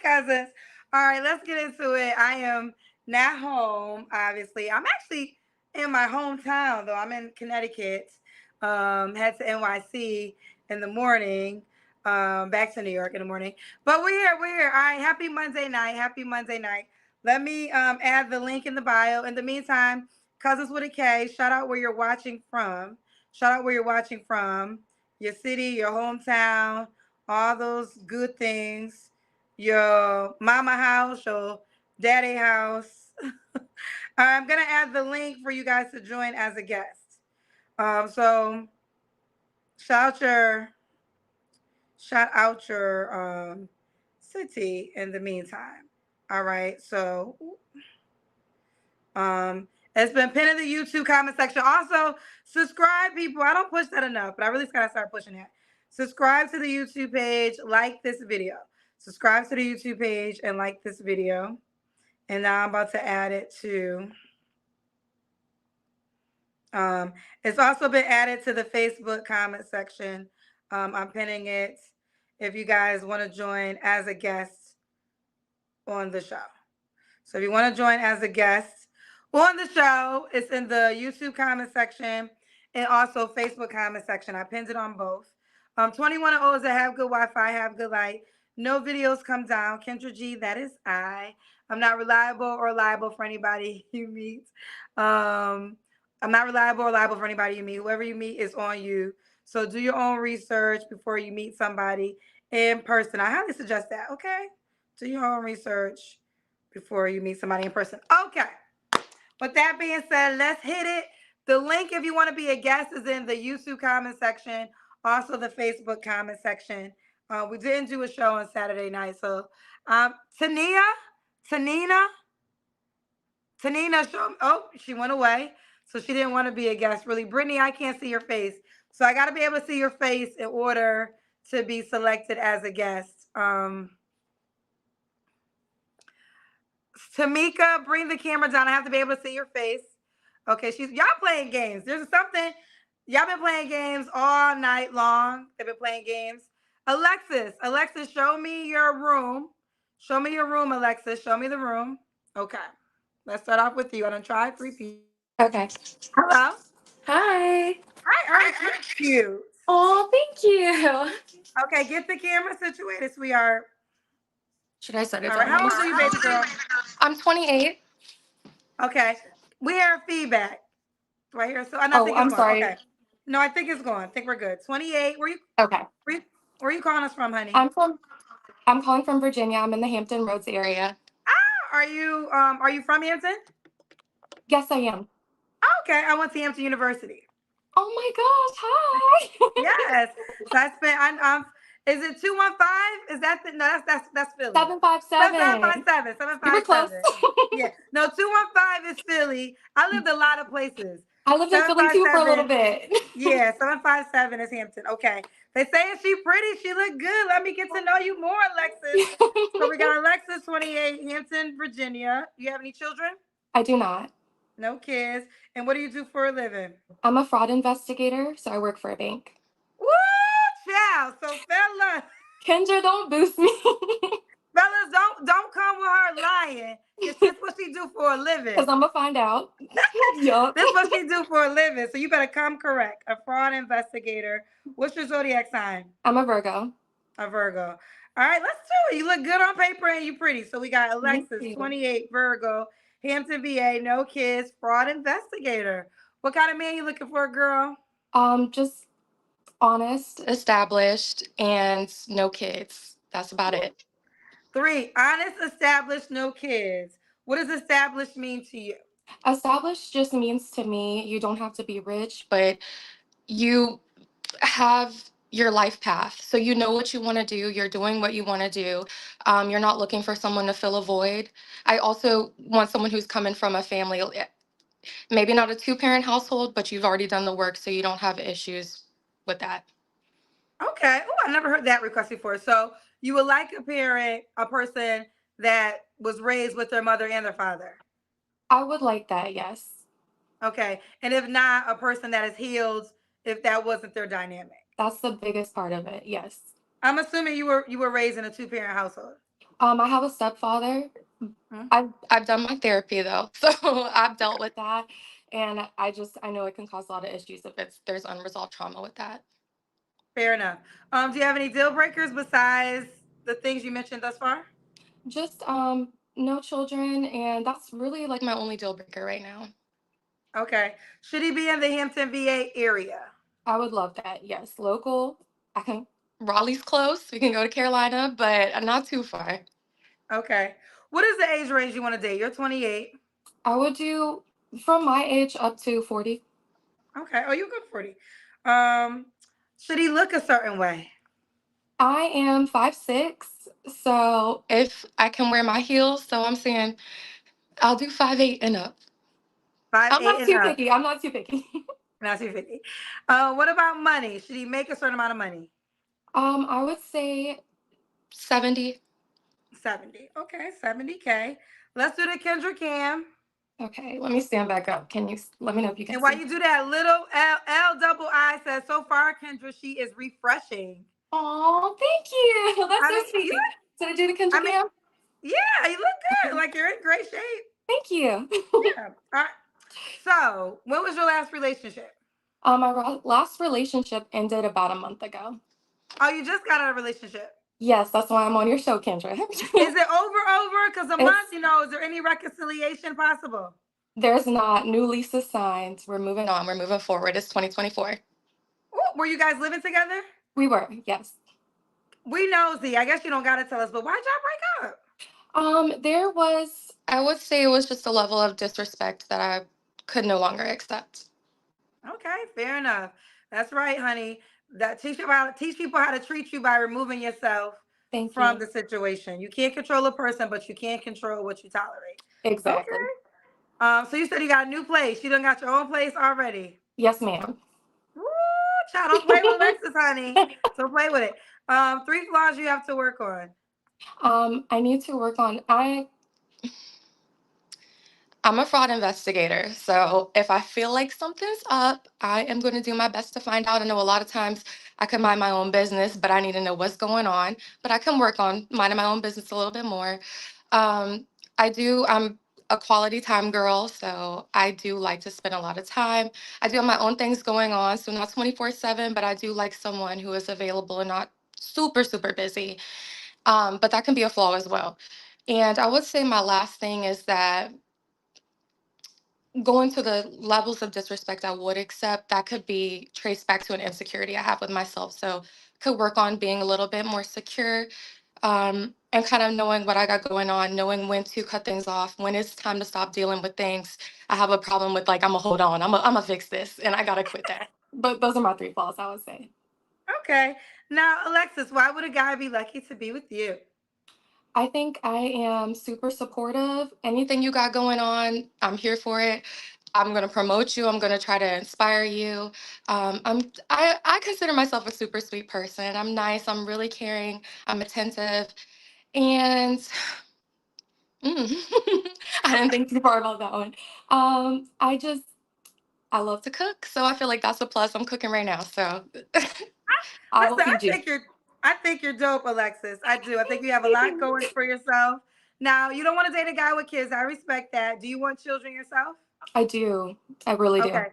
cousins. All right, let's get into it. I am not home, obviously. I'm actually in my hometown, though. I'm in Connecticut. Head to NYC in the morning. Back to New York in the morning. But we're here. We're here. All right. Happy Monday night. Happy Monday night. Let me add the link in the bio. In the meantime, Cousins with a K, shout out where you're watching from. Shout out where you're watching from. Your city, your hometown, all those good things. Your mama house, your daddy house. I'm gonna add the link for you guys to join as a guest. So shout your shout out your city in the meantime. All right. So it's been pinned in the YouTube comment section. Also, subscribe, people. I don't push that enough, but I really gotta start pushing that. Subscribe to the YouTube page, like this video. Subscribe to the YouTube page and like this video. And now I'm about to add it to it's also been added to the Facebook comment section. I'm pinning it if you guys want to join as a guest on the show. So if you want to join as a guest on the show, it's in the YouTube comment section and also Facebook comment section. I pinned it on both. 21 and older that have good Wi-Fi, have good light. No videos come down. Kendra G, that is I. I'm not reliable or liable for anybody you meet. I'm not reliable or liable for anybody you meet. Whoever you meet is on you. So do your own research before you meet somebody in person. I highly suggest that, okay? Do your own research before you meet somebody in person. Okay. With that being said, let's hit it. The link, if you want to be a guest, is in the YouTube comment section, also the Facebook comment section. We didn't do a show on Saturday night. So Tanina, she went away. So she didn't want to be a guest, really. Brittany, I can't see your face. So I got to be able to see your face in order to be selected as a guest. Tamika, bring the camera down. I have to be able to see your face. Okay, y'all playing games. There's something. Y'all been playing games all night long. They've been playing games. Alexis, show me your room. Show me your room, Alexis. Show me the room. Okay. Let's start off with you. I'm gonna try 3 people. Okay. Hello. Hi. Hi, you're cute. Oh, thank you. Okay, get the camera situated, sweetheart. Should I set it All down? right, how old are you, baby girl? I'm 28. Okay. We hear feedback right here. So I Oh, think it's I'm gone. sorry. Okay. No, I think it's gone. I think we're good. 28. Okay. Where you calling us from, honey? I'm calling from Virginia. I'm in the Hampton Roads area. Are you from Hampton? Yes, I am. Okay. I went to Hampton University. Oh my gosh, hi. Yes. So I spent is it 215? Is that no, that's Philly. 757. 757. 757. You were close. Yeah. No, 215 is Philly. I lived a lot of places. I lived in Philly too for a little bit. Yeah, 757 is Hampton. Okay. They saying she pretty. She look good. Let me get to know you more, Alexis. So we got Alexis, 28, Hampton, Virginia. You have any children? I do not. No kids. And what do you do for a living? I'm a fraud investigator, so I work for a bank. Woo, child. So fellas. Kendra, don't boost me. Fellas, don't come with her lying. Because this what she do for a living. Because I'm going to find out. Yup. This what she do for a living. So you better come correct. A fraud investigator. What's your zodiac sign? I'm a Virgo. A Virgo. All right, let's do it. You look good on paper and you pretty. So we got Alexis, 28, Virgo, Hampton, VA, no kids, fraud investigator. What kind of man you looking for, girl? Just honest, established, and no kids. That's about it. 3, honest, established, no kids. What does established mean to you? Established just means to me you don't have to be rich, but you have your life path. So you know what you want to do. You're doing what you want to do. You're not looking for someone to fill a void. I also want someone who's coming from a family, maybe not a 2-parent household, but you've already done the work, so you don't have issues with that. Okay. Oh, I never heard that request before. So you would like a person that was raised with their mother and their father? I would like that, yes. Okay. And if not, a person that is healed if that wasn't their dynamic? That's the biggest part of it, yes. I'm assuming you were raised in a 2-parent household. I have a stepfather. Hmm? I've done my therapy though, so I've dealt with that, and I know it can cause a lot of issues if there's unresolved trauma with that. Fair enough. Do you have any deal breakers besides the things you mentioned thus far? Just no children, and that's really like my only deal breaker right now. Okay. Should he be in the Hampton, VA area? I would love that. Yes, local. I can. Raleigh's close. We can go to Carolina, but not too far. Okay. What is the age range you want to date? You're 28. I would do from my age up to 40. Okay. Oh, you're good 40. Um, should he look a certain way? I am 5'6", so if I can wear my heels, so I'm saying I'll do 5'8" and up. Five I'm eight not and too up. picky. I'm not too picky. Not 250. What about money? Should he make a certain amount of money? I would say 70. 70. Okay, 70K. Let's do the Kendra Cam. Okay, let me stand back up. Can you let me know if you can And while see? you do that, little L double I says, so far, Kendra, she is refreshing. Oh, thank you. That's I so mean, you sweet. Did I do the I Kendra mean, Cam? yeah, you look good. Okay. Like you're in great shape. Thank you. Yeah. All right. So, when was your last relationship? My last relationship ended about a month ago. Oh, you just got out of a relationship. Yes, that's why I'm on your show, Kendra. Is it over? Because a month, It's is there any reconciliation possible? there's not new leases signed. We're moving on. We're moving forward. It's 2024. Ooh, were you guys living together? We were, yes. We nosy. I guess you don't gotta tell us, but why'd y'all break up? There was, I would say it was just a level of disrespect that I could no longer accept. Okay, fair enough. That's right, honey. That teach people how to treat you by removing yourself Thank from you. the situation. You can't control a person, but you can control what you tolerate. Exactly. Okay. So you said you got a new place. You done got your own place already. Yes, ma'am. Woo, child, don't play with Alexis, honey. Don't play with it. Three flaws you have to work on. I need to work on, I'm a fraud investigator. So if I feel like something's up, I am going to do my best to find out. I know a lot of times I can mind my own business, but I need to know what's going on. But I can work on minding my own business a little bit more. Um, I'm a quality time girl. So I do like to spend a lot of time. I do have my own things going on. So not 24/7, but I do like someone who is available and not super, super busy. But that can be a flaw as well. And I would say my last thing is that going to the levels of disrespect I would accept, that could be traced back to an insecurity I have with myself. So could work on being a little bit more secure, and kind of knowing what I got going on, knowing when to cut things off, when it's time to stop dealing with things. I have a problem with like, I'm gonna hold on, I'm gonna fix this, and I gotta quit that. But those are my three flaws, I would say. Okay. Now, Alexis, why would a guy be lucky to be with you? I think I am super supportive. Anything you got going on, I'm here for it. I'm gonna promote you. I'm gonna try to inspire you. I consider myself a super sweet person. I'm nice. I'm really caring. I'm attentive, and mm, I didn't think too far about that one. I love to cook, so I feel like that's a plus. I'm cooking right now, so I will Listen, feed you. I think you're dope, Alexis. I do. I think you have a Thank lot you. going for yourself. Now, you don't want to date a guy with kids. I respect that. Do you want children yourself? I do. I really do. Okay.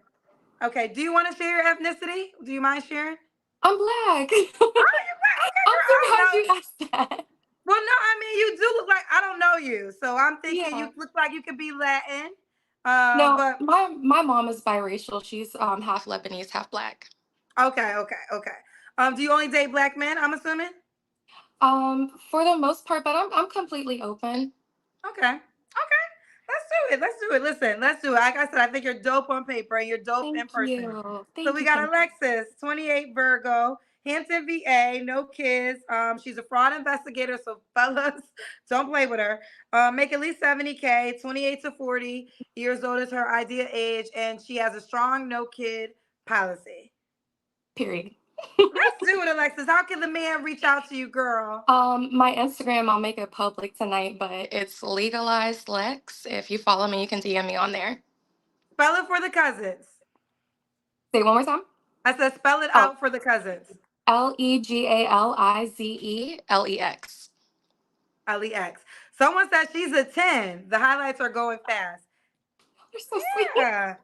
Okay. Do you want to share your ethnicity? Do you mind sharing? I'm black. Oh, you're black. Okay, I'm girl. I don't surprised know. you asked that. Well, no, I mean you do look like I don't know you, so I'm thinking Yeah. you look like you could be Latin. No, But my mom is biracial. She's half Lebanese, half black. okay. Do you only date black men? I'm assuming. For the most part, but I'm completely open. Okay. Okay. Let's do it. Let's do it. Listen, let's do it. Like I said, I think you're dope on paper and you're dope in Thank person. you. So Thank we you, got Kendra. Alexis, 28 Virgo, Hampton, VA, no kids. She's a fraud investigator, so fellas, don't play with her. Make at least 70K, 28 to 40 years old is her ideal age, and she has a strong no kid policy. Period. Let's do it, Alexis. How can the man reach out to you, girl? My Instagram, I'll make it public tonight, but it's legalized Lex. If you follow me, you can DM me on there. Spell it for the cousins. Say it one more time. I said spell it Oh, out for the cousins. LEGALIZELEX. Ali X. Someone said she's a 10. The highlights are going fast. You're so sweet. Yeah.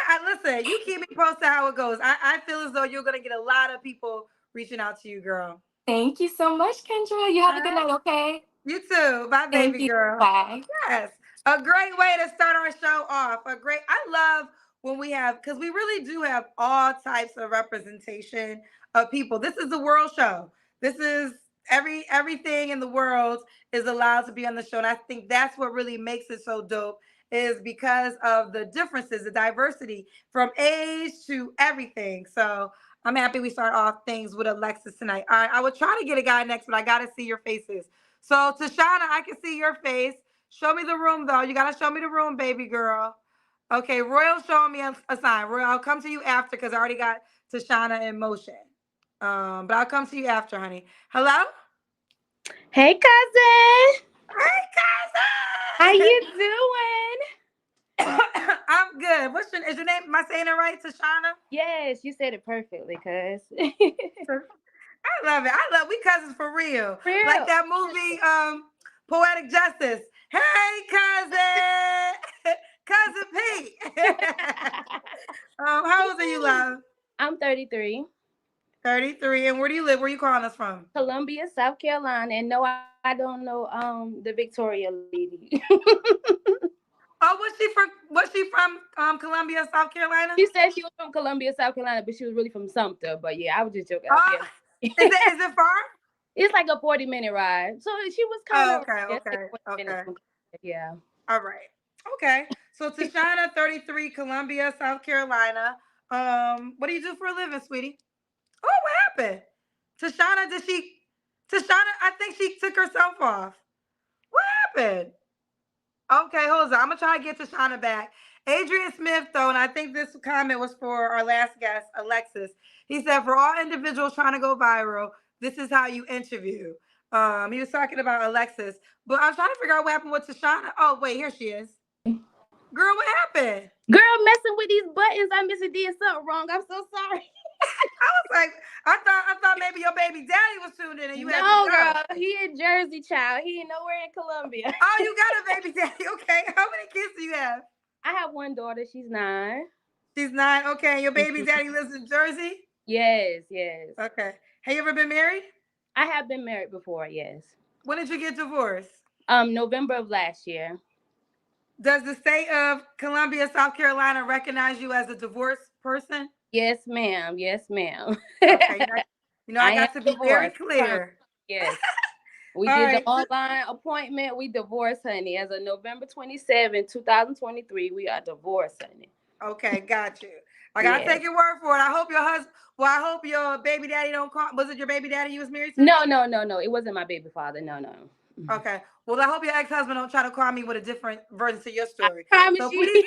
Yeah, listen, you keep me posted how it goes. I feel as though you're gonna get a lot of people reaching out to you, girl. Thank you so much, Kendra. You All have a good right. night, okay? You too. Bye, Thank baby you. girl. Bye. Yes. A great way to start our show off. I love when we have, because we really do have all types of representation of people. This is the world show. This is everything in the world is allowed to be on the show. And I think that's what really makes it so dope is because of the differences, the diversity from age to everything. So I'm happy we start off things with Alexis tonight. All right, I would try to get a guy next, but I gotta see your faces. So Tashana, I can see your face. Show me the room though. You gotta show me the room, baby girl. Okay, Royal's showing me a sign. Royal, I'll come to you after because I already got Tashana in motion. But I'll come to you after, honey. Hello? Hey, cousin. How Hey, you doing? cousin! I'm good. Is your name? Am I saying it right, Tashana? Yes, you said it perfectly, cuz. I love it. We cousins for real. Like Real. that movie, Poetic Justice. Hey, cousin, cousin Pete. How old are you, love? I'm 33, 33. And where do you live? Where you calling us from? Columbia, South Carolina, and no, I don't know the Victoria lady. Oh, was she from Columbia, South Carolina? She said she was from Columbia, South Carolina, but she was really from Sumter. But yeah, I was just joking. Oh, Yeah. is it far? It's like a 40-minute ride. So she was kind Oh, of, okay, yeah, it's like okay, 40 minutes okay. from yeah. All right. Okay. So Tashana, 33, Columbia, South Carolina. What do you do for a living, sweetie? Oh, what happened? Tashana, Tashana, I think she took herself off. What happened? Okay, hold on. I'm gonna try to get Tashana back. Adrian Smith, though, and I think this comment was for our last guest, Alexis. He said, for all individuals trying to go viral, this is how you interview. He was talking about Alexis, but I'm trying to figure out what happened with Tashana. Oh, wait, here she is. Girl, what happened? Girl, messing with these buttons, I must have did something wrong. I'm so sorry. I was like, I thought maybe your baby daddy was tuned in and you had to No, go. girl, he in Jersey, child. He ain't nowhere in Columbia. Oh, you got a baby daddy. Okay. How many kids do you have? I have one daughter. She's 9. She's 9. Okay. Your baby Mhm. daddy lives in Jersey? Yes, yes. Okay. Have you ever been married? I have been married before. Yes. When did you get divorced? November of last year. Does the state of Columbia, South Carolina recognize you as a divorced person? Yes, ma'am. Yes, ma'am. Okay. I I am got to be very divorced. clear. Yes. We All did the right. online appointment. We divorced, honey. As of November 27, 2023, we are divorced, honey. Okay. Got you. I got to Yes. take your word for it. I hope your husband, well, I hope your baby daddy don't call. Was it your baby daddy you was married to? No, no, no, no. It wasn't my baby father. No, no. Mhm. Okay. Well, I hope your ex-husband don't try to call me with a different version to your I story. promise So you. please,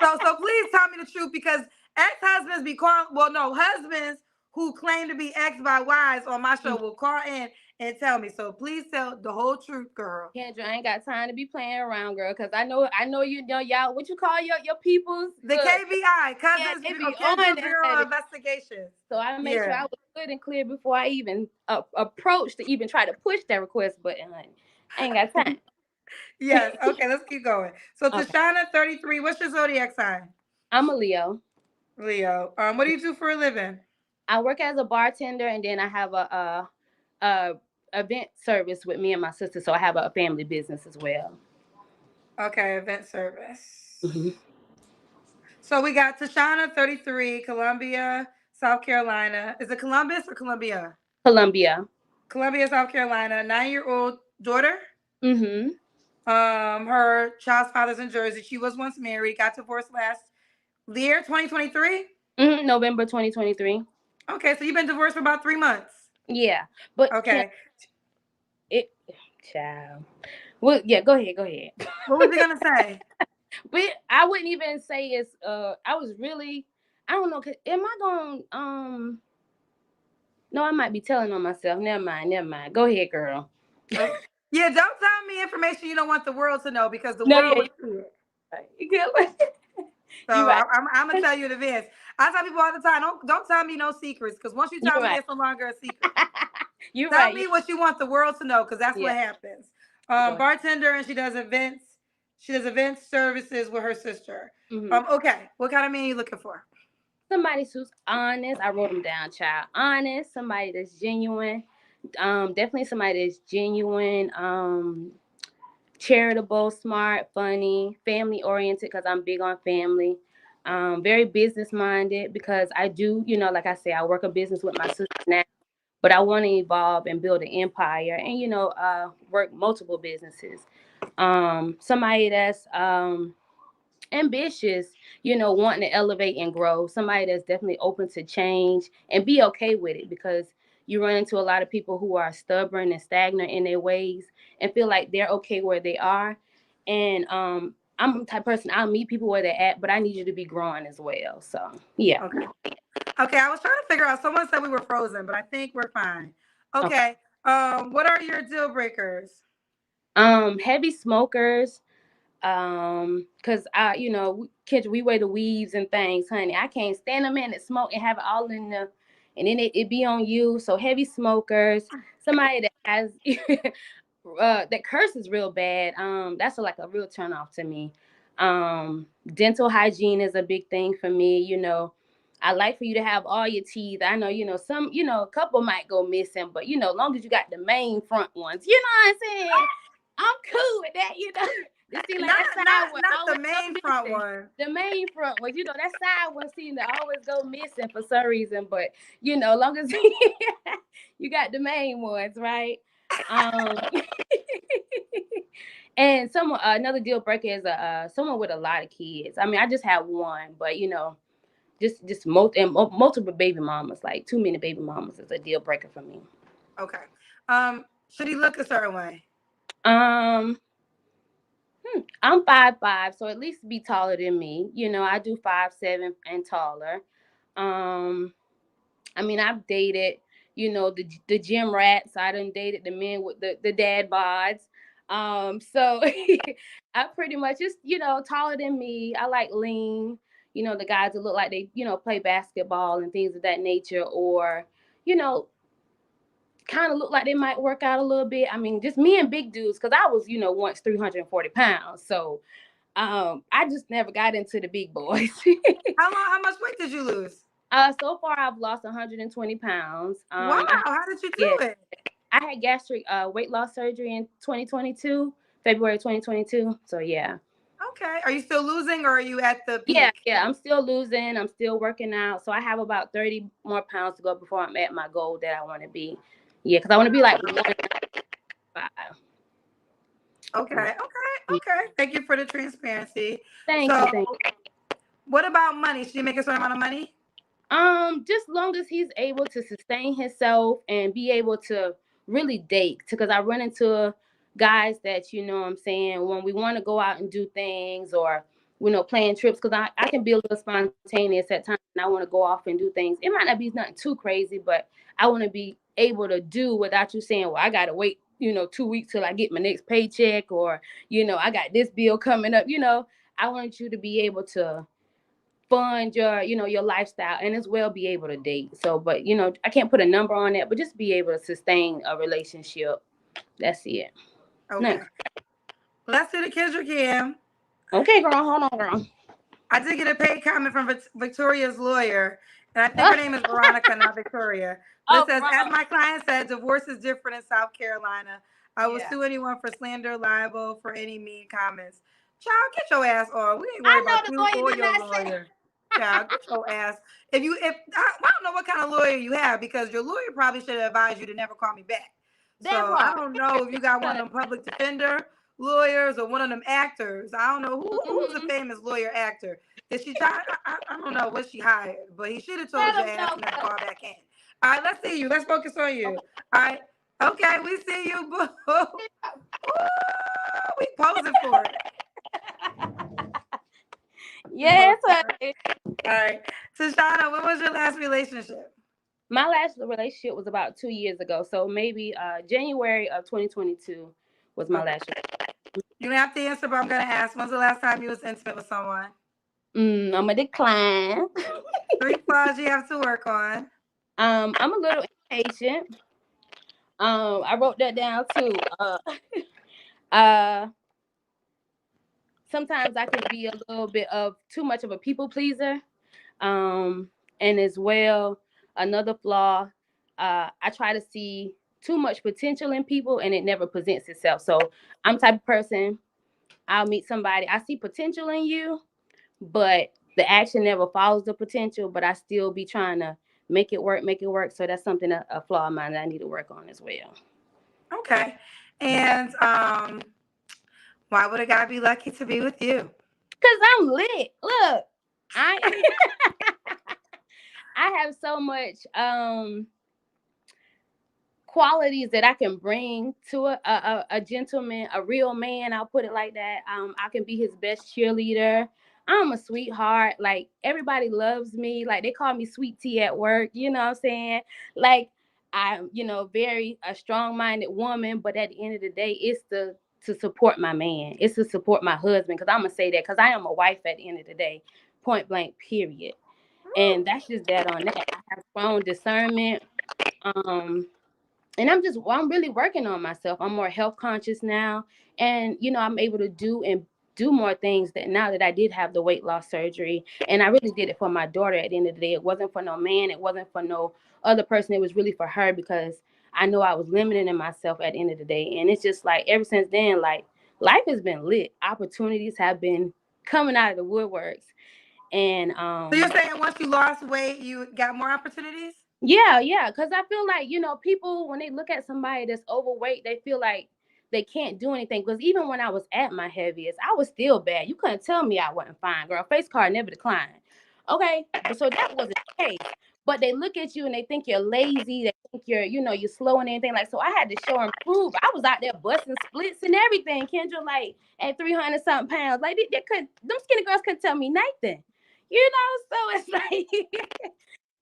so please tell me the truth because ex-husbands be calling. Well, no, husbands who claim to be ex by wives on my show will call in and tell me. So please tell the whole truth, girl. Kendra, I ain't got time to be playing around, girl. Cause I know you know y'all. What you call your peoples? The Look, KBI, yeah, Cousins they be on Kendra it, Bureau honey. of Investigations. So I made sure I Yeah. was good and clear before I even approached to even try to push that request button, honey. I ain't got time. Yes. Okay. Let's keep going. So Okay, Tashana, 33. What's your zodiac sign? I'm a Leo. Leo. What do you do for a living? I work as a bartender, and then I have a event service with me and my sister. So I have a family business as well. Okay, event service. Hmm. So we got Tashana, 33, Columbia, South Carolina. Is it Columbus or Columbia? Columbia. Columbia, South Carolina. 9-year-old daughter. Hmm. Her child's father's in Jersey. She was once married, got divorced last year, 2023. November 2023. Okay, so you've been divorced for about 3 months. Yeah, but can Okay. it, child. Well, yeah. Go ahead. Go ahead. What was he gonna say? But I wouldn't even say it's. I was really. I don't know. Am I going? No, I might be telling on myself. Never mind. Never mind. Go ahead, girl. Okay. Yeah, don't tell me information you don't want the world to know because the No, world yeah, would see it. you good. So You right. I'm gonna tell you in advance. I tell people all the time, don't tell me no secrets because once you You tell me, right. it's no longer a secret. You Tell right. me what you want the world to know because that's Yeah. what happens. Go ahead. Bartender, and she does events. She does event services with her sister. Okay, what kind of man you looking for? Somebody who's honest. I wrote them down, child. Honest. Somebody that's genuine. Definitely somebody that's genuine. Charitable, smart, funny, family oriented because I'm big on family. Very business minded because I do, like I say, I work a business with my sister now, but I want to evolve and build an empire and work multiple businesses. Somebody that's ambitious, wanting to elevate and grow. Somebody that's definitely open to change and be okay with it because you run into a lot of people who are stubborn and stagnant in their ways and feel like they're okay where they are. And I'm the type of person, I'll meet people where they're at, but I need you to be growing as well. So yeah. Okay. Okay, I was trying to figure out. Someone said we were frozen, but I think we're fine. Okay. Okay. What are your deal breakers? Heavy smokers. Cause Kendra, we wear the weaves and things, honey. I can't stand a man that smoke and have it all in the, and then it be on you. So heavy smokers, somebody that has that curses real bad. That's like a real turn off to me. Dental hygiene is a big thing for me. I like for you to have all your teeth. I know, some, a couple might go missing, but long as you got the main front ones, you know what I'm saying? I'm cool with that. It seems like Not that side one not the always go main front missing. one. The main front one, that side one seems to always go missing for some reason. But long as you got the main ones, right? Um, and someone another deal breaker is someone with a lot of kids. I mean, I just have one, but just multiple baby mamas, like too many baby mamas is a deal breaker for me. Okay. Should he look a certain way? Um, I'm 5'5", so at least be taller than me. I do 5'7" and taller. Um, I mean, I've dated, the gym rats. I done dated the men with the dad bods. So I pretty much just, taller than me. I like lean, the guys that look like they, play basketball and things of that nature, or, you know, kind of look like they might work out a little bit. I mean, just me and big dudes, because I was, once 340 pounds. So I just never got into the big boys. How much weight did you lose? So far I've lost 120 pounds. Wow, how did you Yeah, do it? I had gastric weight loss surgery in 2022, February 2022. So yeah. Okay. Are you still losing or are you at the Yeah, peak? yeah, I'm still losing. I'm still working out. So I have about 30 more pounds to go before I'm at my goal that I want to be. Yeah, because I want to be like 105. Okay, okay, okay. Thank you for the transparency. Thank you, So, thank what about money? Should you make a certain amount of money? Just long as he's able to sustain himself and be able to really date. Because I run into guys that, what I'm saying, when we want to go out and do things or, plan trips, because I can be a little spontaneous at times and I want to go off and do things. It might not be nothing too crazy, but I want to be able to do without you saying, well, I got to wait, 2 weeks till I get my next paycheck, or, I got this bill coming up. I want you to be able to fund your lifestyle and as well be able to date. So, but I can't put a number on that, but just be able to sustain a relationship. That's it. Okay. Next. Let's do the Kendra Cam. Okay, girl, hold on, girl. I did get a paid comment from Victoria's lawyer, and I think her name is Veronica, not Victoria. But it Oh, says, as Veronica. my client said, divorce is different in South Carolina. I will Yeah, sue anyone for slander, libel, for any mean comments. Child, get your ass on. We ain't worried I about know the you lawyer or did your not say. lawyer. Child, get your ass. If I don't know what kind of lawyer you have because your lawyer probably should have advised you to never call me back. That So I part. don't know if you got one of them public defender lawyers or one of them actors. I don't know who's a Mm-hmm. famous lawyer actor. Did she try? I don't know what she hired, but he should have told Let your him ass know, to never girl. call back in. All right, let's see you. Let's focus on you. Okay. All right. Okay, we see you, boo. Ooh, we posing for it. We Yes, posing for it. honey. All right. Tashana, when was your last relationship? My last relationship was about 2 years ago, so maybe January of 2022 was my Okay. last. You don't have to answer, but I'm gonna ask. When's the last time you was intimate with someone? I'm a decline. 3 flaws you have to work on. I'm a little impatient. I wrote that down too. Uh, Sometimes I can be a little bit of too much of a people pleaser. Um, and as well, another flaw, I try to see too much potential in people and it never presents itself. So I'm the type of person, I'll meet somebody, I see potential in you, but the action never follows the potential, but I still be trying to make it work, make it work. So that's something, a flaw of mine that I need to work on as well. Okay. And why would a guy be lucky to be with you? Cause I'm lit. Look, I I have so much qualities that I can bring to a gentleman, a real man. I'll put it like that. I can be his best cheerleader. I'm a sweetheart. Like everybody loves me. Like they call me Sweet Tea at work. You know what I'm saying? Like I'm, very a strong minded woman. But at the end of the day, it's to support my man. It's to support my husband. Because I'm gonna say that because I am a wife at the end of the day, point blank. Period. And that's just that on that. I have strong discernment. Um, and I'm really working on myself. I'm more health conscious now, and I'm able to do more things that now that I did have the weight loss surgery, and I really did it for my daughter. At the end of the day, it wasn't for no man, it wasn't for no other person, it was really for her, because I know I was limiting in myself at the end of the day. And it's just like ever since then, like life has been lit, opportunities have been coming out of the woodworks. And So you're saying once you lost weight, you got more opportunities? yeah, because I feel like, people, when they look at somebody that's overweight, they feel like they can't do anything. Because even when I was at my heaviest, I was still bad. You couldn't tell me I wasn't fine, girl. Face card never declined. Okay, but so that wasn't the case. But they look at you and they think you're lazy. They think you're slow and anything. Like, so I had to show and prove. I was out there busting splits and everything. Kendra, like, at 300 something pounds. Like, them skinny girls couldn't tell me nothing. So it's like,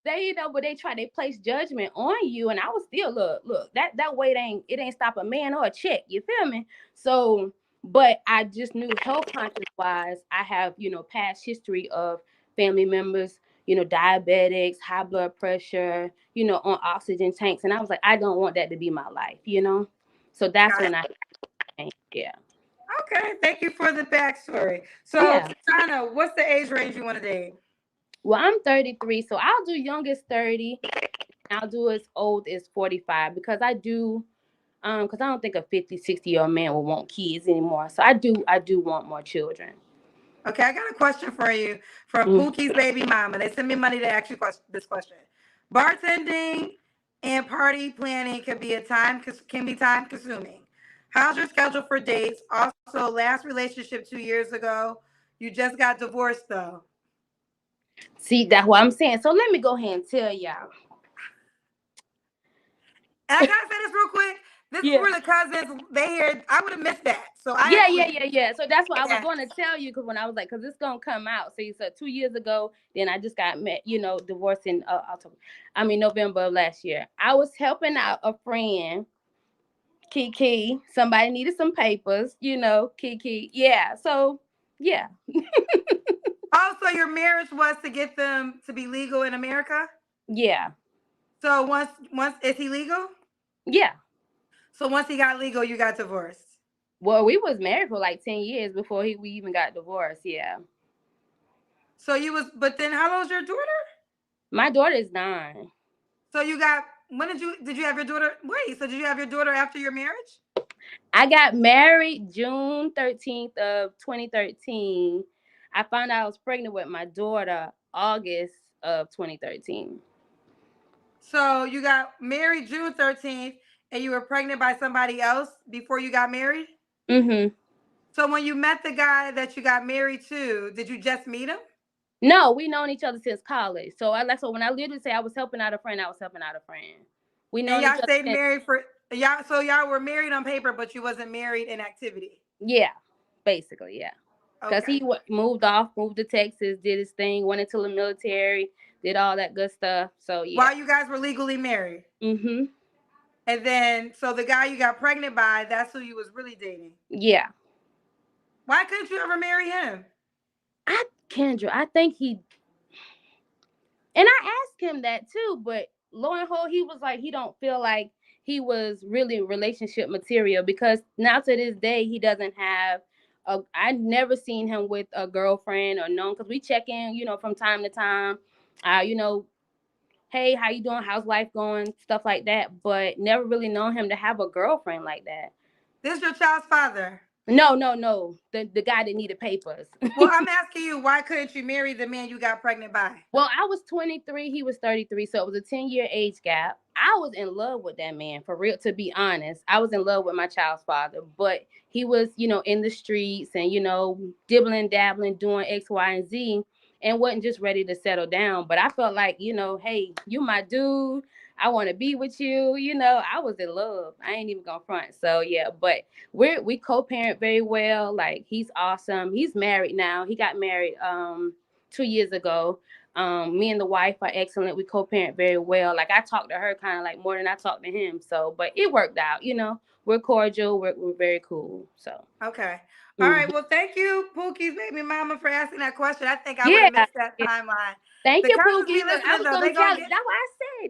but they place judgment on you, and I was still look, that weight ain't stop a man or a chick, you feel me? So, but I just knew health conscious wise, I have, past history of family members, diabetics, high blood pressure, on oxygen tanks, and I was like, I don't want that to be my life. So that's Got when it. I changed. Yeah. Okay. Thank you for the backstory. So, Yeah. Tashana, what's the age range you want to date? Well, I'm 33, so I'll do youngest 30, and I'll do as old as 45, because because I don't think a 50, 60-year-old man will want kids anymore. So I do want more children. Okay, I got a question for you from Mm. Pookie's baby mama. They sent me money to ask you this question. Bartending and party planning can be time consuming. How's your schedule for dates? Also, last relationship 2 years ago. You just got divorced though. See, that's what I'm saying. So let me go ahead and tell y'all. And I gotta say this real quick. This is Yeah. where the cousins they hear. I would have missed that. So I Yeah, actually yeah, yeah, yeah. So that's what I was that. going to tell you, because when I was like, because it's gonna come out. So you said 2 years ago, then I just got met, divorced in October. I mean November of last year. I was helping out a friend, Kiki. Somebody needed some papers, Kiki. Yeah. So yeah, Also, your marriage was to get them to be legal in America. yeah, So once is he legal? yeah. So once he got legal, you got divorced. Well, we was married for like 10 years before we even got divorced. Yeah, So you was, but then how old's your daughter? my daughter is 9. So you got when did you have your daughter? Wait, so did you have your daughter after your marriage? I got married June 13th of 2013. I found out I was pregnant with my daughter August of 2013. So you got married June 13th, and you were pregnant by somebody else before you got married. Mm-hmm. So when you met the guy that you got married to, did you just meet him? No, we known each other since college. So when I literally say I was helping out a friend, I was helping out a friend. We And known each y'all other stayed since, married for y'all. So y'all were married on paper, but you wasn't married in activity. yeah, basically, yeah. Because Okay. moved off, moved to Texas, did his thing, went into the military, did all that good stuff. So, yeah. While you guys were legally married. Mm-hmm. And then, so the guy you got pregnant by, that's who you was really dating. Yeah. Why couldn't you ever marry him? Kendra, I think and I asked him that too, but lo and behold, he was like, he don't feel like he was really relationship material, because now to this day he doesn't have I never seen him with a girlfriend or known, because we check in, from time to time. You know, hey, how you doing? How's life going? Stuff like that. But never really known him to have a girlfriend like that. This is your child's father. No, no, no. The guy that needed papers. Well, I'm asking you, why couldn't you marry the man you got pregnant by? Well, I was 23, he was 33, so it was a 10-year age gap. I was in love with that man, for real, to be honest. I was in love with my child's father, but he was, in the streets and, dibbling, dabbling, doing X, Y, and Z, and wasn't just ready to settle down. But I felt like, hey, you my dude. I want to be with you. I was in love. I ain't even gonna front. So yeah, but we co-parent very well. Like, he's awesome. He's married now. He got married 2 years ago. Me and the wife are excellent. We co-parent very well. Like, I talk to her kind of like more than I talk to him. So, but it worked out. We're cordial. We're very cool. So, Okay. All mhm. right. Well, thank you, Pookie's baby mama, for asking that question. I think I would have Yeah, missed that yeah. timeline. Thank The you, cousins be Pookie. Look, I listening was though. gonna They tell gonna you. get That's why I say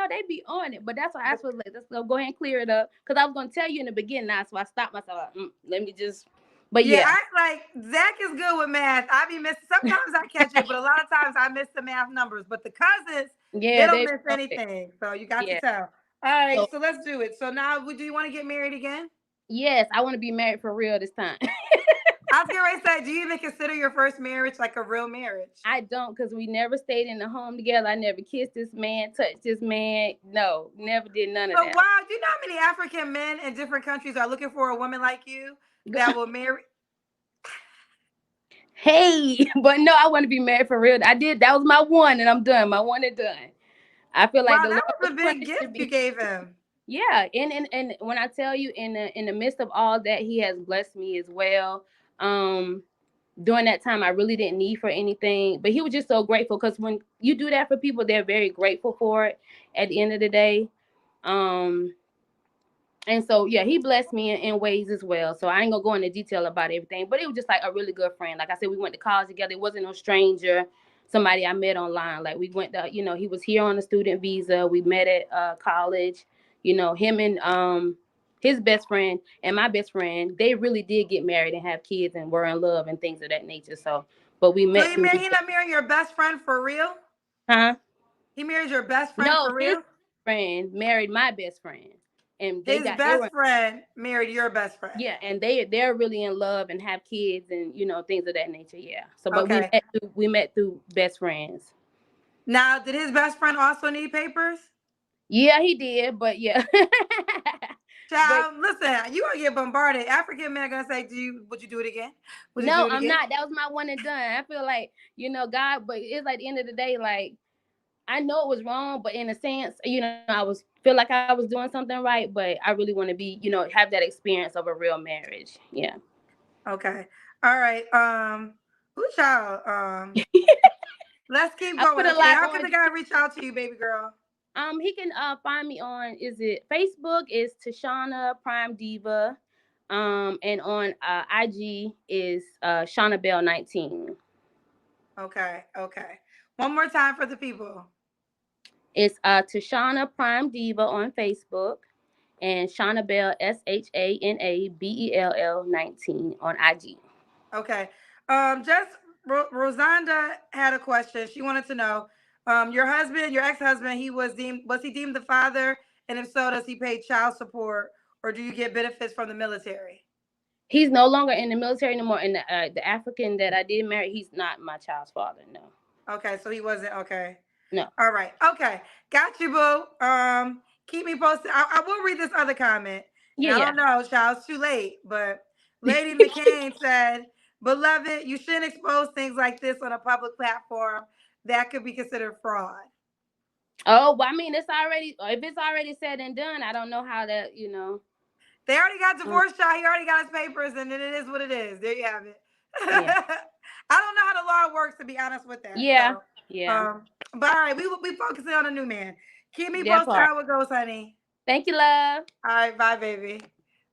they be on it. But that's why I the, was like, let's go ahead and clear it up, because I was gonna tell you in the beginning. Now, so I stopped myself. Like, let me just. But yeah. yeah, I like Zach is good with math. I be missing. Sometimes I catch it, but a lot of times I miss the math numbers. But the cousins, they yeah, don't they miss on it. anything. So you got to Yeah. tell. All right. So So let's do it. So now, do you want to get married again? yes, I want to be married for real this time. I was going to say, do you even consider your first marriage like a real marriage? I don't, because we never stayed in the home together. I never kissed this man, touched this man. No, never did none of So that. wow, do you know how many African men in different countries are looking for a woman like you that will marry? Hey, but no, I want to be married for real. I did. That was my one, and I'm done. My one and done. I feel like Wow, the that Lord was was a big punishing gift you me. gave him. Yeah, and when I tell you, in the midst of all that, He has blessed me as well. Um, During that time, I really didn't need for anything, but He was just so grateful, because when you do that for people, they're very grateful for it. At the end of the day, um, and so yeah, He blessed me in ways as well. So I ain't gonna go into detail about everything, but it was just like a really good friend. Like I said, we went to college together. It wasn't no stranger, somebody I met online. Like, we went to, he was here on a student visa. We met at college. Him and his best friend and my best friend, they really did get married and have kids and were in love and things of that nature. So, but we So met through each he other. not marrying your best friend for real? Huh? He married your best friend No, for his real? friend married my best friend, and His they best were. friend married your best friend. Yeah, and they're really in love and have kids and things of that nature. Yeah. So, but Okay. we met through best friends. Now, did his best friend also need papers? Yeah, he did, but yeah. But Child, listen, you gonna get bombarded. African men are gonna say, would you do it again? Would you do no, it I'm again? not. That was my one and done. I feel like God, but it's like the end of the day, like I know it was wrong, but in a sense, I was feel like I was doing something right, but I really want to be, have that experience of a real marriage. Yeah. Okay. All right. Who child? Let's keep I put going. a Okay, lot how can on. the guy reach out to you, baby girl? He can find me on, is it Facebook is Tashana Prime Diva. And on IG is Shauna Bell 19. Okay, okay. One more time for the people. It's Tashana Prime Diva on Facebook, and Shauna Bell SHANABELL 19 on IG. Okay. Just Rosanda had a question. She wanted to know, your husband, your ex-husband, was he deemed the father? And if so, does he pay child support or do you get benefits from the military? He's no longer in the military anymore, and the African that I did marry, he's not my child's father. No, Okay, so he wasn't okay. no. All right. Okay. Got you, boo. Keep me posted. I will read this other comment. And Yeah, I yeah. don't know, child, it's too late. But Lady McCain said, Beloved, you shouldn't expose things like this on a public platform. That could be considered fraud. Oh, well, I mean, if it's already said and done, I don't know how that. They already got Um, divorced, child. He already got his papers, and then it is what it is. There you have it. yeah, I don't know how the law works, to be honest with that. yeah, So, yeah. but all right, we focusing on a new man. Keep me That posted part. how it goes, honey. Thank you, love. All right, bye, baby.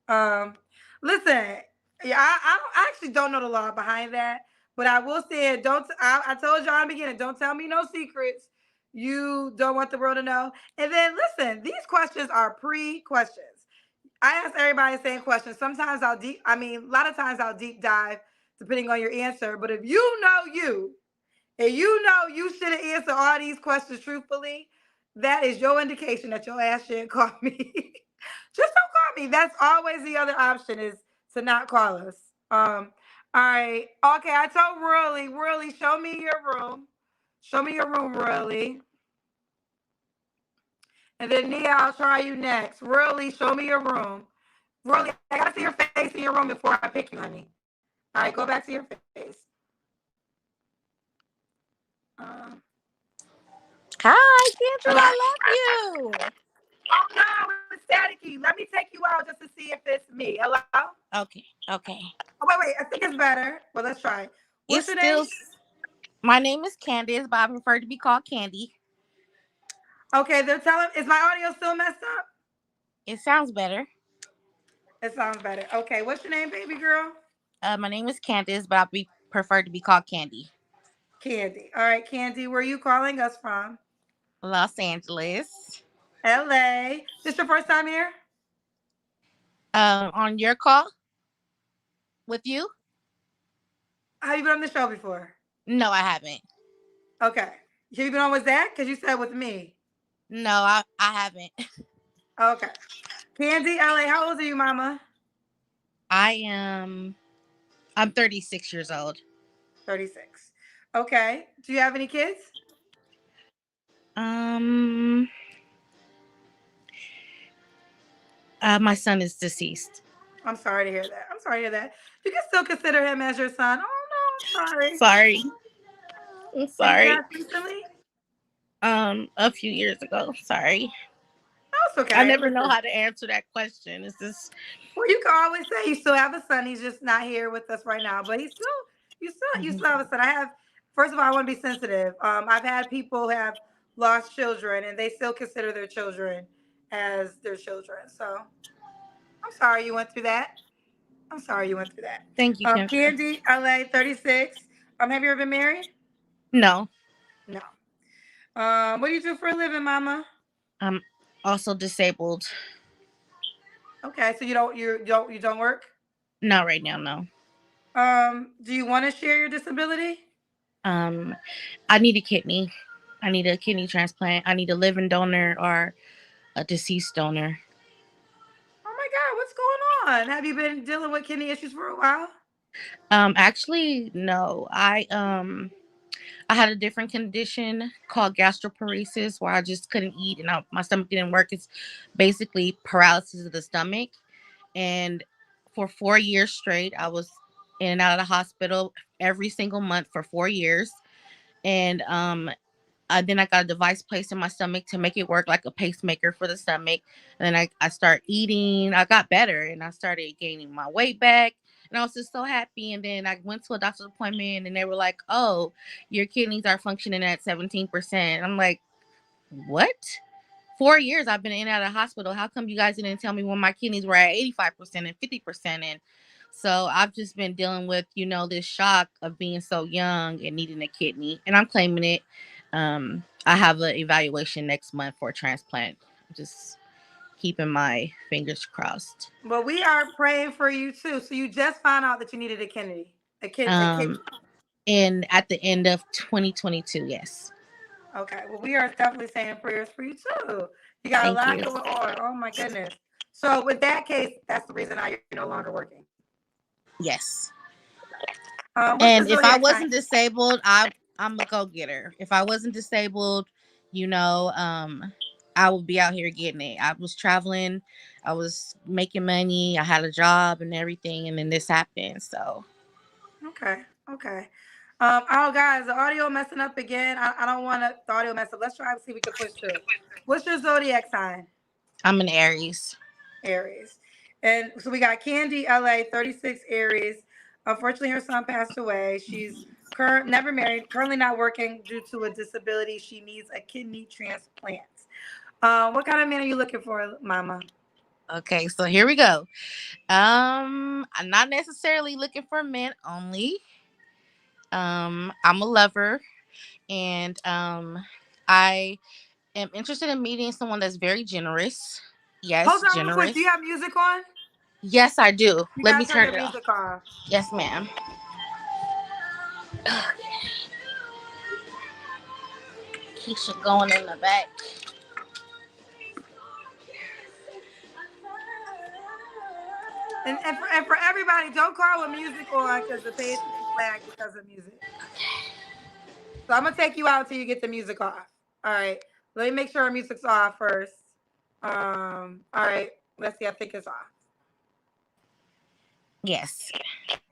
Um, Listen, yeah, I actually don't know the law behind that, but I will say it. Don't I told y'all in the beginning, don't tell me no secrets. You don't want the world to know. And then listen, these questions are pre-questions. I ask everybody the same question. Sometimes a lot of times I'll deep dive depending on your answer. But if you know you, and you know you shouldn't answer all these questions truthfully, that is your indication that your ass shouldn't call me. Just don't call me. That's always the other option is to not call us. All right. Okay, I told Worley, show me your room. Show me your room, Worley. And then Nia, I'll try you next. Worley, show me your room. Worley, I gotta see your face in your room before I pick you, honey. All right, go back to your face. Um, Hi, Hello? Kendra. I love you. Oh no, it's staticky. Let me take you out just to see if it's me. Hello? Okay, okay. Oh, wait. I think it's better. Well, let's try. What's It's your name? still. My name is Candace, but I prefer to be called Candy. Okay, they're telling. Is my audio still messed up? It sounds better. It sounds better. Okay, what's your name, baby girl? My name is Candace, but prefer to be called Candy. Candy. All right, Candy, where are you calling us from? Los Angeles. LA. This your first time here? On your call with you? Have you been on the show before? No, I haven't. Okay. Have you been on with Zach? Because you said with me. No, I haven't. Okay. Candy, LA, how old are you, mama? I am. I'm 36 years old. 36. Okay. Do you have any kids? Um, my son is deceased. I'm sorry to hear that. I'm sorry to hear that. You can still consider him as your son. Oh no, I'm sorry. Sorry. I'm Did he sorry. pass recently? A few years ago. Sorry. No, it's I okay. never know Listen. how to answer that question. It's just Well, you can always say you still have a son. He's just not here with us right now. But you Mhm. still have a son. I have. First of all, I want to be sensitive. I've had people have lost children, and they still consider their children as their children. So I'm sorry you went through that. I'm sorry you went through that. Thank you, Kendra. Candy, LA, 36. Have you ever been married? No, No. What do you do for a living, Mama? I'm also disabled. Okay, so you don't work. Not right now, no. Do you want to share your disability? Um, I need a kidney. I need a kidney transplant. I need a living donor or a deceased donor. Oh my God, what's going on? Have you been dealing with kidney issues for a while? Actually, no. I had a different condition called gastroparesis where I just couldn't eat and my stomach didn't work. It's basically paralysis of the stomach. And for 4 years straight, I was in and out of the hospital every single month for 4 years. And then I got a device placed in my stomach to make it work like a pacemaker for the stomach. And then I start eating. I got better and I started gaining my weight back. And I was just so happy. And then I went to a doctor's appointment and they were like, oh, your kidneys are functioning at 17%. I'm like, what? 4 years I've been in and out of the hospital. How come you guys didn't tell me when my kidneys were at 85% and 50%? And so I've just been dealing with, this shock of being so young and needing a kidney. And I'm claiming it. I have an evaluation next month for a transplant. Just keeping my fingers crossed. Well, we are praying for you too. So you just found out that you needed a kidney, a kidney. Um, and at the end of 2022, yes. Okay. Well, we are definitely saying prayers for you too. You got a Thank lot you. going on. Oh my goodness. So with that case, that's the reason now you're no longer working. Yes. What's your And if I zodiac sign? wasn't disabled, I'm a go getter. If I wasn't disabled, you know, um, I would be out here getting it. I was traveling, I was making money, I had a job and everything, and then this happened. So Okay. Okay. Oh, guys, the audio messing up again. I don't want the audio mess up. Let's try and see if we can push through. What's your zodiac sign? I'm an Aries. Aries. And so we got Candy, LA, 36 Aries. Unfortunately, her son passed away. She's never married, currently not working due to a disability. She needs a kidney transplant. What kind of man are you looking for, Mama? Okay, so here we go. I'm not necessarily looking for men only. I'm a lover, and I am interested in meeting someone that's very generous. Yes, Hold on real quick. Do you generous. have music on? Yes, I do. You Let me gotta turn turn your it off. music off. Yes, ma'am. Keisha going in the back. And for everybody, don't call with music on because the page could be flagged because of music. So I'm gonna take you out until you get the music off. All right. Let me make sure our music's off first. All right. Let's see. I think it's off. Yes.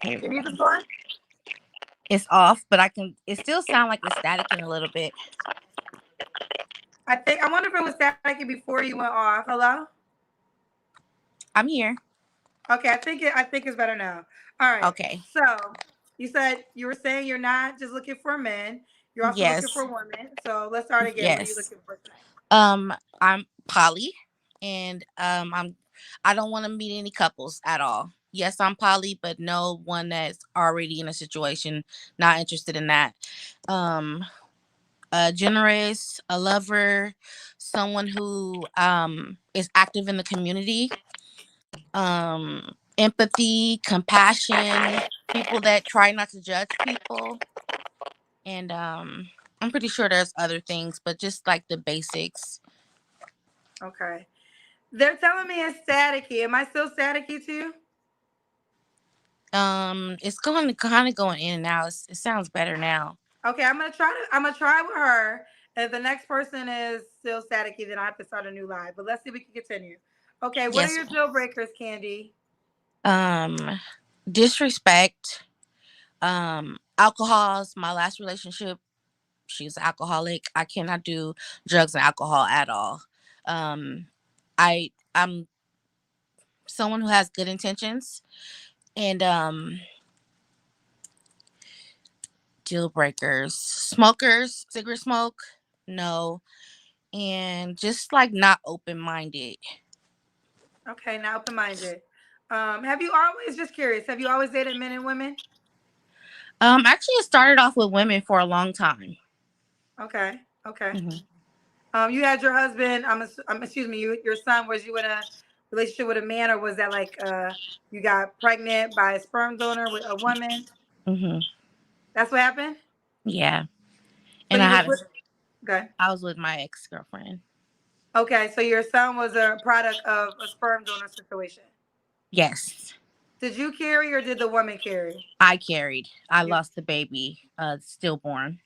Here Your we go. music's on? It's off, but I can. It still sound like it's staticking a little bit. I wonder if it was staticky before you went off. Hello? I'm here. Okay, I think it's better now. All right. Okay. So you said you were saying you're not just looking for men, you're also looking Yes. for women. So let's start again. What are you Yes. looking for tonight? I'm poly, and I don't want to meet any couples at all. Yes, I'm poly, but no one that's already in a situation. Not interested in that. Um, generous, a lover, someone who is active in the community. Empathy, compassion, people that try not to judge people, and I'm pretty sure there's other things, but just like the basics. Okay. They're telling me it's staticky. Am I still staticky too? It's going to kind of going in and out. It sounds better now. Okay, I'm gonna try with her. If the next person is still staticky, then I have to start a new live. But let's see if we can continue. Okay, what are Yes. your deal breakers, Candy? Um, disrespect. Alcohol's my last relationship. She's an alcoholic. I cannot do drugs and alcohol at all. Um, I'm someone who has good intentions, and deal breakers. Smokers, cigarette smoke, no, and just like not open minded. Okay, now open minded. Have you always just curious? Have you always dated men and women? Actually, it started off with women for a long time. Okay, okay. Hmm. You had your husband. Excuse me. Your son. Was you in a relationship with a man, or was that like you got pregnant by a sperm donor with a woman? Hmm. That's what happened. Yeah, So and you was with. Okay. I was with my ex girlfriend. Okay. So your son was a product of a sperm donor situation. Yes, Did you carry or did the woman carry? I carried. I You. lost the baby, stillborn.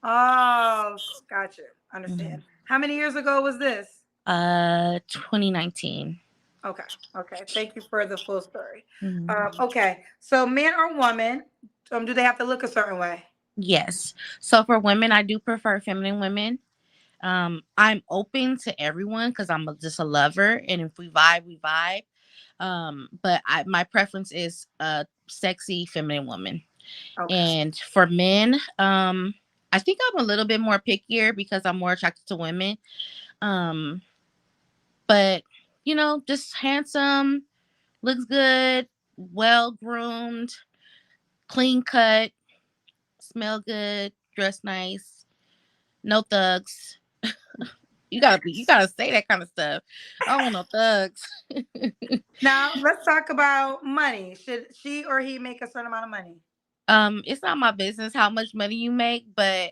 Oh, gotcha. Hmm. Understand. How many years ago was this? 2019. Okay. Okay. Thank you for the full story. Hmm. Okay. So man or woman, do they have to look a certain way? Yes. So for women, I do prefer feminine women. I'm open to everyone because just a lover, and if we vibe, we vibe. But my preference is a sexy feminine woman. Okay. And for men, I think I'm a little bit more pickier because I'm more attracted to women. Um, but just handsome, looks good, well groomed, clean cut, smell good, dress nice, no thugs. You gotta say that kind of stuff. I don't want no thugs. Now let's talk about money. Should she or he make a certain amount of money? It's not my business how much money you make, but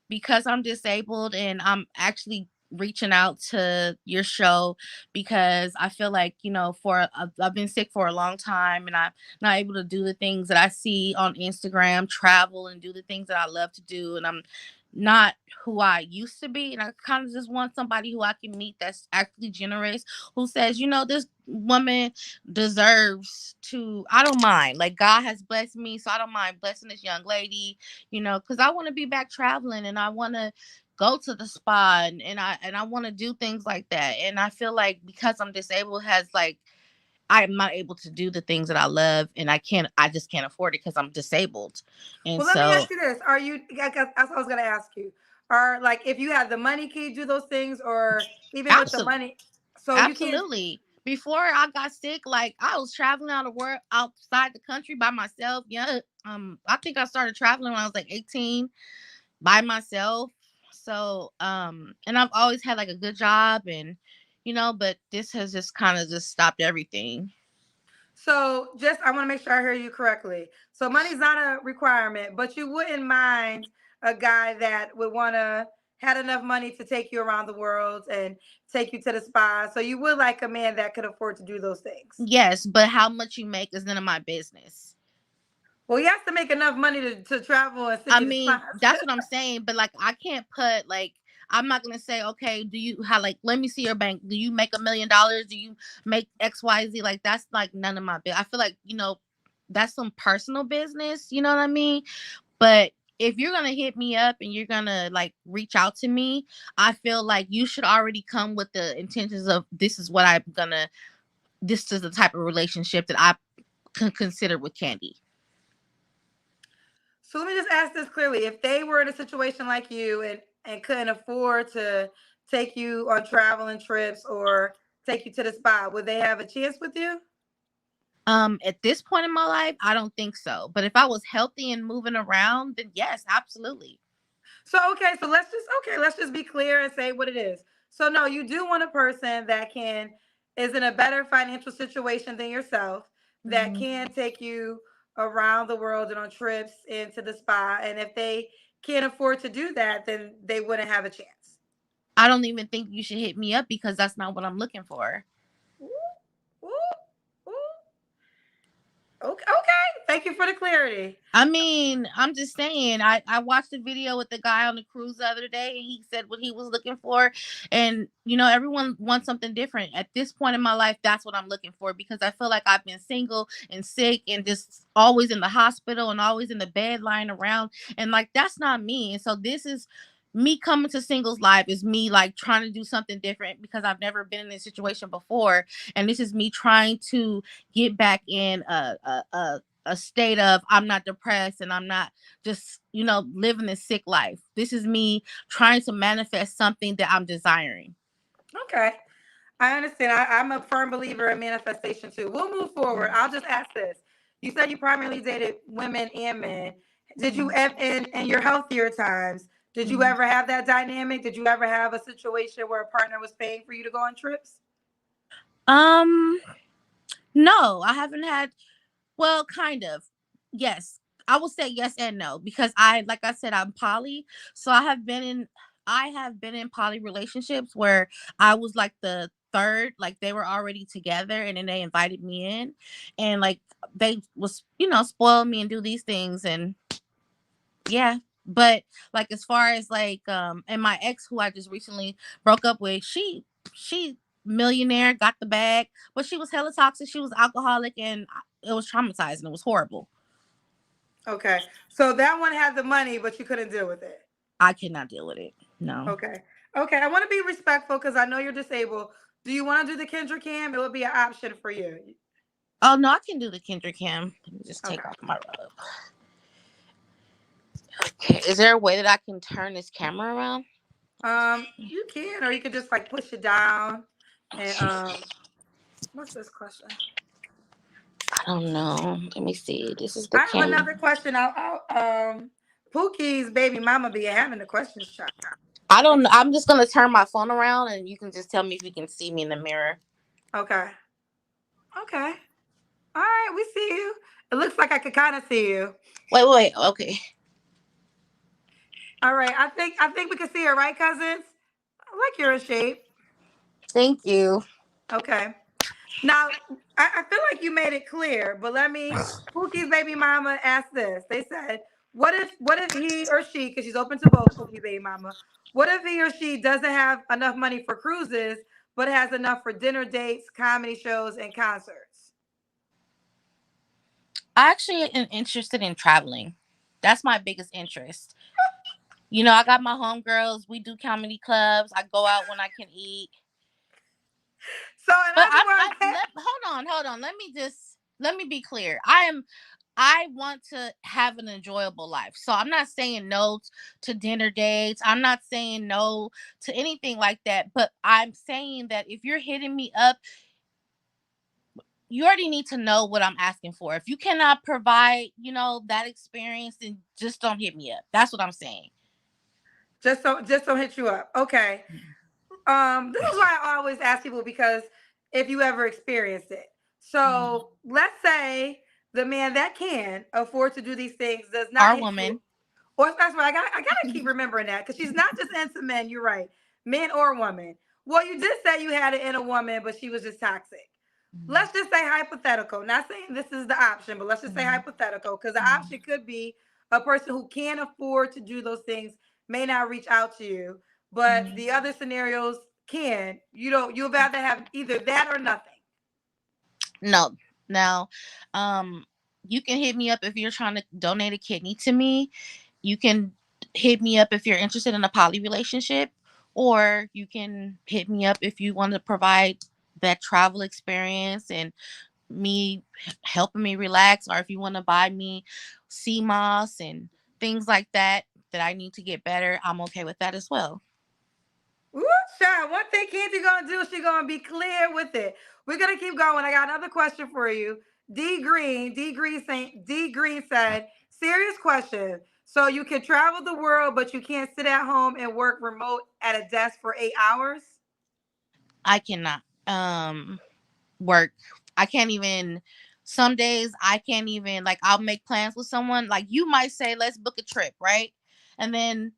because I'm disabled and I'm actually reaching out to your show because I feel like, I've been sick for a long time and I'm not able to do the things that I see on Instagram, travel and do the things that I love to do. And I'm not who I used to be. And I kind of just want somebody who I can meet that's actually generous, who says, this woman deserves to, I don't mind. Like, God has blessed me, so I don't mind blessing this young lady, because I want to be back traveling and I want to go to the spa and I want to do things like that. And I feel like because I'm disabled has like I'm not able to do the things that I love and I just can't afford it because I'm disabled. And Well, let me so ask you this: Are you? That's what I was going to ask you. Are like if you had the money, can you do those things, or even with the absolutely money? So you can't. absolutely. Before I got sick, like I was traveling out of work outside the country by myself. Yeah. I think I started traveling when I was like 18 by myself. So, and I've always had like a good job, and but this has just kind of just stopped everything. So just I want to make sure I hear you correctly. So money's not a requirement, but you wouldn't mind a guy that would want to had enough money to take you around the world and take you to the spa. So you would like a man that could afford to do those things. Yes, but how much you make is none of my business. Well, he has to make enough money to travel and send I you to mean, spas. that's what I'm saying, but like I can't put like I'm not gonna say, okay, do you how like let me see your bank. Do you make $1 million? Do you make XYZ? Like that's like none of my business. I feel like, that's some personal business, you know what I mean? But if you're gonna hit me up and you're gonna like reach out to me, I feel like you should already come with the intentions of this is the type of relationship that I can consider with Candy. So let me just ask this clearly: if they were in a situation like you and couldn't afford to take you on traveling trips or take you to the spa, would they have a chance with you? At this point in my life, I don't think so. But if I was healthy and moving around, then yes, absolutely. So so let's just be clear and say what it is. So no, you do want a person that can is in a better financial situation than yourself, that Mhm. can take you around the world and on trips into the spa. And if they can't afford to do that, then they wouldn't have a chance. I don't even think you should hit me up because that's not what I'm looking for. Ooh, ooh, ooh. Okay, okay. Thank you for the clarity. I mean, I'm just saying, I watched a video with the guy on the cruise the other day and he said what he was looking for. And, everyone wants something different. At this point in my life, that's what I'm looking for because I feel like I've been single and sick and just always in the hospital and always in the bed lying around. And like, that's not me. And so this is me coming to singles life is me like trying to do something different because I've never been in this situation before. And this is me trying to get back in a state of I'm not depressed and I'm not just, living this sick life. This is me trying to manifest something that I'm desiring. Okay. I understand. I'm a firm believer in manifestation too. We'll move forward. I'll just ask this. You said you primarily dated women and men. Did you ever, in your healthier times, did you ever have that dynamic? Did you ever have a situation where a partner was paying for you to go on trips? Um, no, I haven't had. Well, kind of. Yes. I will say yes and no because like I said, I'm poly. So I have been in poly relationships where I was like the third, like they were already together and then they invited me in and like they was, spoil me and do these things and yeah. But like as far as like and my ex who I just recently broke up with, she millionaire, got the bag, but she was hella toxic, she was alcoholic and it was traumatizing. It was horrible. Okay. So that one had the money, but you couldn't deal with it. I could not deal with it. No. Okay. Okay. I want to be respectful because I know you're disabled. Do you want to do the Kendra Cam? It would be an option for you. Oh no, I can do the Kendrick Cam. Let me just take Okay. off my robe. Okay. Is there a way that I can turn this camera around? You can, or you could just like push it down and what's this question? I don't know. Let me see. This is the I have camera. another question. Pookie's baby mama be having the questions chart. I don't know. I'm just gonna turn my phone around and you can just tell me if you can see me in the mirror. Okay. Okay. All right, we see you. It looks like I could kind of see you. Wait. Okay. All right. I think we can see her, right, cousins? I like you're in shape. Thank you. Okay. Now, I feel like you made it clear, but let me. Pookie's baby mama asked this. They said, "What if he or she, because she's open to both, Pookie's baby mama, what if he or she doesn't have enough money for cruises, but has enough for dinner dates, comedy shows, and concerts?" I actually am interested in traveling. That's my biggest interest. I got my homegirls. We do comedy clubs. I go out when I can eat. So, in But other words, hold on. Let me be clear. I want to have an enjoyable life. So I'm not saying no to dinner dates. I'm not saying no to anything like that. But I'm saying that if you're hitting me up, you already need to know what I'm asking for. If you cannot provide, that experience, then just don't hit me up. That's what I'm saying. Just don't hit you up. Okay. This is why I always ask people, because if you ever experienced it. So let's say the man that can afford to do these things does not Our hit you. woman. Or that's right. I gotta keep remembering that, because she's not just into men. You're right, men or women. Well, you did say you had it in a woman, but she was just toxic. Let's just say hypothetical. Not saying this is the option, but let's just say hypothetical, because the option could be a person who can afford to do those things may not reach out to you, but the other scenarios can. You don't. You'd rather have either that or nothing. No. Now, um, you can hit me up if you're trying to donate a kidney to me. You can hit me up if you're interested in a poly relationship, or you can hit me up if you want to provide that travel experience and me helping me relax, or if you want to buy me sea moss and things like that I need to get better, I'm okay with that as well. Ooh, child. One thing Candy gonna do, she gonna be clear with it. We're gonna keep going. I got another question for you. D Green said, serious question. So you can travel the world, but you can't sit at home and work remote at a desk for 8 hours? I cannot work. I can't even, some days I can't even, like, I'll make plans with someone, like you might say let's book a trip, right? And then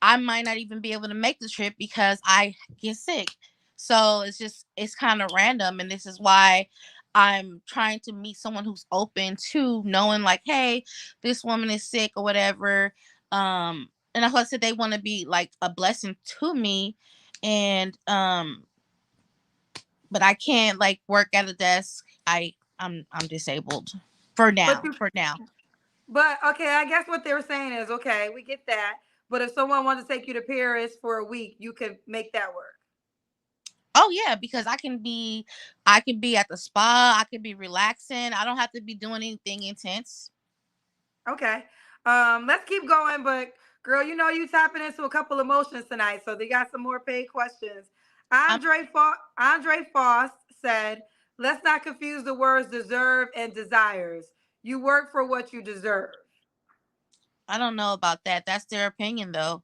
I might not even be able to make the trip because I get sick. So it's kind of random. And this is why I'm trying to meet someone who's open to knowing, like, hey, this woman is sick or whatever. And like I said, they want to be like a blessing to me. And but I can't like work at a desk. I'm disabled for But now. you, For now. but okay, I guess what they were saying is, okay, we get that. But if someone wanted to take you to Paris for a week, you could make that work. Oh yeah, because I can be at the spa, I can be relaxing. I don't have to be doing anything intense. Okay. Let's keep going, but girl, you know you tapping into a couple emotions tonight, so they got some more paid questions. I'm, Andre Foss said, "Let's not confuse the words deserve and desires. You work for what you deserve. I don't know about that. That's their opinion though.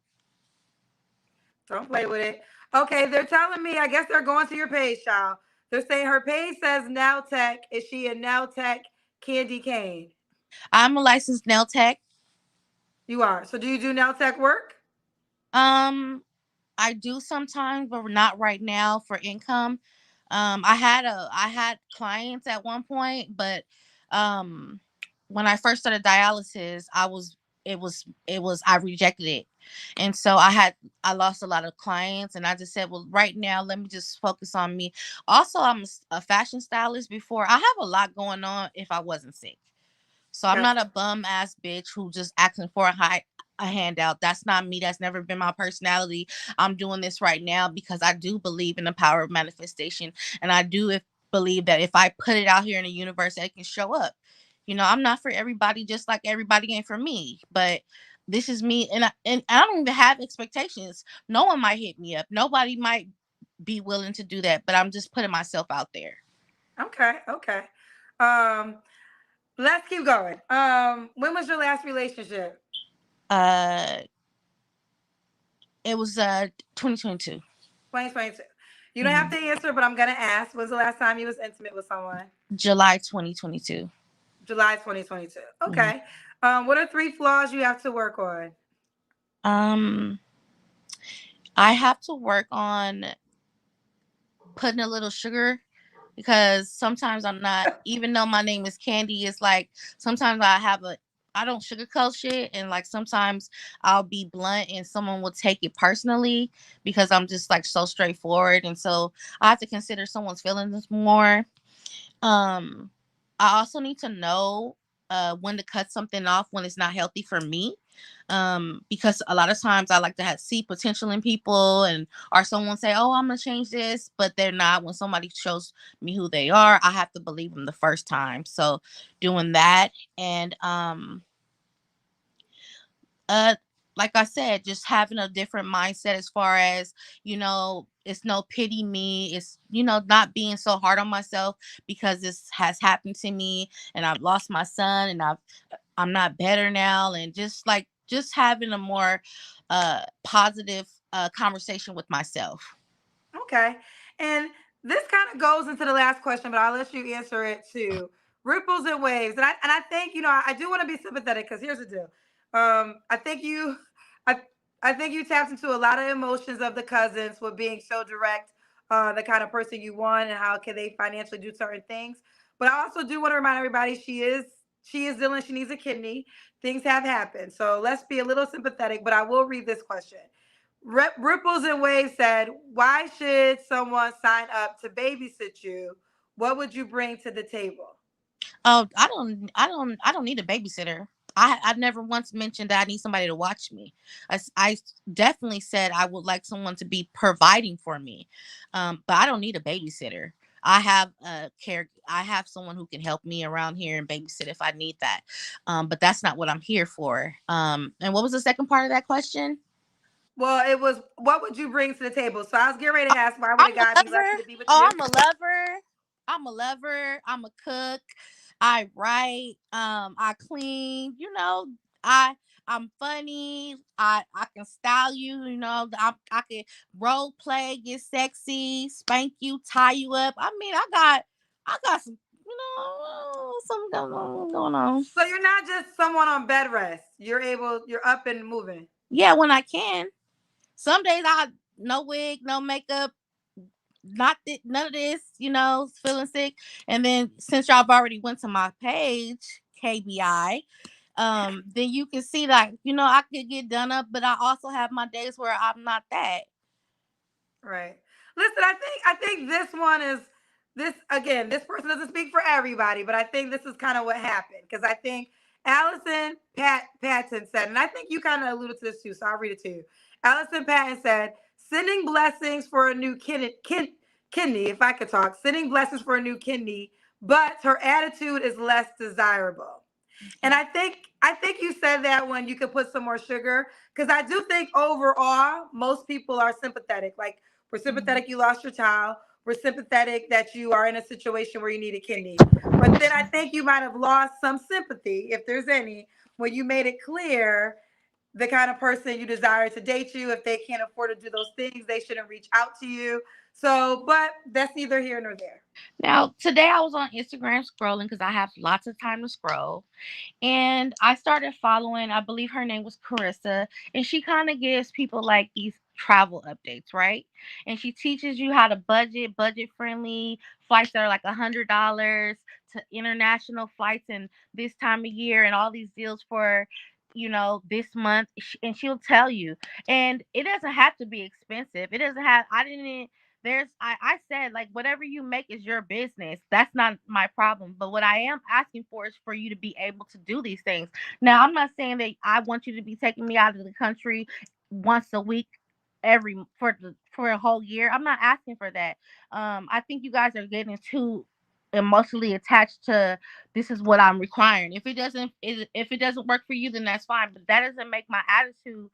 Don't play with it." Okay, they're telling me. I guess they're going to your page, child. They're saying her page says Now Tech. Is she a Now Tech Candy Cane? I'm a licensed nail tech. You are. So do you do Now Tech work? Um I do sometimes, but not right now for income. I had clients at one point, but um, when I first started dialysis, it was I rejected it, and so I lost a lot of clients, and I just said, well, right now, let me just focus on me. Also, I'm a fashion stylist. Before, I have a lot going on if I wasn't sick. So I'm not Gotcha. a bum ass bitch who just asking for a handout. That's not me. That's never been my personality. I'm doing this right now because I do believe in the power of manifestation, and I do believe that if I put it out here in the universe, it can show up. I'm not for everybody, just like everybody ain't for me. But this is me, and I don't even have expectations. No one might hit me up. Nobody might be willing to do that. But I'm just putting myself out there. Okay. Okay. Um, let's keep going. When was your last relationship? Uh, it was 2022. 2022. You don't have Mhm. to answer, but I'm gonna ask. When's the last time you was intimate with someone? July 2022. July 2022. Mhm. Okay. What are three flaws you have to work on? Um, I have to work on putting a little sugar because sometimes I'm not, even though my name is Candy, it's like sometimes I don't sugarcoat shit. And like sometimes I'll be blunt and someone will take it personally because I'm just like so straightforward. And so I have to consider someone's feelings more. Um, I also need to know when to cut something off when it's not healthy for me. Because a lot of times I like to see potential in people, and or someone say, "Oh, I'm gonna change this," but they're not. When somebody shows me who they are, I have to believe them the first time. So doing that, and uh like I said, just having a different mindset as far as, it's no pity me. It's, not being so hard on myself because this has happened to me and I've lost my son and I'm not better now. And just having a more positive conversand with myself. Okay. And this kind of goes into the last question, but I'll let you answer it too. Ripples and waves. And I think, I do want to be sympathetic because here's the deal. I think you I I think you tapped into a lot of emotions of the cousins with being so direct, the kind of person you want and how can they financially do certain things. But I also do want to remind everybody she is dealing, she needs a kidney. Things have happened. So let's be a little sympathetic, but I will read this question. Ripples and Waves said, "Why should someone sign up to babysit you? What would you bring to the table?" Oh, I don't need a babysitter. I never once mentioned that I need somebody to watch me. I definitely said I would like someone to be providing for me, but I don't need a babysitter. I have a care. I have someone who can help me around here and babysit if I need that. But that's not what I'm here for. And what was the second part of that question? Well, it was, what would you bring to the table? So I was getting ready to ask, why would I'm a a guy be lover. lucky to be with Oh, you? I'm a lover. I'm a lover. I'm a cook. I write. I clean. I I'm funny. I can style you. I can role play, get sexy, spank you, tie you up. I mean, I got some. Something going on. So you're not just someone on bed rest. You're up and moving. Yeah, when I can. Some days I no wig, no makeup, none of this, feeling sick. And then since y'all have already went to my page, KBI, then you can see like, I could get done up, but I also have my days where I'm not that. Right. Listen, I think this one is, this again. This person doesn't speak for everybody, but I think this is kind of what happened because I think Allison Patton said, and I think you kind of alluded to this too. So I'll read it to you. Allison Patton said, "Sending blessings for a new kidney. If I could talk, sending blessings for a new kidney, but her attitude is less desirable." And I think you said that when you could put some more sugar, because I do think overall most people are sympathetic. Like, we're sympathetic you lost your child. We're sympathetic that you are in a situation where you need a kidney. But then I think you might have lost some sympathy, if there's any, when you made it clear the kind of person you desire to date you. If they can't afford to do those things, they shouldn't reach out to you. So, but that's neither here nor there. Now, today I was on Instagram scrolling because I have lots of time to scroll. And I started following, I believe her name was Carissa, and she kind of gives people like these travel updates, right? And she teaches you how to budget friendly flights that are like $100 to international flights and this time of year and all these deals for this month. And she'll tell you, and it doesn't have to be expensive. It doesn't have, I didn't there's I said, like, whatever you make is your business. That's not my problem. But what I am asking for is for you to be able to do these things. Now, I'm not saying that I want you to be taking me out of the country once a week for a whole year. I'm not asking for that. I think you guys are getting too emotionally attached to this is what I'm requiring. If it doesn't work for you, then that's fine. But that doesn't make my attitude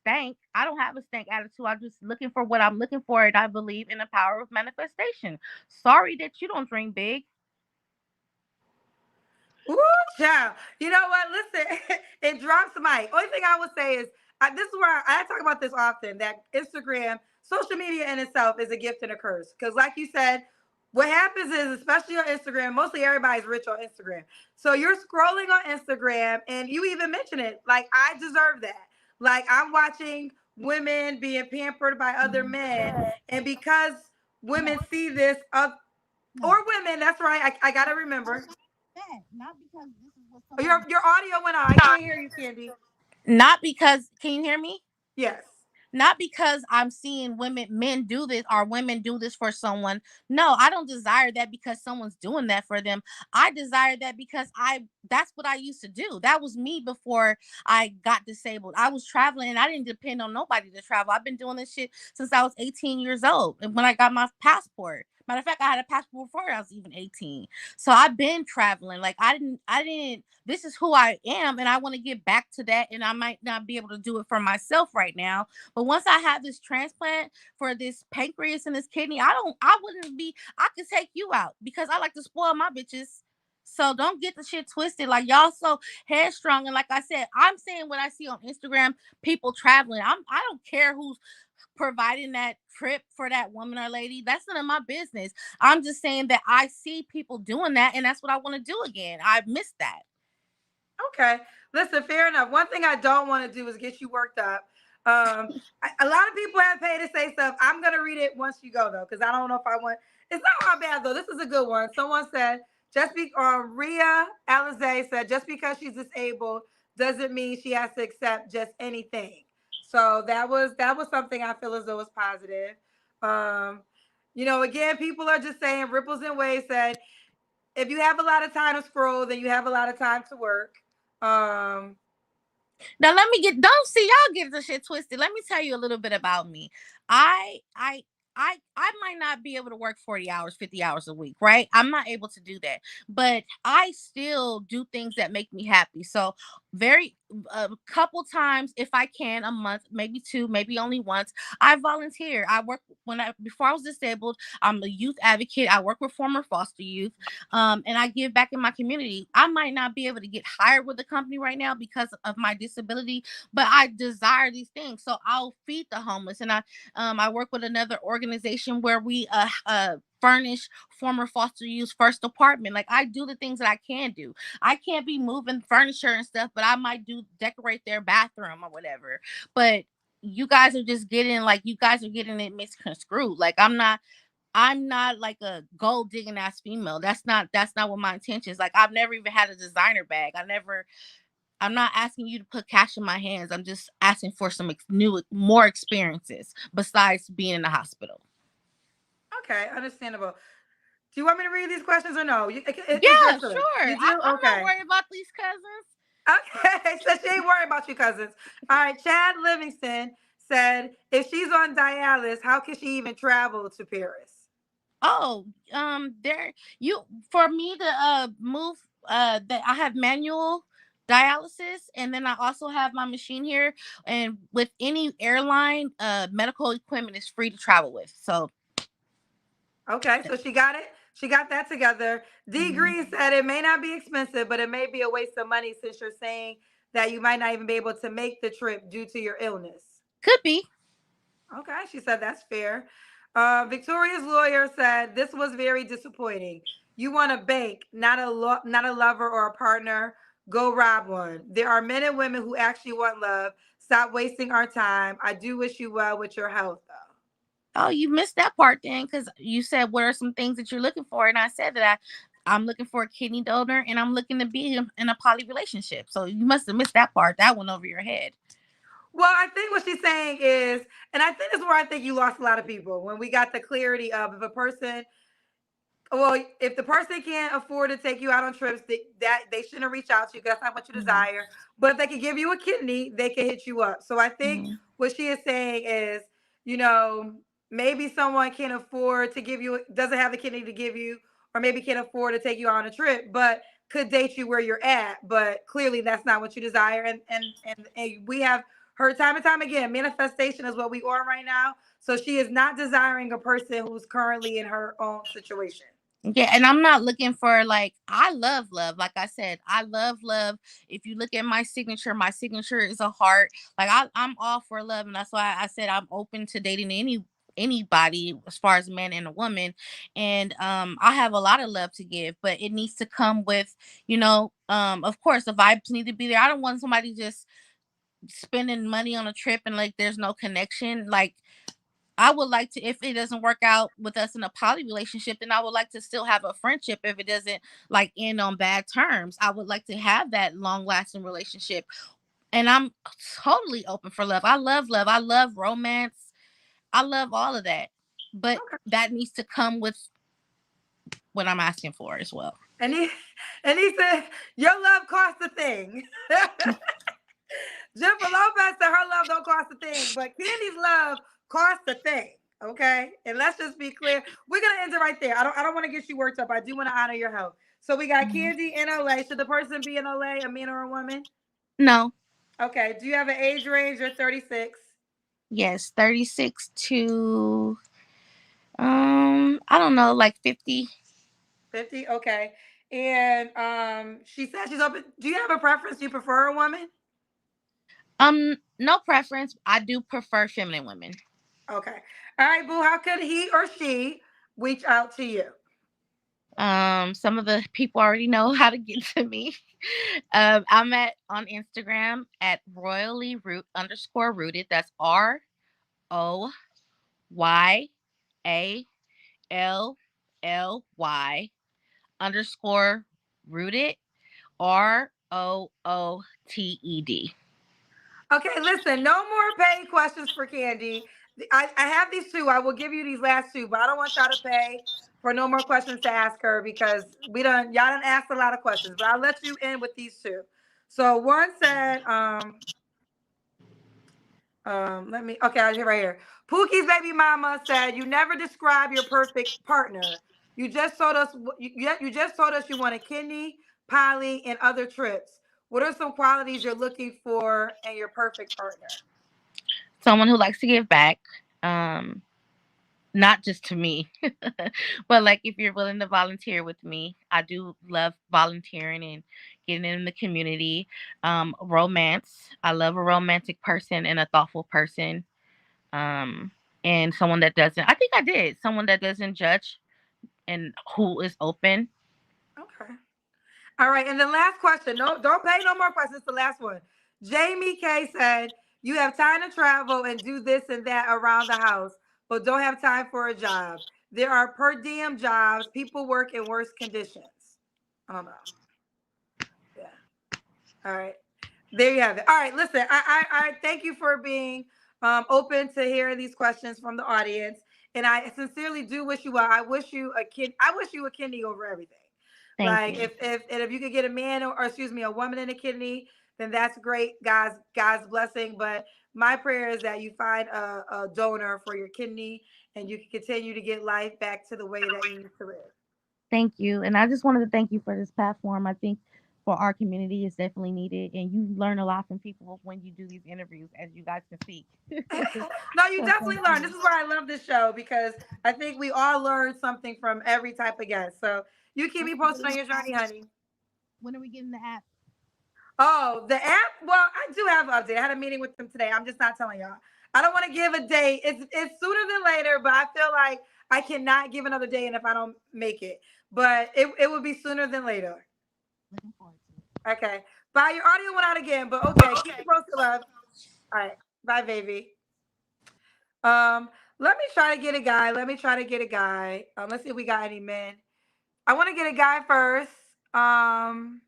stank. I don't have a stank attitude. I'm just looking for what I'm looking for, and I believe in the power of manifestation. Sorry that you don't dream big. Ooh, child. You know what? Listen, it drops the mic. Only thing I would say is, this is where I talk about this often, that Instagram, social media in itself is a gift and a curse. Because, like you said, what happens is, especially on Instagram, mostly everybody's rich on Instagram. So you're scrolling on Instagram and you even mention it. Like, I deserve that. Like, I'm watching women being pampered by other men. And because women see this, or women, that's right, I got to remember. Not because this is what Oh, someone. your audio went out. I can't hear you, Candy. Not because. Can you hear me? Yes. Not because I'm seeing men do this or women do this for someone. No, I don't desire that because someone's doing that for them. I desire that because that's what I used to do. That was me before I got disabled. I was traveling and I didn't depend on nobody to travel. I've been doing this shit since I was 18 years old. And when I got my passport. Matter of fact, I had a passport before I was even 18. So I've been traveling. Like I didn't this is who I am and I want to get back to that and I might not be able to do it for myself right now, but once I have this transplant for this pancreas and this kidney, I wouldn't be, I could take you out because I like to spoil my bitches. So don't get the shit twisted. Like y'all so headstrong. And like I said, I'm saying what I see on Instagram, people traveling. I don't care who's providing that trip for that woman or lady. That's none of my business. I'm just saying that I see people doing that, and that's what I want to do again. I missed that. Okay. Listen, fair enough. One thing I don't want to do is get you worked up. A lot of people have paid to say stuff. I'm gonna read it once you go though, because I don't know if I want. It's not all bad though. This is a good one. Someone said just be Ria Alizé said just because she's disabled doesn't mean she has to accept just anything. So that was something I feel as though was positive. Um, again, people are just saying ripples and waves said if you have a lot of time to scroll, then you have a lot of time to work. Um, Now let me get don't see y'all get the shit twisted. Let me tell you a little bit about me. I I I might not be able to work 40 hours, 50 hours a week, right? I'm not able to do that. But I still do things that make me happy. So very a couple times if I can a month, maybe two, maybe only once, I volunteer. I work when I before I was disabled, I'm a youth advocate. I work with former foster youth. And I give back in my community. I might not be able to get hired with the company right now because of my disability, but I desire these things. So I'll feed the homeless, and I work with another organization where we furnish former foster youth first apartment. Like I do the things that I can do. I can't be moving furniture and stuff, but I might do decorate their bathroom or whatever. But you guys are just getting like you guys are getting it misconstrued. Like I'm not like a gold digging ass female. That's not what my intention is. Like I've never even had a designer bag. I'm not asking you to put cash in my hands. I'm just asking for some new more experiences besides being in the hospital. okay, understandable. Do you want me to read these questions or no? It's your Yeah, turn. sure. You do? I'm not Okay. worried about these cousins. Okay. So she ain't worried about you, cousins. All right. Chad Livingston said if she's on dialysis, how can she even travel to Paris? Oh, there you for me to move that I have manual dialysis, and then I also have my machine here, and with any airline medical equipment is free to travel with. So Okay. So she got it. She got that together. D mhm. Green said it may not be expensive, but it may be a waste of money since you're saying that you might not even be able to make the trip due to your illness. Could be. Okay, she said that's fair. Victoria's lawyer said this was very disappointing. You want a bank, not a lover or a partner. Go rob one. There are men and women who actually want love. Stop wasting our time. I do wish you well with your health, though. Oh, you missed that part then, because you said what are some things that you're looking for, and I said that I'm looking for a kidney donor, and I'm looking to be in a poly relationship. So you must have missed that part. That went over your head. Well, I think what she's saying is, and I think this is where I think you lost a lot of people when we got the clarity of if a person well, if the person can't afford to take you out on trips, they shouldn't reach out to you because that's not what you Mhm. desire. But if they can give you a kidney, they can hit you up. So I think Mhm. what she is saying is, you know, maybe someone can afford to give you doesn't have the kidney to give you, or maybe can't afford to take you on a trip, but could date you where you're at. But clearly that's not what you desire. And we have heard time and time again, manifestation is what we are right now. So she is not desiring a person who's currently in her own situation. Yeah, and I'm not looking for like I love love. Like I said, I love love. If you look at my signature is a heart. Like I'm all for love, and that's why I said I'm open to dating anybody as far as a man and a woman. And I have a lot of love to give, but it needs to come with, of course the vibes need to be there. I don't want somebody just spending money on a trip and like there's no connection. Like I would like to, if it doesn't work out with us in a poly relationship, then I would like to still have a friendship. If it doesn't like end on bad terms, I would like to have that long lasting relationship. And I'm totally open for love. I love love. I love romance. I love all of that. But Okay. that needs to come with what I'm asking for as well. And he and he said, "Your love costs a thing." Jennifer Lopez said her love don't cost a thing, but Candy's love costs a thing. Okay, and let's just be clear. We're gonna end it right there. I don't want to get you worked up. I do want to honor your health. So we got Mhm. Candy in LA. Should the person be in LA, a man or a woman? No. Okay. Do you have an age range? You're 36. Yes. 36 to I don't know, like 50. 50. Okay. And she said she's open. Do you have a preference? Do you prefer a woman? No preference. I do prefer feminine women. Okay. All right, boo. How could he or she reach out to you? Some of the people already know how to get to me. I'm at on Instagram at royally root underscore rooted. That's ROYALLY underscore rooted ROOTED. Okay, listen, no more paid questions for Candy. I have these two. I will give you these last two, but I don't want y'all to pay for no more questions to ask her because y'all done asked a lot of questions, but I'll let you in with these two. So one said, let me okay, I right here. Pookie's baby mama said, "You never describe your perfect partner. You just told us you just told us you want a kidney, poly, and other trips. What are some qualities you're looking for in your perfect partner?" Someone who likes to give back. Um, Not just to me, but like if you're willing to volunteer with me, I do love volunteering and getting in the community. Romance, I love a romantic person and a thoughtful person. Um, and someone that doesn't, I think I did, someone that doesn't judge and who is open. Okay. All right. And the last question. No, don't pay no more questions. The last one. Jamie K said, "You have time to travel and do this and that around the house, but don't have time for a job. There are per diem jobs. People work in worse conditions." I don't know. Yeah. All right. There you have it. All right. Listen, I thank you for being open to hearing these questions from the audience. And I sincerely do wish you well. I wish you a kid. I wish you a kidney over everything. Thank Like you. if you could get a man or excuse me, a woman in a kidney, then that's great. God's blessing. But my prayer is that you find a donor for your kidney and you can continue to get life back to the way that you used to live. Thank you. And I just wanted to thank you for this platform. I think for our community is definitely needed. And you learn a lot from people when you do these interviews, as you guys can see. No, you So thank definitely learn. This you. is why I love this show because I think we all learn something from every type of guest. So you keep When me are we posted getting on the your app? journey, honey. When are we getting the app? Oh, the app? Well, I do have an update. I had a meeting with them today. I'm just not telling y'all. I don't want to give a date. It's sooner than later, but I feel like I cannot give another date and if I don't make it. But it would be sooner than later. Looking forward to it. Okay. Bye. Your audio went out again, but okay. Keep me posted, love. All right. Bye, baby. Um, let me try to get a guy. Let me try to get a guy. Let's see if we got any men. I want to get a guy first. Um,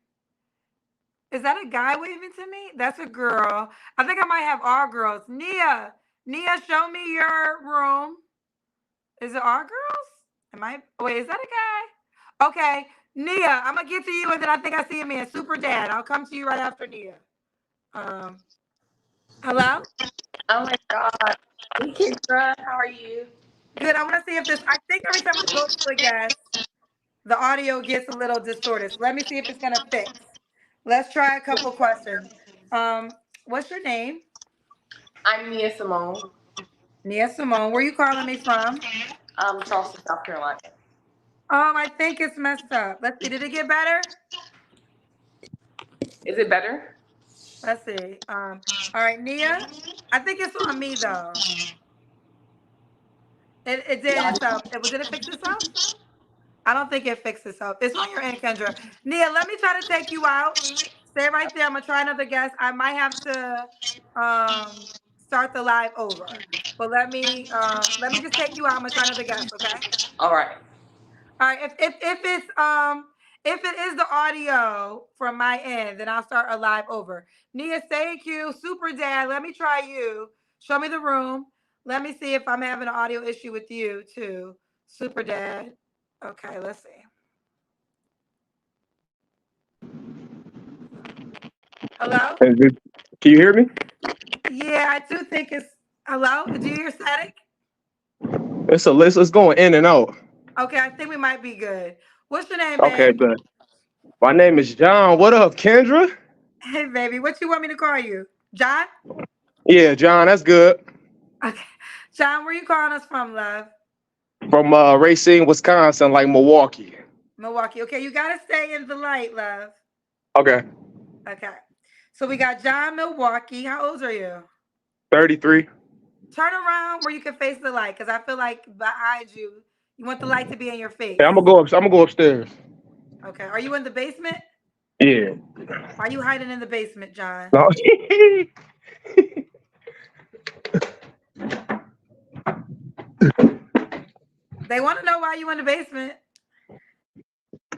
is that a guy waving to me? That's a girl. I think I might have all girls. Nia, show me your room. Is it all girls? Am I? Wait, is that a guy? Okay, Nia, I'm gonna get to you, and then I think I see a man. Super Dad. I'll come to you right after Nia. Um, hello. Oh my God. Hey, Kendra, how are you? Good. I want to see if this. I think every time I go to a guest, the audio gets a little distorted. So let me see if it's gonna fix. Let's try a couple questions. Um, what's your name? I'm Nia Simone, Nia Simone. Where you calling me from? Charleston, South Carolina. I think it's messed up. Let's see. Did it get better? Is it better? Let's see. All right, Nia. I think it's on me though. It The did audio? itself. Did it fix itself? I don't think it fixed itself. It's on your end, Kendra. Nia, let me try to take you out. Stay right there. I'm gonna try another guest. I might have to start the live over. But let me just take you out. I'm gonna try another guest, okay? All right. All right. If it is the audio from my end, then I'll start a live over. Nia, thank you. Super Dad, let me try you. Show me the room. Let me see if I'm having an audio issue with you too. Super Dad. Okay, let's see. Hello? Can you hear me? Yeah, I do think it's hello. Do you hear static? It's going in and out. Okay, I think we might be good. What's your name, Okay, babe? good. My name is John. What up, Kendra? Hey, baby. What you want me to call you? John? Yeah, John, that's good. Okay. John, where you calling us from, love? From Racine, Wisconsin, like Milwaukee. Milwaukee. Okay, you gotta stay in the light, love. Okay. Okay. So we got John, Milwaukee. How old are you? 33. Turn around where you can face the light, because I feel like behind you, you want the light to be in your Hey, face. I'm gonna go up. I'm gonna go upstairs. Okay. Are you in the basement? Yeah. Why are you hiding in the basement, John? No. They want to know why you in the basement.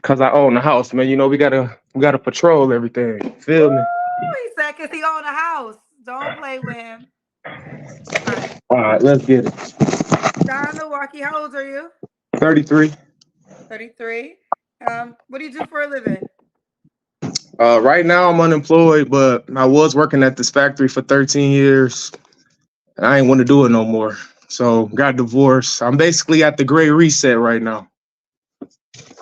Cause I own the house, man. You know, we gotta patrol everything. Feel me? Ooh, he said because he own a house. Don't play with him. All right. All right, let's get it. John, Milwaukee. How old are you? 33. 33. What do you do for a living? Right now I'm unemployed, but I was working at this factory for 13 years. And I ain't want to do it no more. So got divorced. I'm basically at the great reset right now.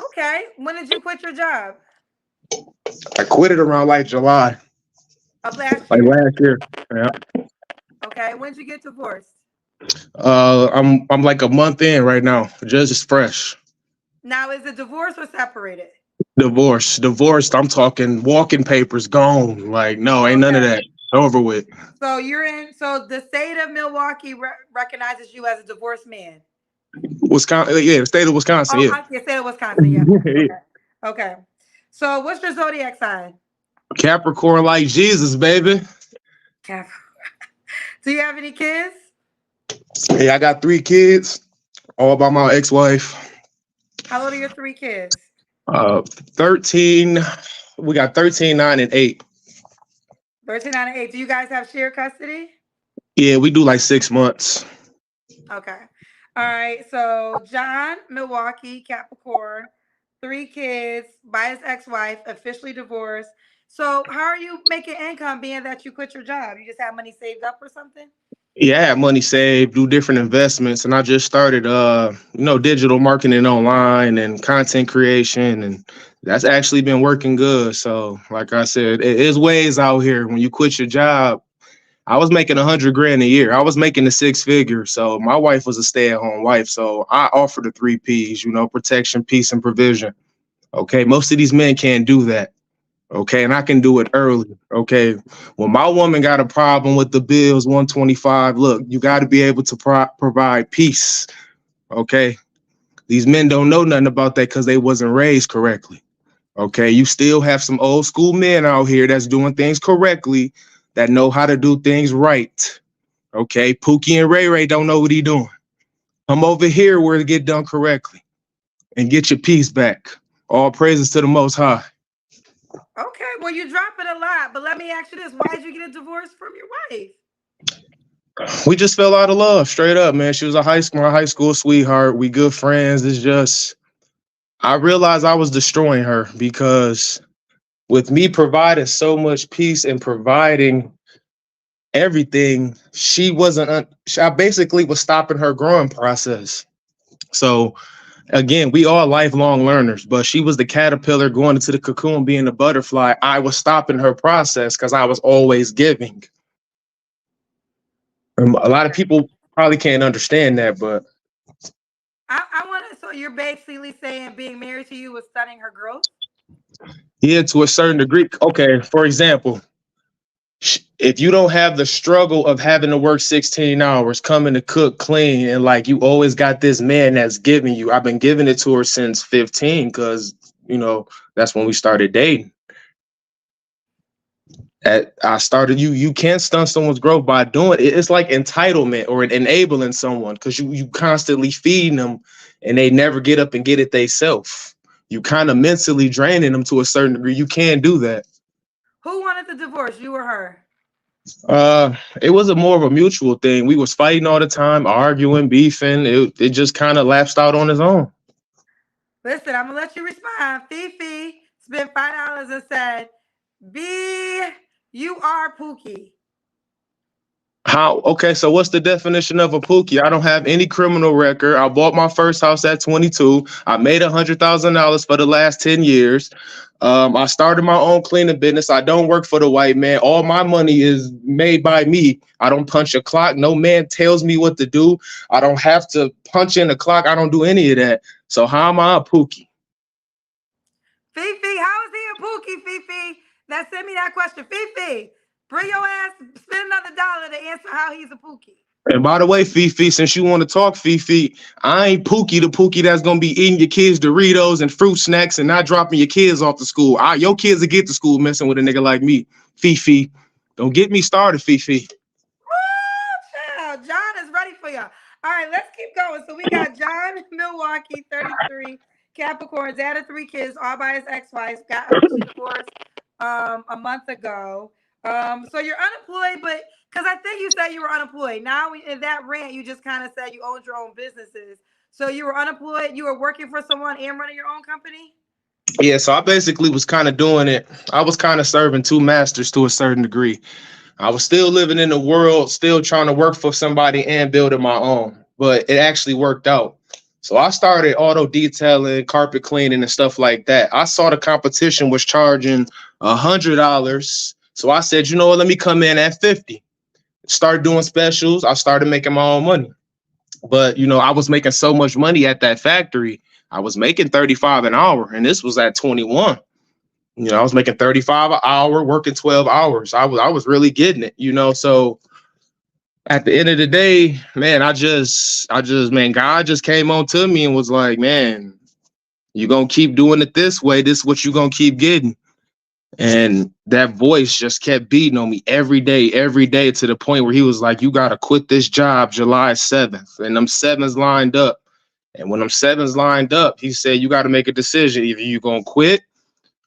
Okay. When did you quit your job? I quit it around like July, Of last like year. last year. Yeah. Okay. When did you get divorced? I'm like a month in right now. Just fresh. Now, is it divorced or separated? Divorced. I'm talking walking papers gone. Like, no, ain't none of Okay. that. Over with. So you're in. So the state of Milwaukee recognizes you as a divorced man. Wisconsin, yeah, the state of Wisconsin, Oh, yeah. I can say it Wisconsin. Yeah. Okay. Okay. So what's your zodiac sign? Capricorn like Jesus, baby. Cap. Do you have any kids? Yeah, I got 3 kids, all by my ex-wife. How old are your 3 kids? 13. We got 13, 9, and 8. 13, 9, and 8. Do you guys have shared custody? Yeah, we do like 6 months. Okay. All right. So John, Milwaukee, Capricorn, 3 kids by his ex-wife, officially divorced. So how are you making income being that you quit your job? You just have money saved up or something? Yeah, I have money saved, do different investments, and I just started digital marketing online and content creation, and that's actually been working good. So, like I said, it is ways out here when you quit your job. I was making 100 grand a year. I was making the 6 figures. So my wife was a stay-at-home wife. So I offer the 3 P's, protection, peace, and provision. Okay. Most of these men can't do that. Okay. And I can do it early. Okay. When my woman got a problem with the bills, 125, look, you got to be able to provide peace. Okay. These men don't know nothing about that because they wasn't raised correctly. Okay. You still have some old school men out here that's doing things correctly, that know how to do things right. Okay. Pookie and Ray Ray don't know what he doing. Come over here where it get done correctly and get your peace back. All praises to the Most High. Okay. Well, you drop it a lot, but let me ask you this. Why did you get a divorce from your wife? We just fell out of love, straight up, man. She was my high school sweetheart. We good friends. It's just, I realized I was destroying her because with me providing so much peace and providing everything, she wasn't, I basically was stopping her growing process. So again, we all lifelong learners, but she was the caterpillar going into the cocoon, being the butterfly. I was stopping her process because I was always giving. A lot of people probably can't understand that, but I want to. So you're basically saying being married to you was stunning her growth? yeah, to a certain degree. Okay, for example, if you don't have the struggle of having to work 16 hours, coming to cook, clean, and like you always got this man that's giving you, I've been giving it to her since 15 because, that's when we started dating. I started, you can't stunt someone's growth by doing it. It's like entitlement or enabling someone because you constantly feeding them and they never get up and get it themselves. You kind of mentally draining them to a certain degree. You can't do that. Who wanted the divorce, you or her? It was a more of a mutual thing. We was fighting all the time, arguing, beefing. It just kind of lapsed out on its own. Listen, I'm gonna let you respond. Fifi spent $5 and said, "B, you are Pookie." How? Okay, so what's the definition of a pookie? I don't have any criminal record. I bought my first house at 22. I made $100,000 for the last 10 years. I started my own cleaning business. I don't work for the white man. All my money is made by me. I don't punch a clock. No man tells me what to do. I don't have to punch in the clock. I don't do any of that. So how am I a pookie? Fifi, how is he a Pookie, Fifi? Now send me that question. Fifi, bring your ass, spend another dollar to answer how he's a Pookie. And by the way, Fifi, since you want to talk, Fifi, I ain't Pookie the Pookie that's gonna be eating your kids Doritos and fruit snacks and not dropping your kids off to school. Your kids will get to school messing with a nigga like me, Fifi. Don't get me started, Fifi. Child, John is ready for y'all. All right, let's keep going. So we got John, Milwaukee, 33, Capricorn, dad of 3 kids, all by his ex-wife. Got her when she divorced a month ago. So you're unemployed, but because I think you said you were unemployed. Now in that rant, you just kind of said you owned your own businesses. So you were unemployed, you were working for someone and running your own company? Yeah, so I basically was kind of doing it. I was kind of serving two masters to a certain degree. I was still living in the world, still trying to work for somebody and building my own, but it actually worked out. So I started auto detailing, carpet cleaning, and stuff like that. I saw the competition was charging $100. So I said, you know what, let me come in at 50. Start doing specials. I started making my own money. But I was making so much money at that factory. I was making 35 an hour, and this was at 21. I was making 35 an hour, working 12 hours. I was really getting it, So at the end of the day, man, man, God just came on to me and was like, man, you're going to keep doing it this way. This is what you're going to keep getting. And that voice just kept beating on me every day, to the point where he was like, you got to quit this job July 7th. And them sevens lined up. And when them sevens lined up, he said, you got to make a decision. Either you going to quit,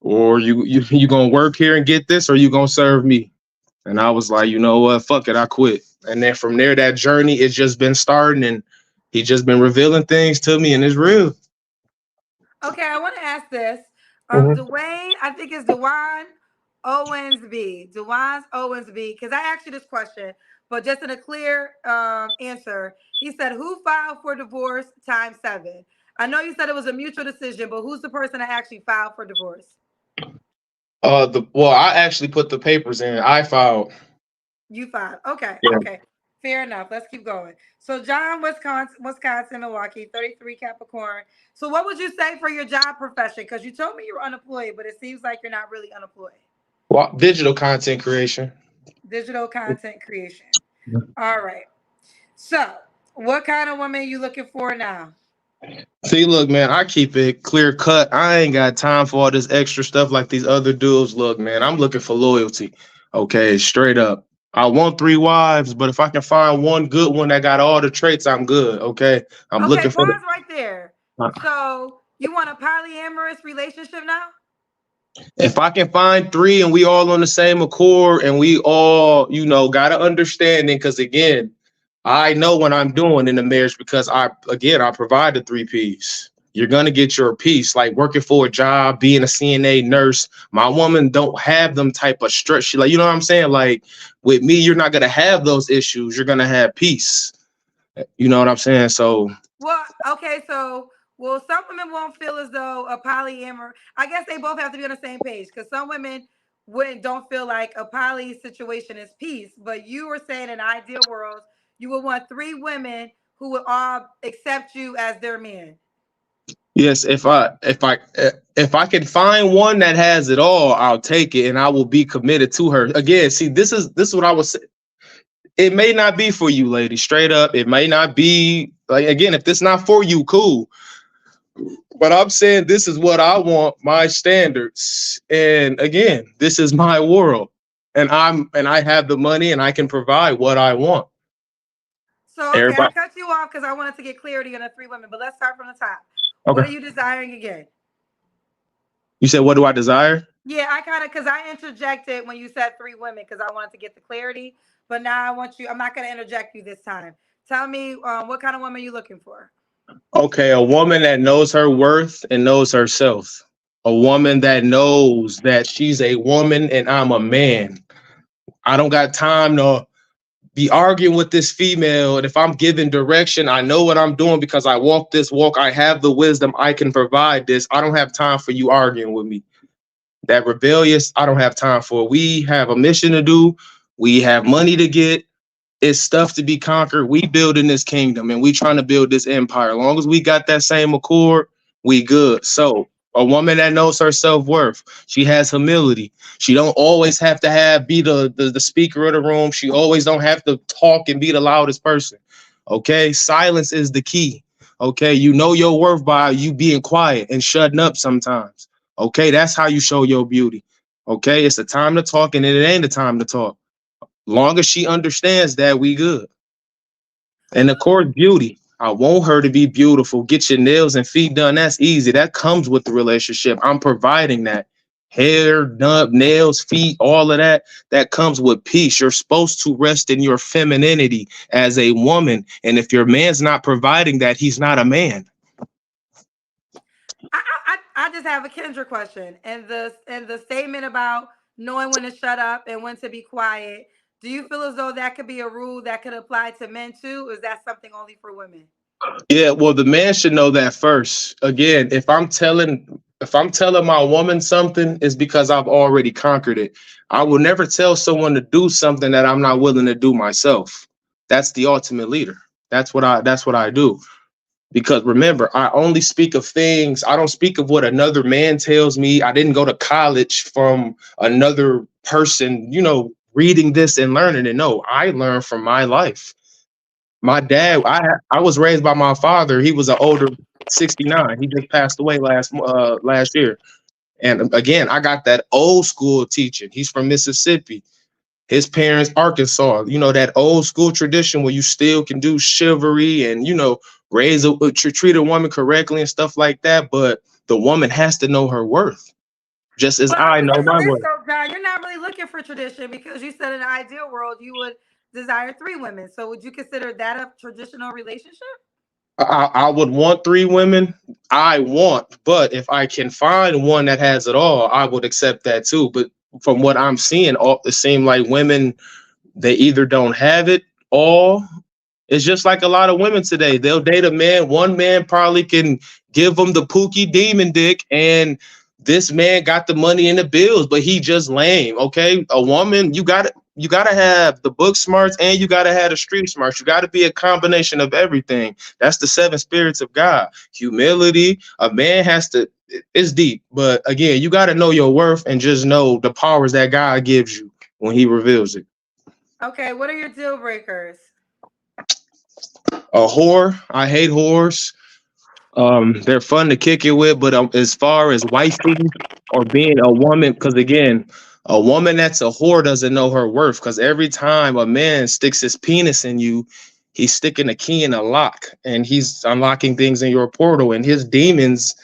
or you gonna work here and get this, or you gonna serve me. And I was like, you know what, fuck it, I quit. And then from there, that journey, it's just been starting, and he just been revealing things to me, and it's real. Okay, I want to ask this. Mhm. Dwayne, I think it's Dewan Owensby. Dewan Owensby, because I asked you this question, but just in a clear answer, he said, who filed for divorce times 7? I know you said it was a mutual decision, but who's the person that actually filed for divorce? I actually put the papers in. I filed. You filed. Okay, Yeah. okay. Fair enough. Let's keep going. So John, Wisconsin, Milwaukee, 33 Capricorn. So what would you say for your job profession? Because you told me you were unemployed, but it seems like you're not really unemployed. Well, digital content creation. Digital content creation. All right. So what kind of woman are you looking for now? See, look, man, I keep it clear cut. I ain't got time for all this extra stuff like these other dudes. Look, man, I'm looking for loyalty. Okay, straight up. I want 3 wives, but if I can find one good one that got all the traits, I'm good. Okay, I'm Okay, looking for pause right there. the. So you want a polyamorous relationship now? If I can find 3 and we all on the same accord and we all, got an understanding, because again, I know what I'm doing in the marriage, because I provide the 3 P's. You're gonna get your piece, like working for a job, being a CNA nurse. My woman don't have them type of stress. She, like, you know what I'm saying? Like with me, you're not gonna have those issues. You're gonna have peace. You know what I'm saying? So Well, okay, so some women won't feel as though a polyamor. I guess they both have to be on the same page, because some women don't feel like a poly situation is peace. But you were saying in ideal world, you would want 3 women who would all accept you as their man. yes, if I can find one that has it all, I'll take it, and I will be committed to her. Again, see, this is what I was saying. It may not be for you, lady. Straight up, it may not be. Like, again, if this not for you, cool. But I'm saying this is what I want, my standards. And again, this is my world. And I have the money and I can provide what I want. So, okay, I Everybody. cut you off because I wanted to get clarity on the 3 women. But let's start from the top. What Okay. are you desiring again? You said, what do I desire? Yeah, I kind of, because I interjected when you said 3 women because I wanted to get the clarity. But now I want you, I'm not going to interject you this time. Tell me, what kind of woman are you looking for? Okay, a woman that knows her worth and knows herself. A woman that knows that she's a woman and I'm a man. I don't got time to be arguing with this female. And if I'm giving direction, I know what I'm doing because I walk this walk. I have the wisdom. I can provide this. I don't have time for you arguing with me. That rebellious, I don't have time for. We have a mission to do. We have money to get. It's stuff to be conquered. We building this kingdom and we trying to build this empire. As long as we got that same accord, we good. So A woman that knows her self-worth. She has humility. She don't always have to be the speaker of the room. She always don't have to talk and be the loudest person. Okay? Silence is the key. Okay? You know your worth by you being quiet and shutting up sometimes. Okay? That's how you show your beauty. Okay? It's the time to talk and it ain't the time to talk. Long as she understands that, we good. And of course, beauty. I want her to be beautiful. Get your nails and feet done. That's easy. That comes with the relationship. I'm providing that. Hair, done, nails, feet, all of that. That comes with peace. You're supposed to rest in your femininity as a woman. And if your man's not providing that, he's not a man. I just have a Kendra question. And the statement about knowing when to shut up and when to be quiet. Do you feel as though that could be a rule that could apply to men too? Or is that something only for women? Yeah, well, the man should know that first. Again, if I'm telling my woman something, it's because I've already conquered it. I will never tell someone to do something that I'm not willing to do myself. That's the ultimate leader. That's what I do. Because remember, I only speak of things, I don't speak of what another man tells me. I didn't go to college from another person, reading this and learning it. No, I learned from my life. My dad, I was raised by my father. He was an older 69. He just passed away last year. And again, I got that old school teaching. He's from Mississippi. His parents, Arkansas. That old school tradition where you still can do chivalry and treat a woman correctly and stuff like that. But the woman has to know her worth, just as But I'm I know looking for my this worth. though, John. You're not really looking for tradition because you said in an ideal world you would desire three women. So would you consider that a traditional relationship? I would want three women. But if I can find one that has it all, I would accept that too. But from what I'm seeing, it seems like women, they either don't have it all. It's just like a lot of women today. They'll date a man. One man probably can give them the Pookie demon dick, and this man got the money and the bills, but he just lame. Okay, a woman, you gotta have the book smarts and you gotta have the street smarts. You gotta be a combination of everything. That's the seven spirits of God. Humility. A man has to. It's deep, but again, you gotta know your worth and just know the powers that God gives you when He reveals it. Okay, what are your deal breakers? A whore. I hate whores. They're fun to kick it with, but as far as wifing or being a woman, because again, a woman that's a whore doesn't know her worth. Because every time a man sticks his penis in you, he's sticking a key in a lock, and he's unlocking things in your portal, and his demons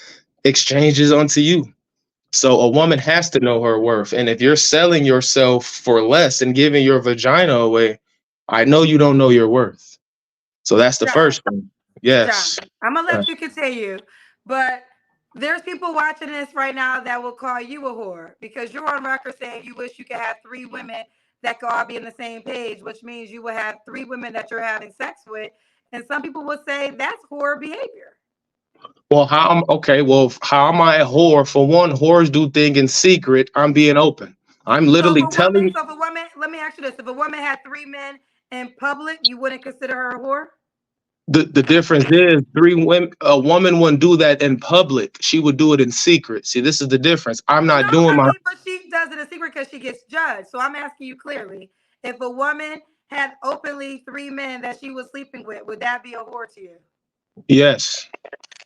exchanges onto you. So a woman has to know her worth, and if you're selling yourself for less and giving your vagina away, I know you don't know your worth. So that's the John, first thing. John, Yes. I'm gonna let you continue, but there's people watching this right now that will call you a whore because you're on record saying you wish you could have three women that could all be on the same page, which means you will have three women that you're having sex with, and some people would say that's whore behavior. Well, how am I a whore? For one, whores do things in secret. I'm being open. I'm So if literally a woman, telling so if a woman, let me ask you this: if a woman had three men in public, you wouldn't consider her a whore? the difference is three women. A woman wouldn't do that in public. She would do it in secret. See, this is the difference. I'm No, not doing I my. mean, but she does it in secret because she gets judged. So I'm asking you clearly: if a woman had openly three men that she was sleeping with, would that be a whore to you? Yes.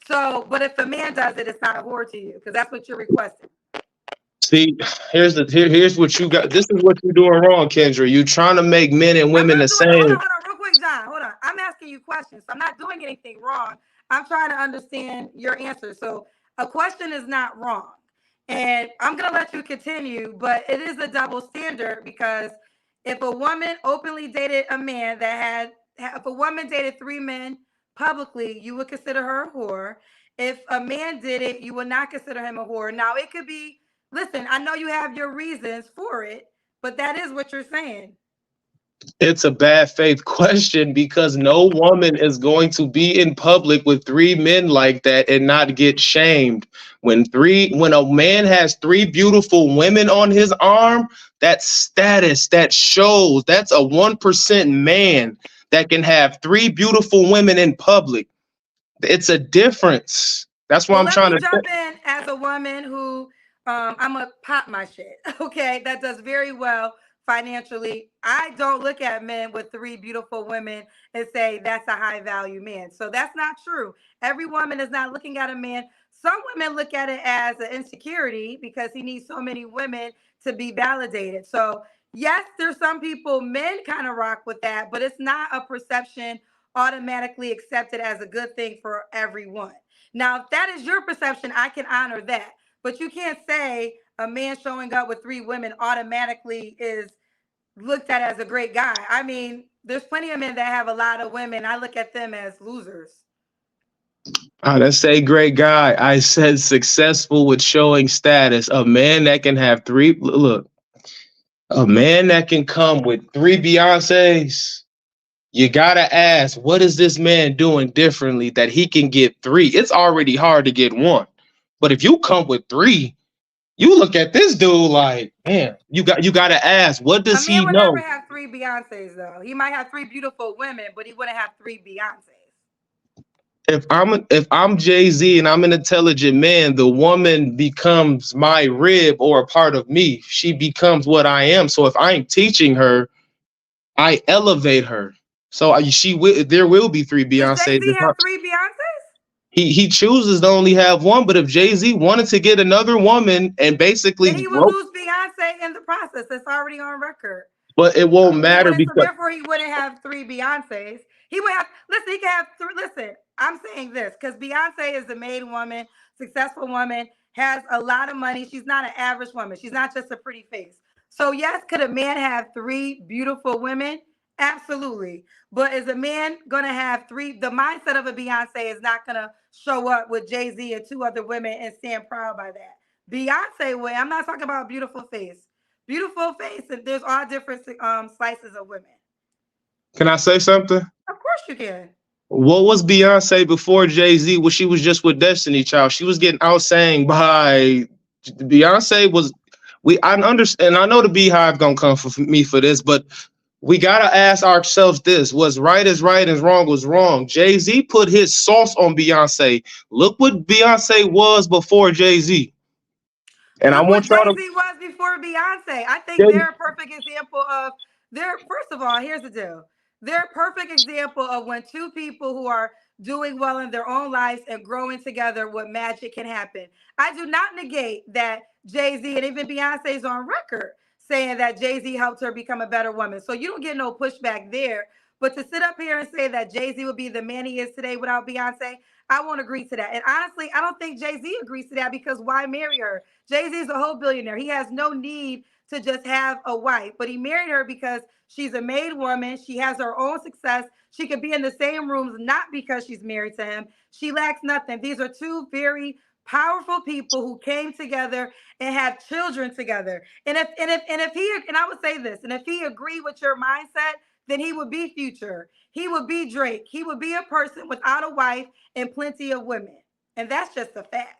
So, but if a man does it, it's not a whore to you because that's what you're requesting. See, here's what you got. This is what you're doing wrong, Kendra. You're trying to make men and I'm women not the doing it. same. Hold on, real quick, John. Hold on. I'm asking you questions. I'm not doing anything wrong. I'm trying to understand your answer. So, a question is not wrong. And I'm going to let you continue, but it is a double standard because if a woman openly dated a man if a woman dated three men publicly, you would consider her a whore. If a man did it, you would not consider him a whore. Now, it could be, listen, I know you have your reasons for it, but that is what you're saying. It's a bad faith question because no woman is going to be in public with three men like that and not get shamed. When a man has three beautiful women on his arm, that's status, that shows that's a 1% man that can have three beautiful women in public. It's a difference. That's why Well, I'm let me trying to. jump in as a woman who I'm a pop my shit. Okay, that does very well financially. I don't look at men with three beautiful women and say that's a high value man. So that's not true. Every woman is not looking at a man. Some women look at it as an insecurity because he needs so many women to be validated. So yes, there's some people, men kind of rock with that, but it's not a perception automatically accepted as a good thing for everyone. Now, if that is your perception, I can honor that. But you can't say a man showing up with three women automatically is looked at as a great guy. I mean, there's plenty of men that have a lot of women. I look at them as losers. I didn't say great guy. I said successful with showing status. A man that can have three. Look, a man that can come with three Beyonces. You gotta ask, what is this man doing differently that he can get three? It's already hard to get one, but if you come with three, you look at this dude like, man, you gotta ask, what A does man he would never know? have three Beyonces, though. He might have three beautiful women, but he wouldn't have three Beyonces. If I'm Jay Z and I'm an intelligent man, the woman becomes my rib or a part of me. She becomes what I am. So if I'm teaching her, I elevate her. So she will. There will be three Does Jay Beyonces. Z have three Beyonces? He chooses to only have one. But if Jay Z wanted to get another woman and Then basically he would broke, lose Beyonce in the process. It's already on record. but it won't He matter wouldn't. So because therefore, he wouldn't have three Beyonces. He would have. Listen, he could have three. Listen, I'm saying this because Beyonce is a made woman, successful woman, has a lot of money. She's not an average woman. She's not just a pretty face. So yes, could a man have three beautiful women? Absolutely. But is a man gonna have three? The mindset of a Beyonce is not gonna show up with Jay Z and two other women and stand proud by that. Beyonce way. I'm not talking about beautiful face. Beautiful face, and there's all different slices of women. can I say something? Of course you can. What was Beyonce before Jay Z? Well, she was just with Destiny Child. She was getting outsang by Beyonce. Was we? I understand. I know the Beehive gonna come for me for this, but we gotta ask ourselves this: was right is right and wrong was wrong. Jay Z put his sauce on Beyonce. Look what Beyonce was before Jay Z, and I Look what want y'all Jay to. Z was before Beyonce. I think they're a perfect example of they're first of all, here's the deal. They're a perfect example of when two people who are doing well in their own lives and growing together, what magic can happen. I do not negate that Jay-Z and even Beyonce's on record saying that Jay-Z helped her become a better woman. So you don't get no pushback there. But to sit up here and say that Jay-Z would be the man he is today without Beyonce, I won't agree to that. And honestly, I don't think Jay-Z agrees to that because why marry her? Jay-Z is a whole billionaire. He has no need to just have a wife, but he married her because she's a made woman. She has her own success. She could be in the same rooms, not because she's married to him. She lacks nothing. These are two very powerful people who came together and had children together. And if he and I would say this, and if he agreed with your mindset, then he would be Future. He would be Drake. He would be a person without a wife and plenty of women. And that's just a fact.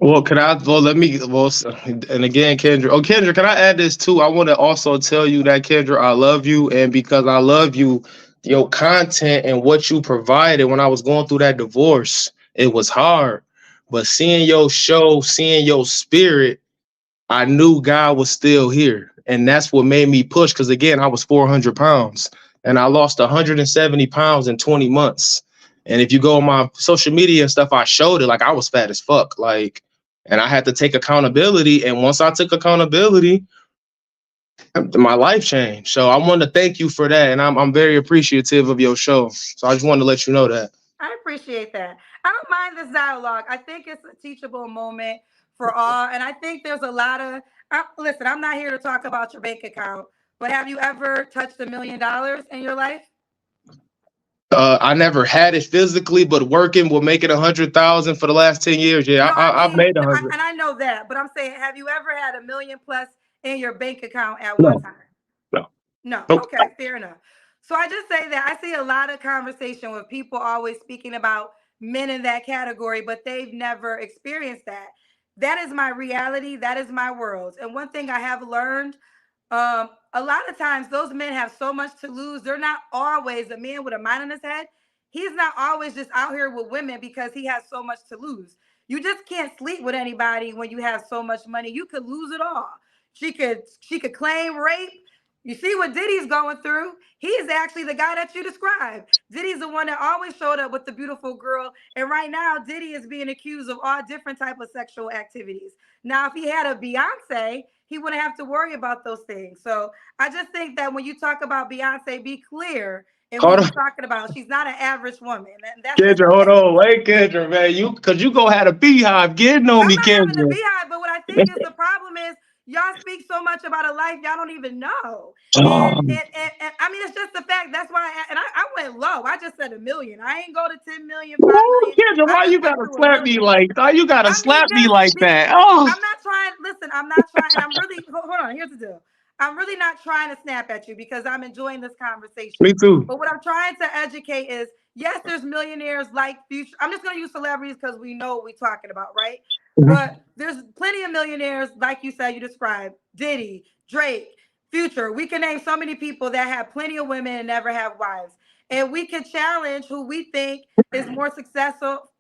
Well, can I? Well, let me. Well, and again, Kendra. Oh, Kendra, can I add this too? I want to also tell you that, Kendra, I love you, and because I love you, your content and what you provided when I was going through that divorce, it was hard. But seeing your show, seeing your spirit, I knew God was still here. And that's what made me push. Because again, I was 400 pounds and I lost 170 pounds in 20 months. And if you go on my social media and stuff, I showed it like I was fat as fuck. Like, and I had to take accountability. And once I took accountability, my life changed. So I want to thank you for that. And I'm very appreciative of your show. So I just wanted to let you know that. I appreciate that. I don't mind this dialogue. I think it's a teachable moment for all. And I think there's a lot of, listen, I'm not here to talk about your bank account, but have you ever touched $1 million in your life? I never had it physically, but working will make it 100,000 for the last 10 years. Yeah, No, I I've mean, made 100. and I know that, but I'm saying, have you ever had a million plus in your bank account at one No, time? no, No. nope. Okay, fair enough. So I just say that I see a lot of conversation with people always speaking about men in that category, but they've never experienced that. That is my reality. That is my world. And one thing I have learned, a lot of times those men have so much to lose. They're not always a man with a mind in his head. he's not always just out here with women because he has so much to lose. You just can't sleep with anybody when you have so much money. You could lose it all. She could claim rape. You see what Diddy's going through. He's actually the guy that you described. Diddy's the one that always showed up with the beautiful girl. And right now, Diddy is being accused of all different type of sexual activities. Now, if he had a Beyonce, he wouldn't have to worry about those things. So I just think that when you talk about Beyonce, be clear in who Hold you're on, talking about. She's not an average woman. And that's just Kendra. the Hold thing. on, wait, Kendra, man. Cause you go had a beehive getting on I'm me, not having a Kendra. beehive, but what I think is the problem is y'all speak so much about a life y'all don't even know. Oh, And I mean, it's just the fact. That's why, I went low. I just said a million. I ain't go to 10 million, 5 million. Kendra, I why just you went gotta through a slap me million. like that? You gotta I'm slap me like because that? Oh, I'm not trying. Listen, I'm not trying, and I'm really hold on. Here's the deal. I'm really not trying to snap at you because I'm enjoying this conversation. me too. But what I'm trying to educate is, yes, there's millionaires like Future. I'm just going to use celebrities because we know what we're talking about, right? Mhm. But there's plenty of millionaires, like you said, you described Diddy, Drake, Future. We can name so many people that have plenty of women and never have wives, and we can challenge who we think is more successful,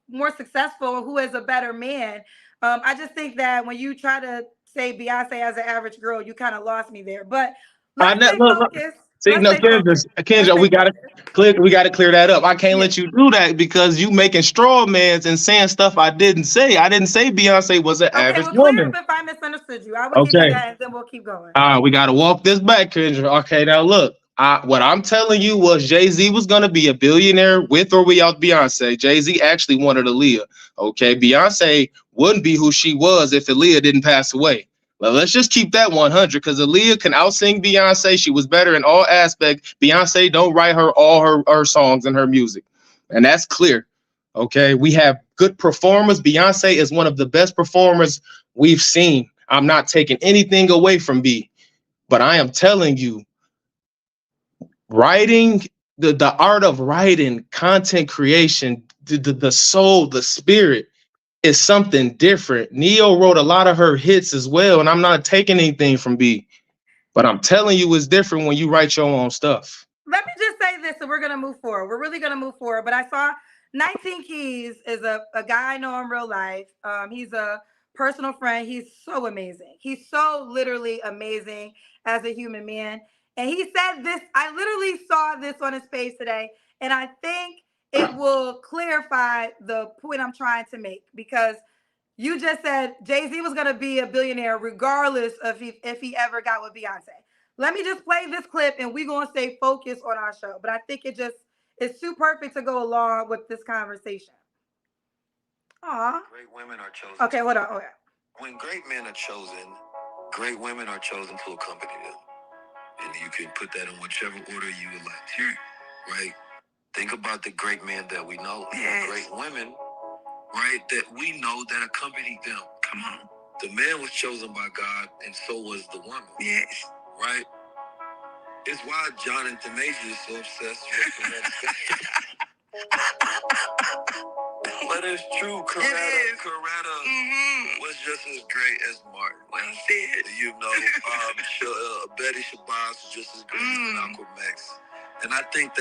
who is a better man. I just think that when you try to say Beyonce as an average girl, you kind of lost me there. But I let's ne- stay look, look. focused. See, Let's no, stay Kendra, focused. Let's Kendra, stay we gotta focused. clear. We gotta clear that up. I can't Yeah. let you do that because you making straw mans and saying stuff I didn't say. I didn't say Beyonce was an Okay, average well, clear up woman. if I misunderstood you. I will give you Okay. that, and then we'll keep going. We got to walk this back, Kendra. Okay, now look. What I'm telling you was Jay-Z was gonna be a billionaire with or without Beyonce. Jay-Z actually wanted Aaliyah. Okay, Beyonce wouldn't be who she was if Aaliyah didn't pass away. Well, let's just keep that 100 because Aaliyah can outsing Beyonce. She was better in all aspects. Beyonce don't write her songs and her music, and that's clear. Okay, we have good performers. Beyonce is one of the best performers we've seen. I'm not taking anything away from B, but I am telling you, writing, the art of writing, content creation, the soul, the spirit is something different. Neo wrote a lot of her hits as well, and I'm not taking anything from B, but I'm telling you, it's different when you write your own stuff. Let me just say this, and we're gonna move forward. We're really gonna move forward. But I saw 19 Keys is a guy I know in real life. He's a personal friend. He's so amazing. He's so literally amazing as a human man. And he said this. I literally saw this on his page today, and I think it will clarify the point I'm trying to make because you just said Jay-Z was gonna be a billionaire regardless of if he ever got with Beyonce. Let me just play this clip and we're gonna stay focused on our show. But I think it just is too perfect to go along with this conversation. Aw. Great women are chosen. Okay, hold on. Oh yeah. When great men are chosen, great women are chosen to accompany them. And you can put that in whichever order you would like to. Right? Think about the great men that we know. Yes. Great women, right, that we know that accompanied them. Come on. The man was chosen by God, and so was the woman. Yes. Right? It's why Jonathan Major is so obsessed with the But it's true. Coretta was just as great as Martin. Well said. You know, Betty Shabazz was just as great as Malcolm X. And I think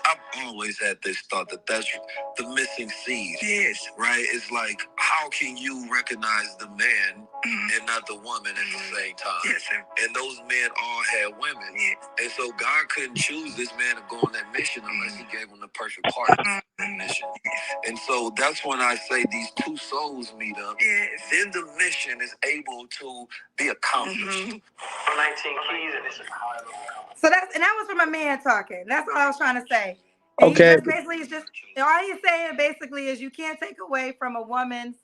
I've always had this thought that's the missing seed. Yes. Right? It's like, how can you recognize the man and not the woman at the same time? Yes, sir. And those men all had women. Yes. And so God couldn't choose this man to go on that mission unless he gave him the perfect partner for that mission. And so that's when I say these two souls meet up. Yes. Then the mission is able to be accomplished. 19 keys and it's so that was from a man talking. That's all I was trying to say. And he Okay, just basically is just all he's saying basically is you can't take away from a woman's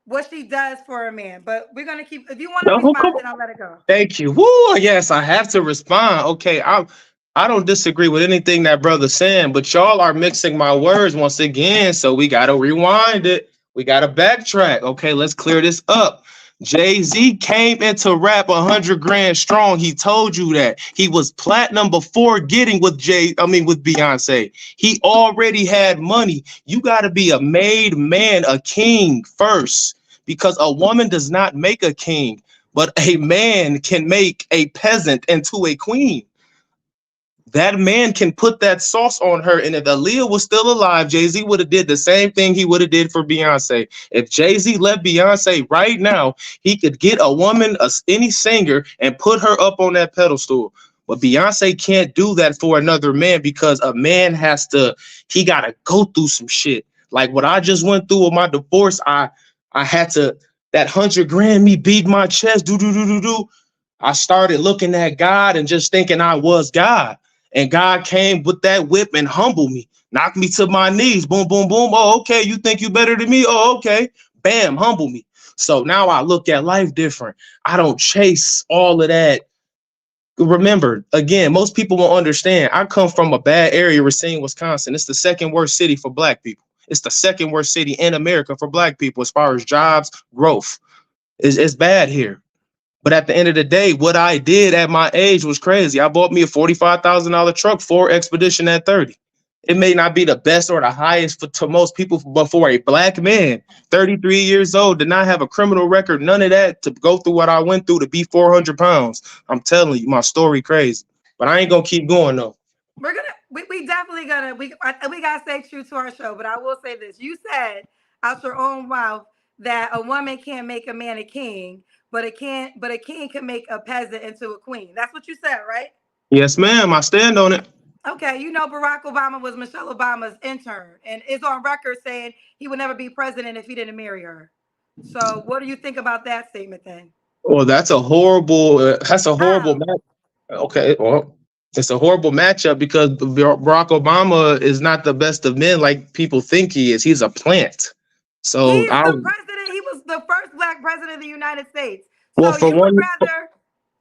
what she does for a man. But we're gonna keep if you want to no, come respond, on. then I'll let it go. Thank you. Woo, yes, I have to respond. Okay, I don't disagree with anything that brother's saying, but y'all are mixing my words once again. So we gotta rewind it. We gotta backtrack. Okay, let's clear this up. Jay-Z came into rap 100 grand strong. He told you that. He was platinum before getting with Beyonce. He already had money. You gotta be a made man, a king first, because a woman does not make a king, but a man can make a peasant into a queen. That man can put that sauce on her. And if Aaliyah was still alive, Jay-Z would have did the same thing he would have did for Beyonce. If Jay-Z left Beyonce right now, he could get a woman, any singer, and put her up on that pedestal. But Beyonce can't do that for another man because a man he got to go through some shit. Like what I just went through with my divorce, I had to, that 100 grand me beat my chest, do. I started looking at God and just thinking I was God. And God came with that whip and humbled me, knocked me to my knees. Boom, boom, boom. Oh, okay. You think you better than me? Oh, okay. Bam, humble me. So now I look at life different. I don't chase all of that. Remember, again, most people won't understand. I come from a bad area, Racine, Wisconsin. It's the second worst city for Black people. It's the second worst city in America for Black people as far as jobs, growth. It's bad here. But at the end of the day, what I did at my age was crazy. I bought me a $45,000 truck for Expedition at 30. It may not be the best or the highest to most people, but for a Black man, 33 years old, did not have a criminal record, none of that, to go through what I went through to be 400 pounds. I'm telling you, my story crazy. But I ain't going to keep going, though. We definitely we gotta stay true to our show. But I will say this: you said out your own mouth that a woman can't make a man a king, but a king can make a peasant into a queen. That's what you said, right? Yes, ma'am. I stand on it. Okay, you know Barack Obama was Michelle Obama's intern, and is on record saying he would never be president if he didn't marry her. So, what do you think about that statement then? Well, that's a horrible. How? Match. Okay, well, it's a horrible matchup because Barack Obama is not the best of men like people think he is. He's a plant. So He's the president. He was the first Black president of the United States. well, So you would rather.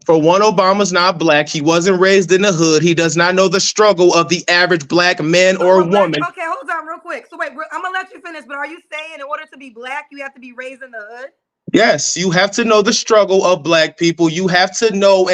For one, Obama's not Black. He wasn't raised in the hood. He does not know the struggle of the average Black man or woman. Okay, hold on real quick. So wait, I'm gonna let you finish. But are you saying in order to be Black, you have to be raised in the hood? Yes, you have to know the struggle of Black people. You have to know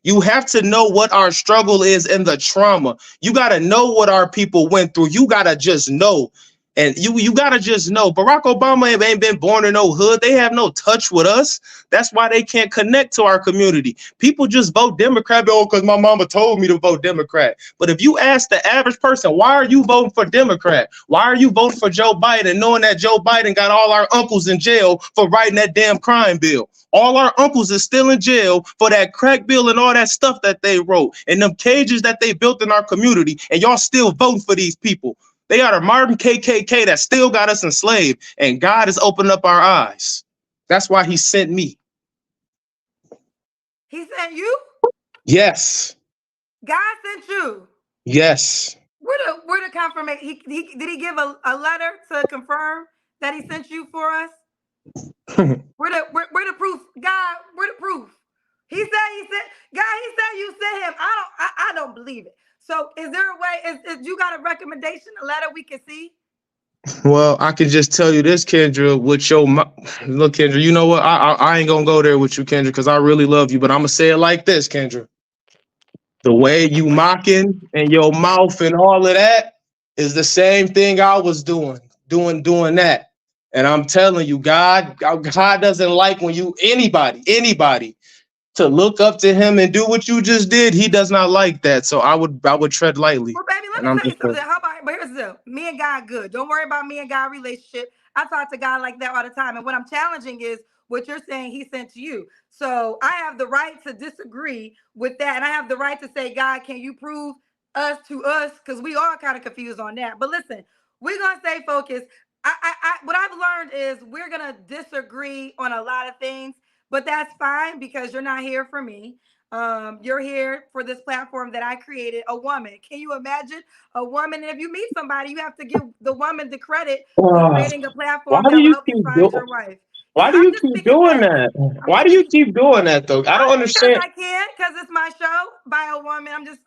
you have to know what our struggle is and the trauma. You got to know what our people went through. You got to just know. And you got to just know. Barack Obama ain't been born in no hood. They have no touch with us. That's why they can't connect to our community. People just vote Democrat because my mama told me to vote Democrat. But if you ask the average person, why are you voting for Democrat? Why are you voting for Joe Biden, knowing that Joe Biden got all our uncles in jail for writing that damn crime bill? All our uncles is still in jail for that crack bill and all that stuff that they wrote and them cages that they built in our community. And y'all still voting for these people. They are the modern KKK that still got us enslaved. And God has opened up our eyes. That's why he sent me. He sent you? Yes. God sent you? Yes. Where the confirmation? Did he give a letter to confirm that he sent you for us? Where the proof? God, where the proof? God, he said you sent him. I don't believe it. So is there a way, is you got a recommendation, a letter we can see? Well, I can just tell you this, Kendra, with your look, Kendra, you know what? I ain't gonna go there with you, Kendra, because I really love you, but I'm gonna say it like this, Kendra. The way you mocking and your mouth and all of that is the same thing I was doing that. And I'm telling you, God doesn't like when anybody to look up to him and do what you just did. He does not like that. So I would tread lightly. Well, baby, let me tell you something. How about, but here's the deal. Me and God good. Don't worry about me and God relationship. I talk to God like that all the time. And what I'm challenging is what you're saying he sent to you. So I have the right to disagree with that. And I have the right to say, God, can you prove us to us? Because we are kind of confused on that. But listen, we're going to stay focused. What I've learned is we're going to disagree on a lot of things, but that's fine because you're not here for me. You're here for this platform that I created, a woman. Can you imagine a woman? And if you meet somebody, you have to give the woman the credit for creating a platform that will help you find your wife. Why do you keep doing that? Why do you keep doing that though? I don't understand. Because I can, because it's my show by a woman. I'm just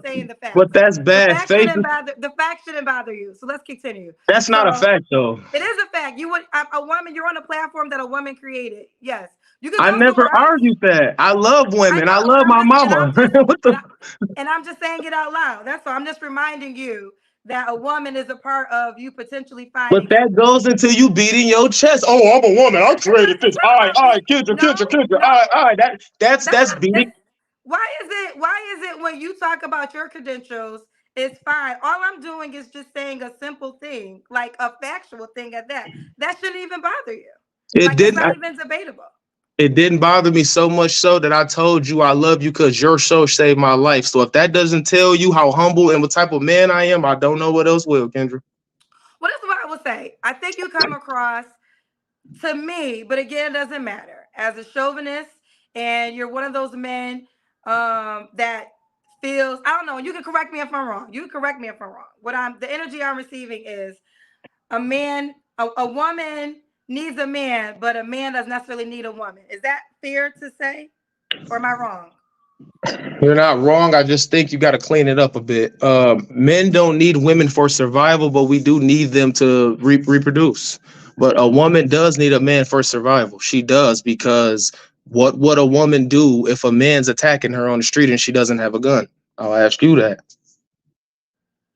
saying the fact. But that's bad. The fact shouldn't bother you. So let's continue. That's not a fact though. It is a fact. You would a woman. You're on a platform that a woman created. Yes. I never argued that. I love women. I love my mama. And I'm just saying it out loud. That's all. I'm just reminding you that a woman is a part of you potentially finding. But that goes into you beating your chest. Oh, I'm a woman. I created this. All right, Kendra. All right. That's beating. Why is it when you talk about your credentials, it's fine. All I'm doing is just saying a simple thing, like a factual thing at that. That shouldn't even bother you. It Like it's didn't. not even debatable. It didn't bother me so much so that I told you I love you because your show saved my life. So if that doesn't tell you how humble and what type of man I am, I don't know what else will, Kendra. Well, this is what I will say. I think you come across to me, but again, it doesn't matter, as a chauvinist, and you're one of those men that feels, I don't know, you can correct me if I'm wrong. You can correct me if I'm wrong. The energy I'm receiving is a woman needs a man, but a man doesn't necessarily need a woman. Is that fair to say? Or am I wrong? You're not wrong. I just think you got to clean it up a bit. Men don't need women for survival, but we do need them to reproduce. But a woman does need a man for survival. She does, because what would a woman do if a man's attacking her on the street and she doesn't have a gun? I'll ask you that.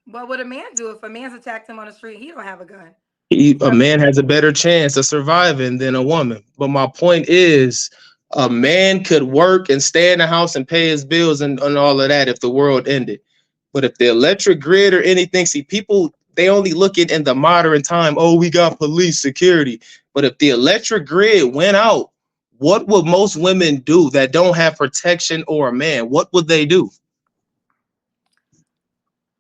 What would a man do if a man's attacked him on the street? He don't have a gun. A man has a better chance of surviving than a woman. But my point is, a man could work and stay in the house and pay his bills and all of that if the world ended. But if the electric grid or anything, see, people, they only look at in the modern time, oh, we got police security. But if the electric grid went out, what would most women do that don't have protection or a man? What would they do?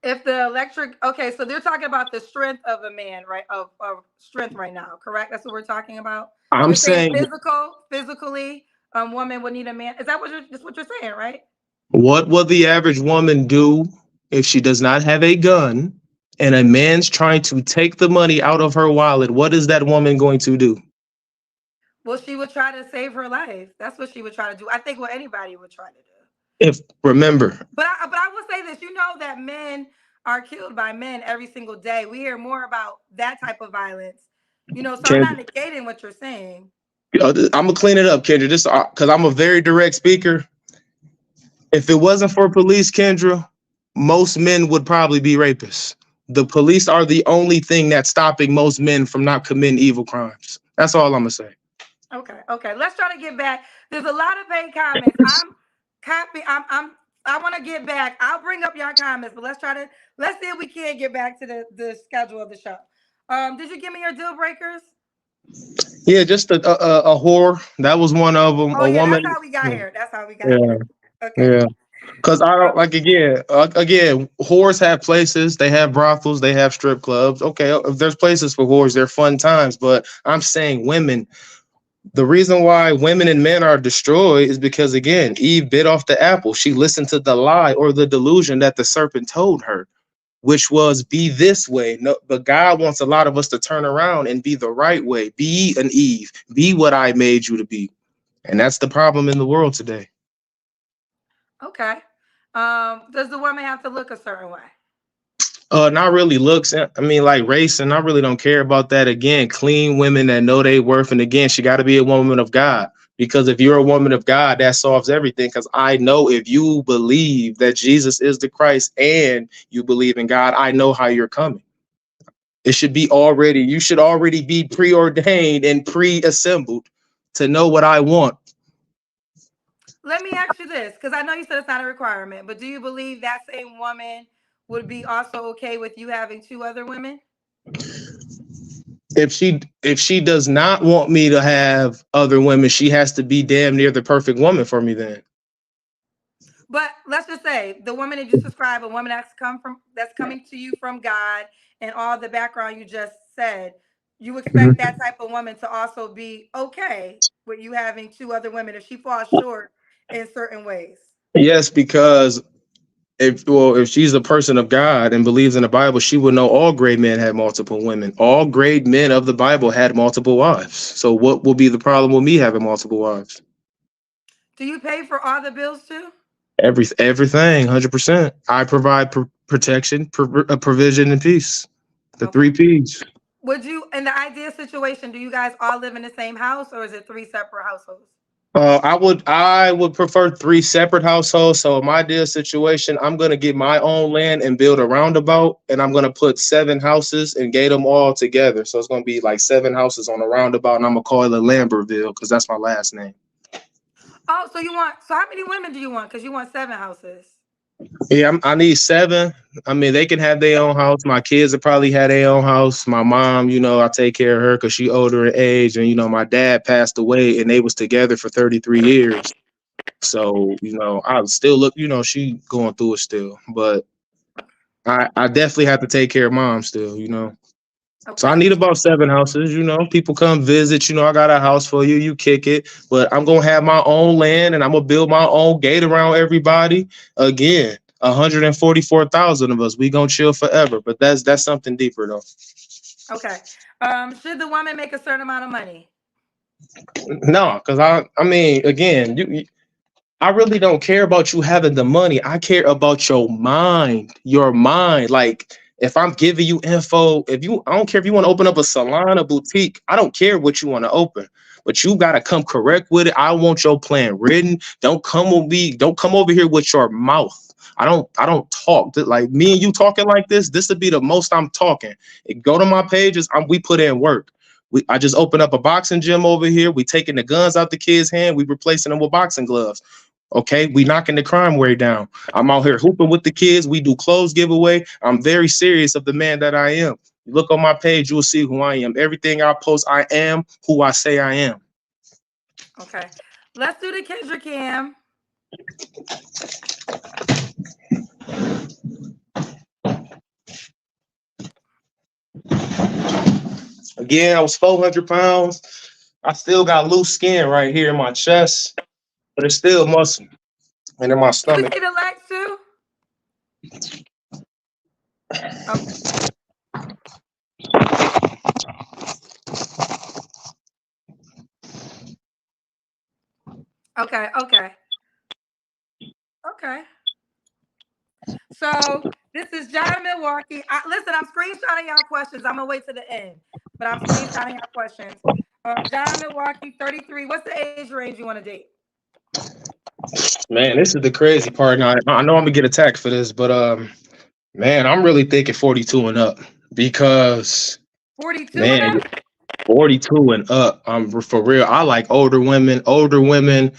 If the electric, okay, so they're talking about the strength of a man, right? Of strength right now, correct? That's what we're talking about. I'm You're saying saying, physically, woman would need a man. Is that what you're saying, right? what will the average woman do if she does not have a gun and a man's trying to take the money out of her wallet? What is that woman going to do? Well, she would try to save her life. That's what she would try to do. I think what anybody would try to do. If remember, But I will say this, you know that men are killed by men every single day. We hear more about that type of violence. So I'm not Kendra, negating what you're saying. I'm gonna clean it up, Kendra, just because I'm a very direct speaker. If it wasn't for police, Kendra, most men would probably be rapists. The police are the only thing that's stopping most men from not committing evil crimes. That's all I'm gonna say. Okay. Let's try to get back. There's a lot of paid comments. I'm copy. I want to get back. I'll bring up your comments, but let's see if we can get back to the schedule of the show. Did you give me your deal breakers? Yeah, just a whore. That was one of them. Oh A yeah, woman. that's how we got here. That's how we got Yeah, here. Okay. yeah. Because I don't like, again, whores have places. They have brothels. They have strip clubs. Okay, if there's places for whores, they're fun times. But I'm saying women. The reason why women and men are destroyed is because, again, Eve bit off the apple. She listened to the lie or the delusion that the serpent told her, which was be this way. No, but God wants a lot of us to turn around and be the right way. Be an Eve. Be what I made you to be. And that's the problem in the world today. Okay. Does the woman have to look a certain way? Not really looks. I mean, like race, and I really don't care about that. Again, clean women that know they worth, and again, she got to be a woman of God. Because if you're a woman of God, that solves everything. Because I know if you believe that Jesus is the Christ and you believe in God, I know how you're coming. It should be already. You should already be preordained and pre-assembled to know what I want. Let me ask you this, because I know you said it's not a requirement, but do you believe that same woman would be also okay with you having two other women? If she does not want me to have other women, she has to be damn near the perfect woman for me then. But let's just say the woman that you describe, a woman that's coming to you from God and all the background you just said, you expect Mhm. that type of woman to also be okay with you having two other women if she falls short in certain ways. Yes, because if she's a person of God and believes in the Bible, she would know all great men had multiple women. All great men of the Bible had multiple wives. So what will be the problem with me having multiple wives? Do you pay for all the bills too? Everything, 100%. I provide protection, provision, and peace. The Okay. three P's. Would you, in the ideal situation, do you guys all live in the same house or is it three separate households? I would prefer three separate households. So in my deal situation, I'm gonna get my own land and build a roundabout, and I'm gonna put 7 houses and gate them all together. So it's gonna be like 7 houses on a roundabout, and I'm gonna call it Lambertville because that's my last name. Oh, so you want, so how many women do you want? Because you want 7 houses. Yeah, I need 7. I mean, they can have their own house. My kids will probably have their own house. My mom, I take care of her because she older in age, and my dad passed away, and they was together for 33 years. So I still look. She going through it still, but I definitely have to take care of mom still. So I Okay. need about 7 houses. People come visit. I got a house for you. You kick it, but I'm gonna have my own land, and I'm gonna build my own gate around everybody. Again, 144,000 of us. We gonna chill forever. But that's something deeper though. Okay. Should the woman make a certain amount of money? No, because I mean, again, I really don't care about you having the money. I care about your mind. Your mind. Like, if I'm giving you info, I don't care if you want to open up a salon, a boutique. I don't care what you want to open, but you gotta come correct with it. I want your plan written. Don't come with me. Don't come over here with your mouth. I don't talk like me and you talking like this. This would be the most I'm talking. Go to my pages. We put in work. I just opened up a boxing gym over here. We taking the guns out the kids' hand. We replacing them with boxing gloves. Okay, we knocking the crime rate down. I'm out here hooping with the kids. We do clothes giveaway. I'm very serious of the man that I am. You look on my page, you will see who I am. Everything I post, I am who I say I am. Okay. Let's do the Kendra Cam. Again, I was 400 pounds. I still got loose skin right here in my chest, but it's still muscle and in my Can we stomach. see the legs too? Okay. Okay. Okay. Okay. So this is John Milwaukee. Listen, I'm screenshotting y'all questions. I'm gonna wait to the end, but I'm screenshotting y'all questions. John Milwaukee, 33. What's the age range you want to date? Man, this is the crazy part. Now, I know I'm gonna get attacked for this, but man, I'm really thinking 42 and up because 42 and man, up? 42 and up. I'm for real. I like older women. Older women,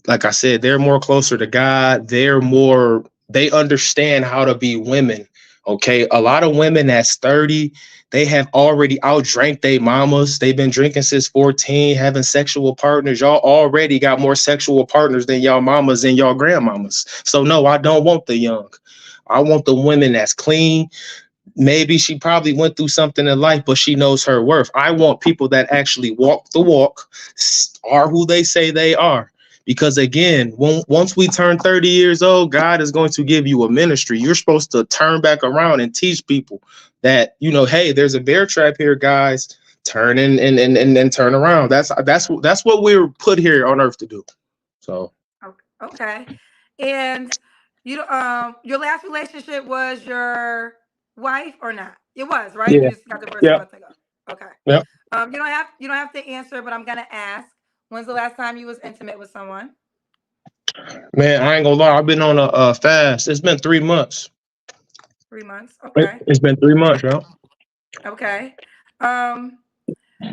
like I said, they're more closer to God. They understand how to be women. Okay. A lot of women that's 30, they have already outdrank their mamas. They've been drinking since 14, having sexual partners. Y'all already got more sexual partners than y'all mamas and y'all grandmamas. So no, I don't want the young. I want the women that's clean. Maybe she probably went through something in life, but she knows her worth. I want people that actually walk the walk, are who they say they are. Because again, once we turn 30 years old, God is going to give you a ministry. You're supposed to turn back around and teach people that, hey, there's a bear trap here, guys. Turn and turn around. That's what we're put here on earth to do. So Okay. And your last relationship was your wife or not? It was, right? yeah, You just got divorced a yeah, month ago. Okay. yeah. You don't have to answer, but I'm gonna ask. When's the last time you was intimate with someone? Man, I ain't gonna lie. I've been on a fast. It's been 3 months. 3 months. Okay. It's been 3 months, yo. Okay. Um,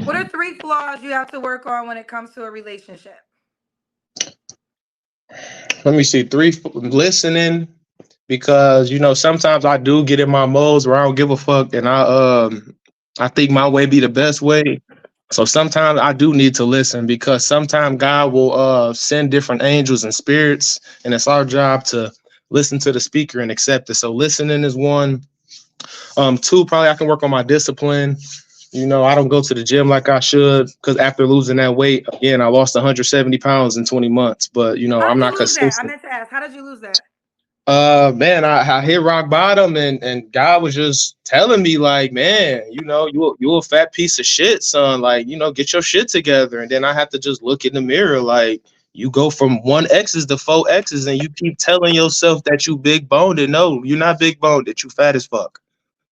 what are 3 flaws you have to work on when it comes to a relationship? Let me see. Listening, because sometimes I do get in my modes where I don't give a fuck, and I think my way be the best way. So sometimes I do need to listen, because sometimes God will send different angels and spirits, and it's our job to listen to the speaker and accept it. So listening is one. Two, probably I can work on my discipline. I don't go to the gym like I should, because after losing that weight, again, I lost 170 pounds in 20 months. But How I'm did not you lose that? I consistent. meant to ask. How did you lose that? Man, I hit rock bottom, and God was just telling me, like, man, you a fat piece of shit, son. Like, get your shit together. And then I had to just look in the mirror, like, you go from 1X's to 4X's, and you keep telling yourself that you big boned. And no, you're not big boned, that you fat as fuck.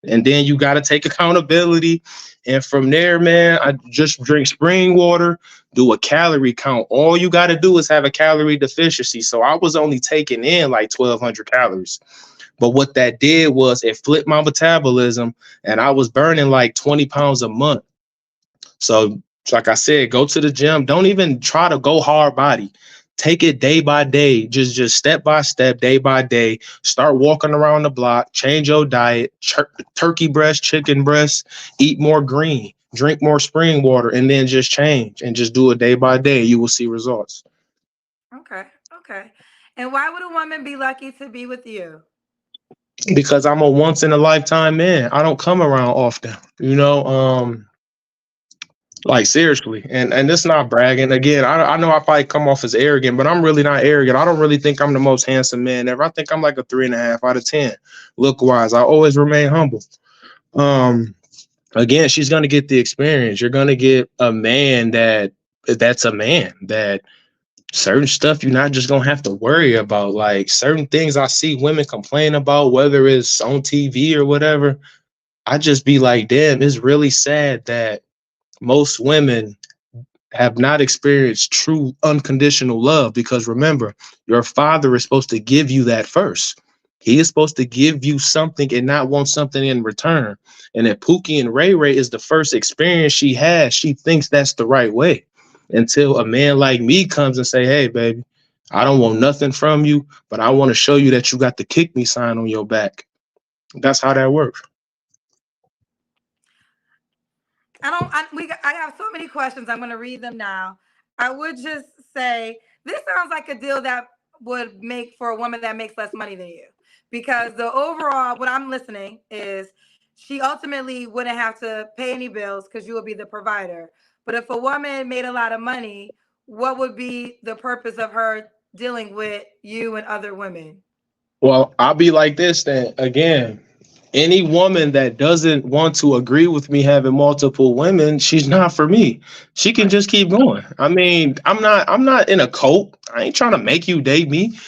And then you got to take accountability. And from there, man, I just drink spring water, do a calorie count. All you got to do is have a calorie deficiency. So I was only taking in like 1,200 calories. But what that did was it flipped my metabolism, and I was burning like 20 pounds a month. So like I said, go to the gym. Don't even try to go hard body. Take it day by day, just step by step, day by day. Start walking around the block, change your diet, turkey breast, chicken breast, eat more green, drink more spring water, and then just change and just do it day by day. You will see results. Okay. Okay. And why would a woman be lucky to be with you? Because I'm a once in a lifetime man. I don't come around often, like seriously. And it's not bragging. Again, I know I probably come off as arrogant, but I'm really not arrogant. I don't really think I'm the most handsome man ever. I think I'm like a 3.5 out of 10 look wise. I always remain humble. Um, Again, she's gonna get the experience. You're gonna get a man that's a man that certain stuff you're not just gonna have to worry about. Like certain things I see women complain about, whether it's on TV or whatever. I just be like, damn, it's really sad that most women have not experienced true unconditional love, because remember, your father is supposed to give you that first. He is supposed to give you something and not want something in return. And if Pookie and Ray Ray is the first experience she has, she thinks that's the right way. Until a man like me comes and say, hey, baby, I don't want nothing from you, but I want to show you that you got the kick me sign on your back. That's how that works. I have so many questions. I'm going to read them now. I would just say this sounds like a deal that would make for a woman that makes less money than you, because the overall, what I'm listening is she ultimately wouldn't have to pay any bills because you would be the provider. But if a woman made a lot of money, what would be the purpose of her dealing with you and other women? Well, I'll be like this then again. Any woman that doesn't want to agree with me having multiple women, she's not for me. She can Right. just keep going. I mean, I'm not in a cult. I ain't trying to make you date me.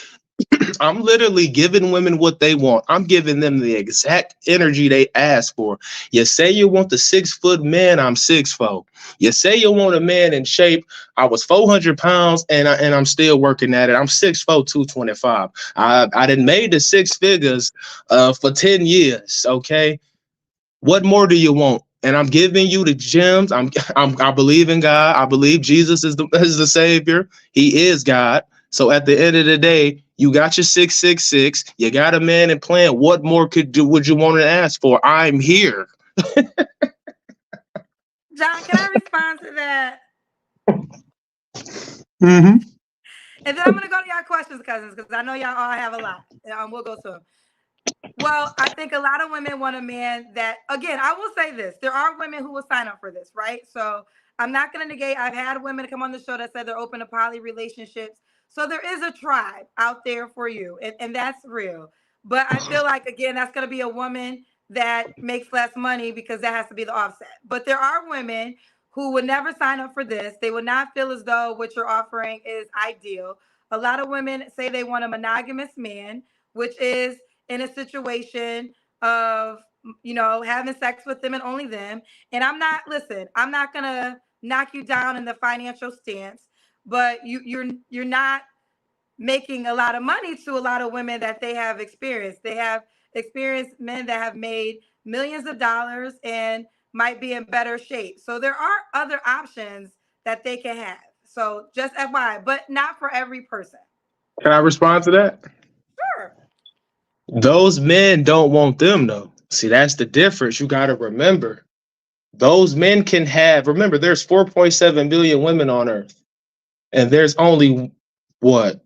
I'm literally giving women what they want. I'm giving them the exact energy they ask for. You say you want the 6 foot man, I'm 6'4". You say you want a man in shape. I was 400 pounds and I'm still working at it. I'm 6'4", 225. I didn't made the six figures for 10 years. Okay. What more do you want? And I'm giving you the gems. I believe in God. I believe Jesus is the Savior. He is God. So at the end of the day, you got your 666. You got a man and plan. What more would you want to ask for? I'm here. John, can I respond to that? Mm-hmm. And then I'm going to go to y'all questions, cousins, because I know y'all all have a lot. We'll go to them. Well, I think a lot of women want a man that, again, I will say this. There are women who will sign up for this, right? So I'm not going to negate. I've had women come on the show that said they're open to poly relationships. So there is a tribe out there for you, and that's real. But I feel like, again, that's going to be a woman that makes less money because that has to be the offset. But there are women who would never sign up for this. They would not feel as though what you're offering is ideal. A lot of women say they want a monogamous man, which is in a situation of having sex with them and only them. And I'm not gonna knock you down in the financial stance, but you're not making a lot of money to a lot of women that they have experienced. They have experienced men that have made millions of dollars and might be in better shape. So there are other options that they can have. So just FYI, but not for every person. Can I respond to that? Sure. Those men don't want them though. See, that's the difference. You got to remember. Those men can have. Remember, there's 4.7 billion women on Earth. And there's only what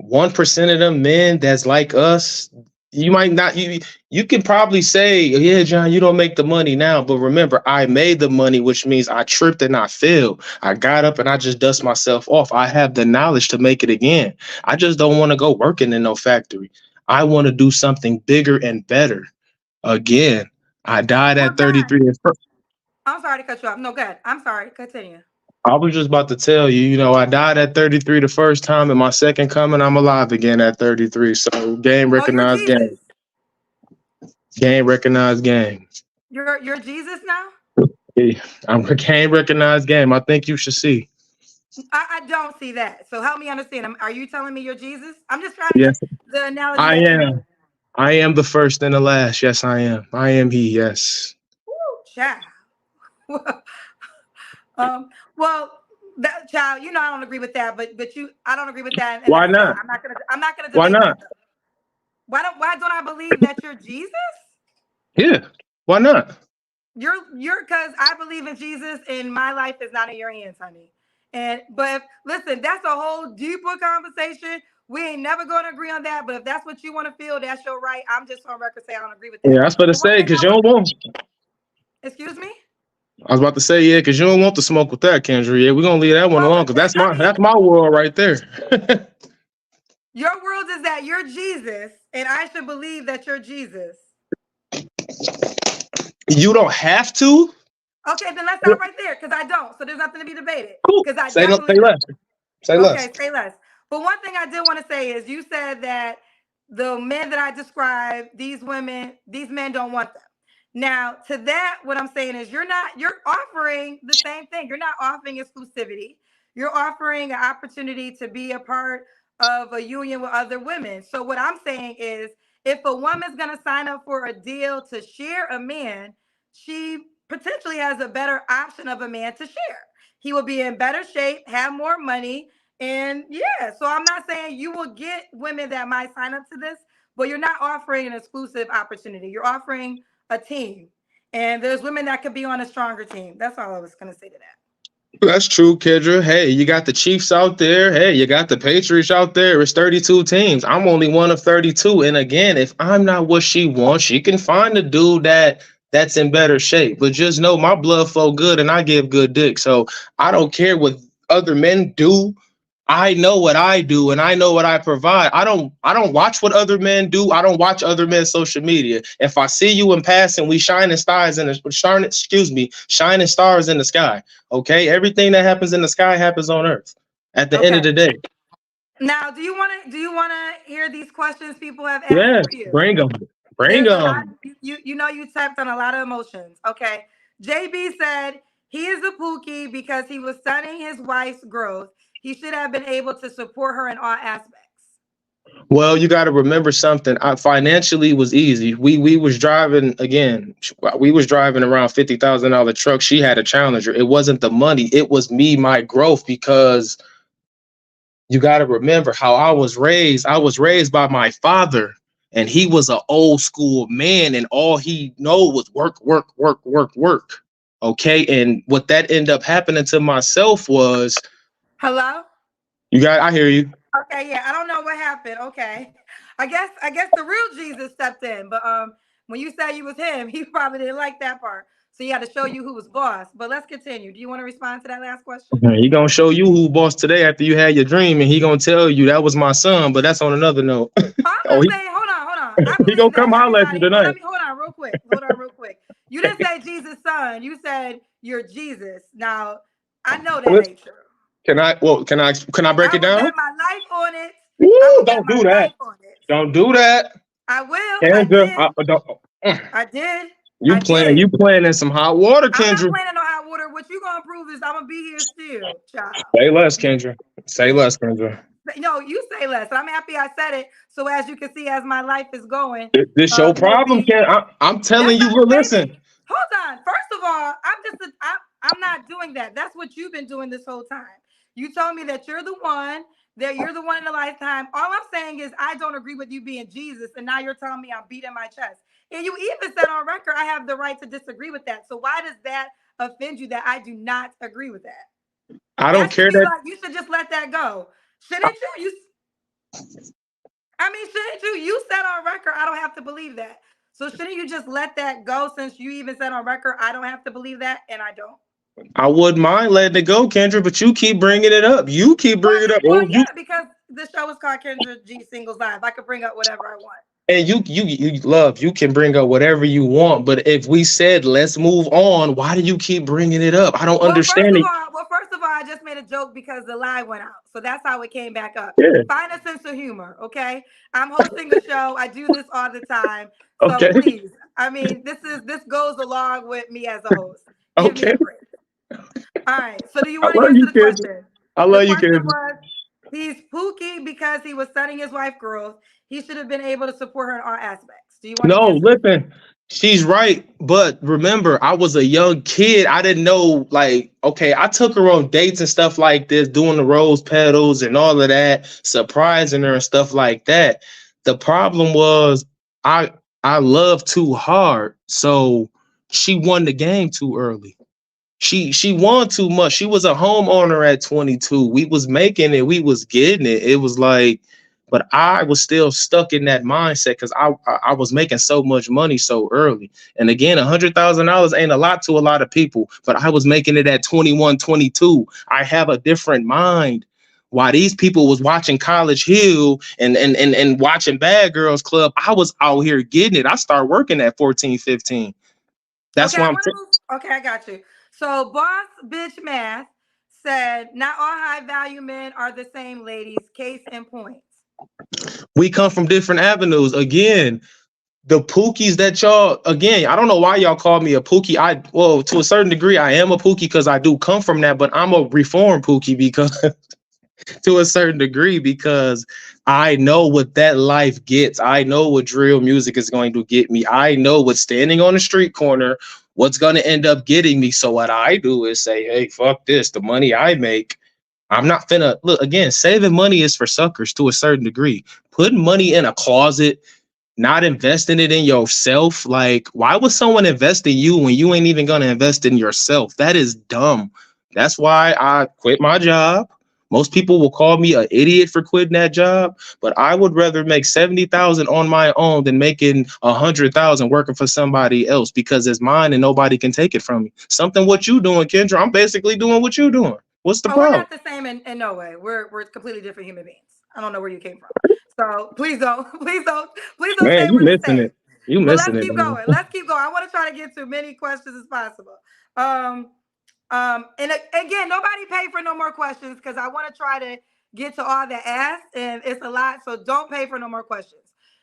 1% of them men that's like us. You might not you can probably say, yeah, John, you don't make the money now. But remember, I made the money, which means I tripped and I failed. I got up and I just dust myself off. I have the knowledge to make it again. I just don't want to go working in no factory. I want to do something bigger and better. Again, I died Well, at John, 33. I'm sorry to cut you off. No, good. I'm sorry. Continue. I was just about to tell you, I died at 33 the first time, and my second coming, I'm alive again at 33. So game Oh, you're recognized game. Jesus. Game recognized game. You're Jesus now? Yeah, I'm a game recognized game. I think you should see. I don't see that. So help me understand. Are you telling me you're Jesus? I'm just trying to get Yes, the analogy I that you am. made. I am the first and the last. Yes, I am. I am he. Yes. Woo, child. um, well, That child, I don't agree with that, but I don't agree with that, and Why that's it. not? I'm not gonna Why debate that not? though. Why don't I believe that you're Jesus? Yeah. Why not? You're because I believe in Jesus, and my life is not in your hands, honey. And but listen, that's a whole deeper conversation. We ain't never gonna agree on that. But if that's what you want to feel, that's your right. I'm just on record say I don't agree with that. Yeah, I was about to But one say, thing because I you want, don't want. excuse me. I was about to say, yeah, because you don't want to smoke with that, Kendra. Yeah, we're gonna leave that one Well, alone, because listen, I mean, that's my world right there. your world is that you're Jesus, and I should believe that you're Jesus. You don't have to. Okay, then let's stop right there because I don't. So there's nothing to be debated Cool. because I Say no. definitely Say less. don't. Say less. Okay, say less. But one thing I did want to say is you said that the men that I described, these men don't want them. Now, to that, what I'm saying is you're offering the same thing. You're not offering exclusivity. You're offering an opportunity to be a part of a union with other women. So what I'm saying is if a woman's going to sign up for a deal to share a man, she potentially has a better option of a man to share. He will be in better shape, have more money, and yeah, so I'm not saying you will get women that might sign up to this, but you're not offering an exclusive opportunity. You're offering a team. And there's women that could be on a stronger team. That's all I was going to say to that. That's true, Kendra. Hey, you got the Chiefs out there. Hey, you got the Patriots out there. It's 32 teams. I'm only one of 32. And again, if I'm not what she wants, she can find a dude that's in better shape. But just know my blood flow good and I give good dick. So I don't care what other men do. I know what I do and I know what I provide. I don't watch what other men do. I don't watch other men's social media. If I see you in passing, we shining stars in the shining stars in the sky. Okay? Everything that happens in the sky happens on earth at the end Okay. of the day. Now, do you want to hear these questions people have asked Yes, for you? bring them. Bring There's a lot them. you tapped on a lot of emotions. Okay. JB said he is a pookie because he was stunning his wife's growth. He should have been able to support her in all aspects. Well, you got to remember something. Financially was easy. We was driving again. We was driving around $50,000 truck. She had a Challenger. It wasn't the money. It was me, my growth. Because you got to remember how I was raised. I was raised by my father, and he was an old school man, and all he know was work, work, work, work, work. Okay, and what that ended up happening to myself was Hello? you got. I hear you. Okay, yeah, I don't know what happened. Okay. I guess the real Jesus stepped in, but when you said you was him, he probably didn't like that part. So he had to show you who was boss. But let's continue. Do you want to respond to that last question? He gonna show you who boss today after you had your dream, and he gonna tell you that was my son. But that's on another note. I'm Oh, not saying, hold on. I he gonna believe that come holler at you everybody, but tonight. let me hold on real quick. Hold on real quick. You didn't say Jesus' son. You said you're Jesus. Now, I know that Listen, ain't true. can I? Well, can I break I it will down? bet my life on it. I Woo! will bet Don't my do that. life on it. Don't do that, I will. I Kendra. did. Don't. I did. You I playing? did. You playing in some hot water, I'm not Kendra? playing in no hot water. What you gonna prove is I'm gonna be here still, child. Say less, Kendra. Say less, Kendra. No, you say less. I'm happy I said it. So as you can see, as my life is going, This your we will problem, be. Ken. I'm telling That's you. not, Look, baby. listen. Hold on. First of all, I'm not doing that. That's what you've been doing this whole time. You told me that you're the one in a lifetime. All I'm saying is I don't agree with you being Jesus, and now you're telling me I'm beating my chest. And you even said on record I have the right to disagree with that. So why does that offend you that I do not agree with that? I don't That should care be that. like you should just let that go. Shouldn't you? Shouldn't you? You said on record I don't have to believe that. So shouldn't you just let that go since you even said on record I don't have to believe that and I don't? I wouldn't mind letting it go, Kendra, but you keep bringing it up. You keep Well, bringing it up. well, Oh, you yeah, because the show is called Kendra G Singles Live. I could bring up whatever I want. and you love. You can bring up whatever you want, but if we said let's move on, why do you keep bringing it up? I don't understand it. First of all, I just made a joke because the live went out, so that's how it came back up. Yeah. Find a sense of humor, okay? I'm hosting a show. I do this all the time, so Okay. please. This goes along with me as a host. Give me Okay. a break. All right. So do you I want to love answer you, the Kendra. question? I The love you, question Kendra. was, he's pooky because he was studying his wife growth. He should have been able to support her in all aspects. Do you want to No, answer? listen. She's right, but remember, I was a young kid. I didn't know, like, okay, I took her on dates and stuff like this, doing the rose petals and all of that, surprising her and stuff like that. The problem was I I loved too hard, so she won the game too early. She won too much. She was a homeowner at 22. We was making it, we was getting it. It was like, but I was still stuck in that mindset because I was making so much money so early. And again, $100,000 ain't a lot to a lot of people, but I was making it at 21, 22. I have a different mind. While these people was watching College Hill and watching Bad Girls Club, I was out here getting it. I started working at 14, 15. That's Okay, I why I'm want to move. Okay, I got you. So, boss bitch math said, not all high value men are the same, ladies. Case in point. we come from different avenues. Again, the pookies that y'all, again, I don't know why y'all call me a pookie. I, well, to a certain degree, I am a pookie because I do come from that, but I'm a reformed pookie because to a certain degree because I know what that life gets. I know what drill music is going to get me. I know what standing on the street corner, what's going to end up getting me. So what I do is say, hey, fuck this. The money I make, I'm not finna look again. Saving money is for suckers to a certain degree. Putting money in a closet, not investing it in yourself. Like, why would someone invest in you when you ain't even gonna invest in yourself? That is dumb. That's why I quit my job. Most people will call me an idiot for quitting that job, but I would rather make 70,000 on my own than making 100,000 working for somebody else because it's mine and nobody can take it from me. Something what you doing, Kendra? I'm basically doing what you doing. What's the Oh, we're problem? not the same in no way. We're completely different human beings. I don't know where you came from. So please don't Man, say you we're the missing same. it. You But missing let's it, keep man. going. Let's keep going. I want to try to get to many questions as possible. Um, again, nobody pay for no more questions because I want to try to get to all the asked, and it's a lot. So don't pay for no more questions.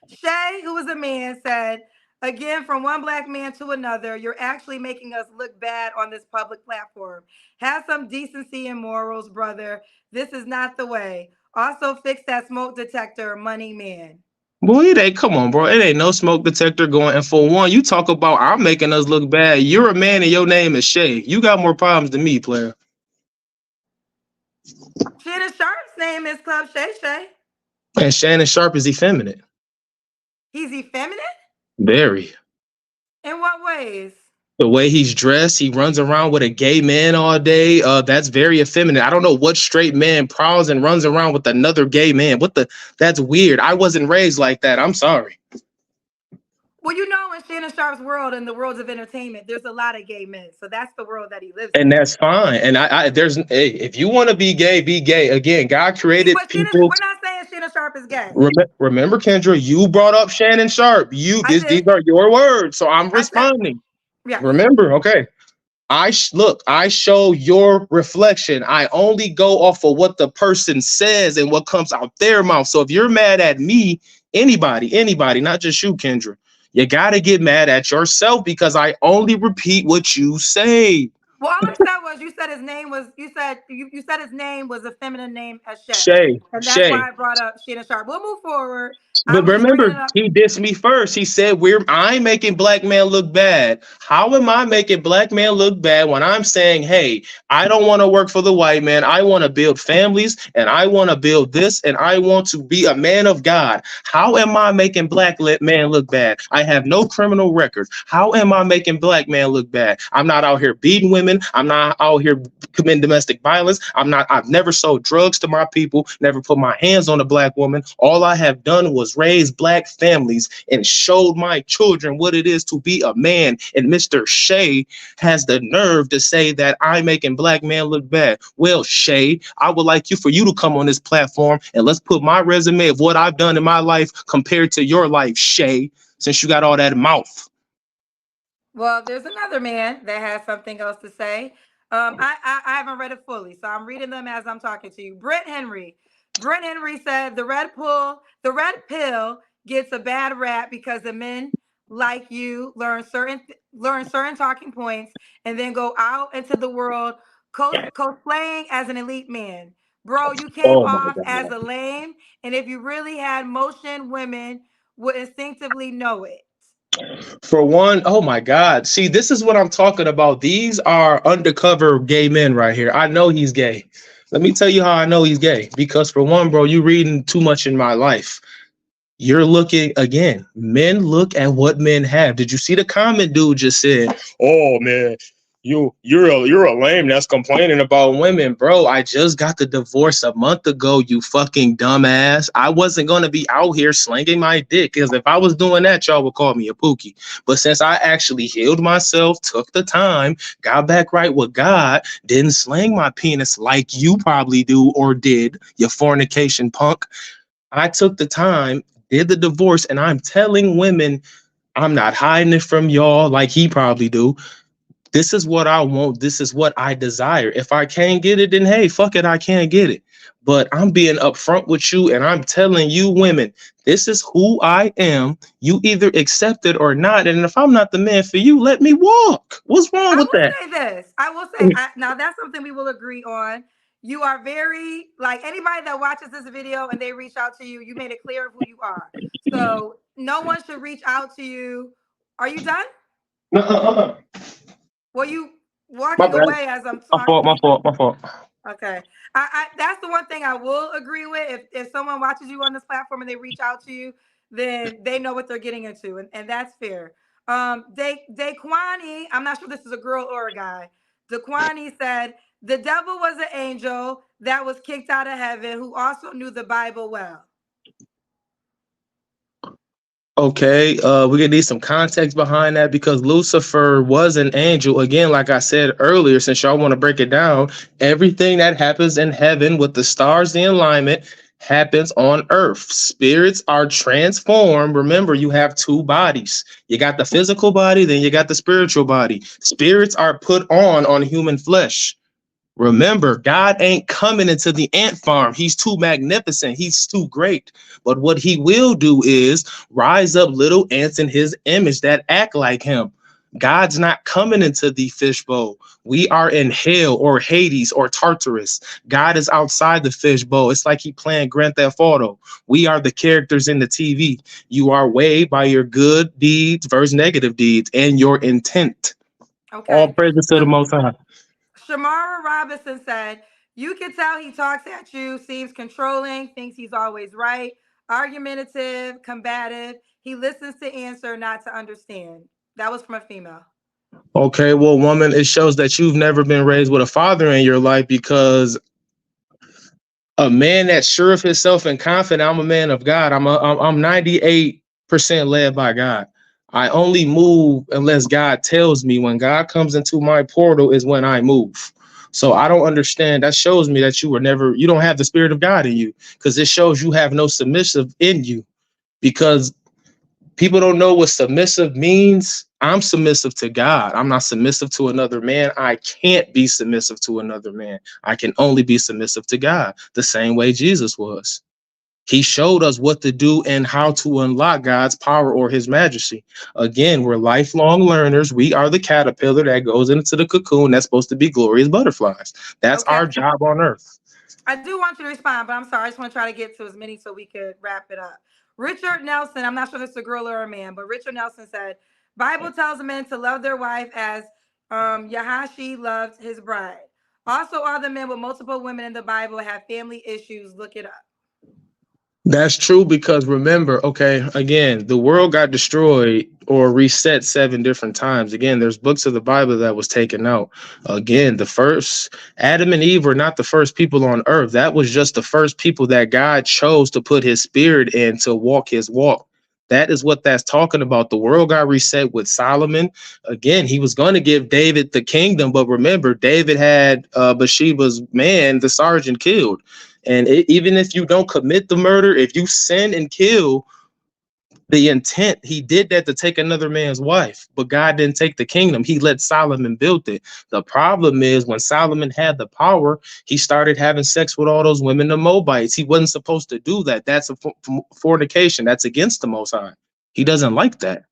Shay, who is a man, said, again, from one black man to another, you're actually making us look bad on this public platform. Have some decency and morals, brother. This is not the way. Also, fix that smoke detector, money man. Boy, it ain't, come on, bro. It ain't no smoke detector going. And for one, you talk about I'm making us look bad. You're a man and your name is Shay. You got more problems than me, player. Shannon Sharp's name is Club Shay Shay. And Shannon Sharp is effeminate. He's effeminate? Very. In what ways? The way he's dressed, he runs around with a gay man all day. That's very effeminate. I don't know what straight man prowls and runs around with another gay man. What the? That's weird. I wasn't raised like that. I'm sorry. Well, you know, in Shannon Sharp's world, in the worlds of entertainment, there's a lot of gay men. So that's the world that he lives And in. that's fine. And I there's hey, if you want to be gay, be gay. Again, God created But Shannon, people. we're not saying Shannon Sharp is gay. Remember, Kendra, you brought up Shannon Sharp. You I these did. are your words, so I'm I said, responding. yes. Remember, okay. Look. I show your reflection. I only go off of what the person says and what comes out their mouth. So if you're mad at me, anybody, not just you, Kendra, you gotta get mad at yourself because I only repeat what you say. Well, all I said was you said his name was you said his name was a feminine name as Shay, Shay, and that's Shay. why I brought up Shannon Sharp. We'll move forward. I But was just bringing remember, it up. he dissed me first. He said I'm making black man look bad. How am I making black man look bad when I'm saying, hey, I don't want to work for the white man. I want to build families and I want to build this and I want to be a man of God. How am I making black man look bad? I have no criminal record. How am I making black man look bad? I'm not out here beating women. I'm not out here committing domestic violence. I've never sold drugs to my people, never put my hands on a black woman. All I have done was raise black families and showed my children what it is to be a man. And Mr. Shay has the nerve to say that I'm making black men look bad. Well, Shay, I would like you for you to come on this platform and let's put my resume of what I've done in my life compared to your life, Shay, since you got all that mouth. Well, there's another man that has something else to say. I haven't read it fully, so I'm reading them as I'm talking to you. Brent Henry. Brent Henry said the red pill gets a bad rap because the men like you learn certain talking points and then go out into the world cosplaying as an elite man. Bro, you came Oh my off as God. a lame, and if you really had motion, women would instinctively know it. For one, oh my God. See, this is what I'm talking about. These are undercover gay men right here. I know he's gay. Let me tell you how I know he's gay. Because for one, bro, you reading too much in my life. You're looking again. Men look at what men have. Did you see the comment dude just said, "Oh man, you're a lame that's complaining about women, bro. I just got the divorce a month ago. You fucking dumbass. I wasn't gonna be out here slinging my dick because if I was doing that, y'all would call me a pookie. But since I actually healed myself, took the time, got back right with God, didn't sling my penis like you probably do or did, you fornication punk. I took the time, did the divorce, and I'm telling women I'm not hiding it from y'all like he probably do. This is what I want. This is what I desire. If I can't get it, then hey, fuck it, I can't get it. But I'm being upfront with you and I'm telling you, women, this is who I am. You either accept it or not. And if I'm not the man for you, let me walk. What's wrong I with will that? say this. I will say now that's something we will agree on. You are very like anybody that watches this video and they reach out to you. You made it clear of who you are. So no one should reach out to you. Are you done? Uh-uh. Were you My walking bad. away as I'm My fault. My talking? fault. My fault. Okay. I that's the one thing I will agree with. If someone watches you on this platform and they reach out to you, then they know what they're getting into, and that's fair. Daquani, I'm not sure if this is a girl or a guy. Daquani said the devil was an angel that was kicked out of heaven who also knew the Bible well. Okay, we're gonna need some context behind that because Lucifer was an angel. Again, like I said earlier, since y'all want to break it down, everything that happens in heaven with the stars, the alignment, happens on earth. Spirits are transformed. Remember, you have two bodies. You got the physical body, then you got the spiritual body. Spirits are put on human flesh. Remember, God ain't coming into the ant farm. He's too magnificent. He's too great. But what he will do is rise up little ants in his image that act like him. God's not coming into the fishbowl. We are in hell or Hades or Tartarus. God is outside the fishbowl. It's like he playing Grand Theft Auto. We are the characters in the TV. You are weighed by your good deeds versus negative deeds and your intent. All Okay. praises to the So Most High. Shamara Robinson said, you can tell he talks at you, seems controlling, thinks he's always right, argumentative, combative. He listens to answer, not to understand. That was from a female. Okay, well, woman, it shows that you've never been raised with a father in your life because a man that's sure of himself and confident, I'm a man of God. I'm 98% led by God. I only move unless God tells me. When God comes into my portal is when I move. So I don't understand. That shows me that you don't have the spirit of God in you because it shows you have no submissive in you because people don't know what submissive means. I'm submissive to God. I'm not submissive to another man. I can't be submissive to another man. I can only be submissive to God, the same way Jesus was. He showed us what to do and how to unlock God's power or his majesty. Again, we're lifelong learners. We are the caterpillar that goes into the cocoon that's supposed to be glorious butterflies. That's Okay. our job on earth. I do want you to respond, but I'm sorry. I just want to try to get to as many so we could wrap it up. Richard Nelson, I'm not sure if it's a girl or a man, but Richard Nelson said, Bible tells men to love their wife as Yahashi loved his bride. Also, all the men with multiple women in the Bible have family issues. Look it up. That's true because remember, okay, again, the world got destroyed or reset 7 different times. Again, there's books of the Bible that was taken out. Again, the first Adam and Eve were not the first people on earth. That was just the first people that God chose to put his spirit in to walk his walk. That is what that's talking about. The world got reset with Solomon. Again, he was going to give David the kingdom, but remember, David had Bathsheba's man, the sergeant, killed. And even if you don't commit the murder, if you sin and kill, the intent, he did that to take another man's wife. But God didn't take the kingdom. He let Solomon build it. The problem is when Solomon had the power, he started having sex with all those women, the Moabites. He wasn't supposed to do that. That's a fornication. That's against the Most High. He doesn't like that.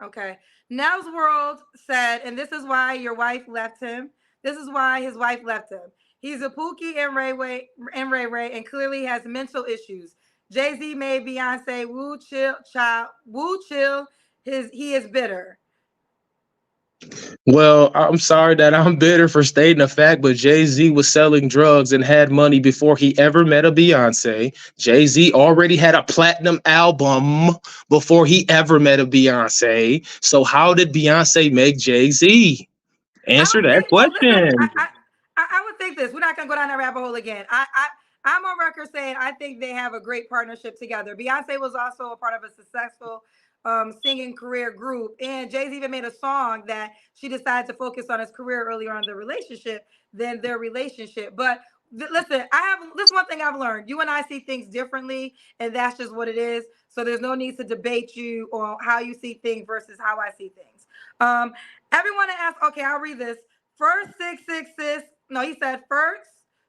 Okay. Nell's World said, and this is why your wife left him. This is why his wife left him. He's a Pookie and Ray Ray, and clearly has mental issues. Jay Z made Beyonce woo chill, child, woo chill, he is bitter. Well, I'm sorry that I'm bitter for stating a fact, but Jay-Z was selling drugs and had money before he ever met a Beyonce. Jay-Z already had a platinum album before he ever met a Beyonce. So how did Beyonce make Jay-Z? I Answer would that think. Well, listen, question. I would think this. We're not gonna go down that rabbit hole again. I'm on record saying I think they have a great partnership together. Beyonce was also a part of a successful singing career group, and Jay Z even made a song that she decided to focus on his career earlier on in the relationship than their relationship. But listen, I have this one thing I've learned. You and I see things differently, and that's just what it is. So there's no need to debate you on how you see things versus how I see things. Um, Everyone asked, okay, I'll read this. First 666. No, he said first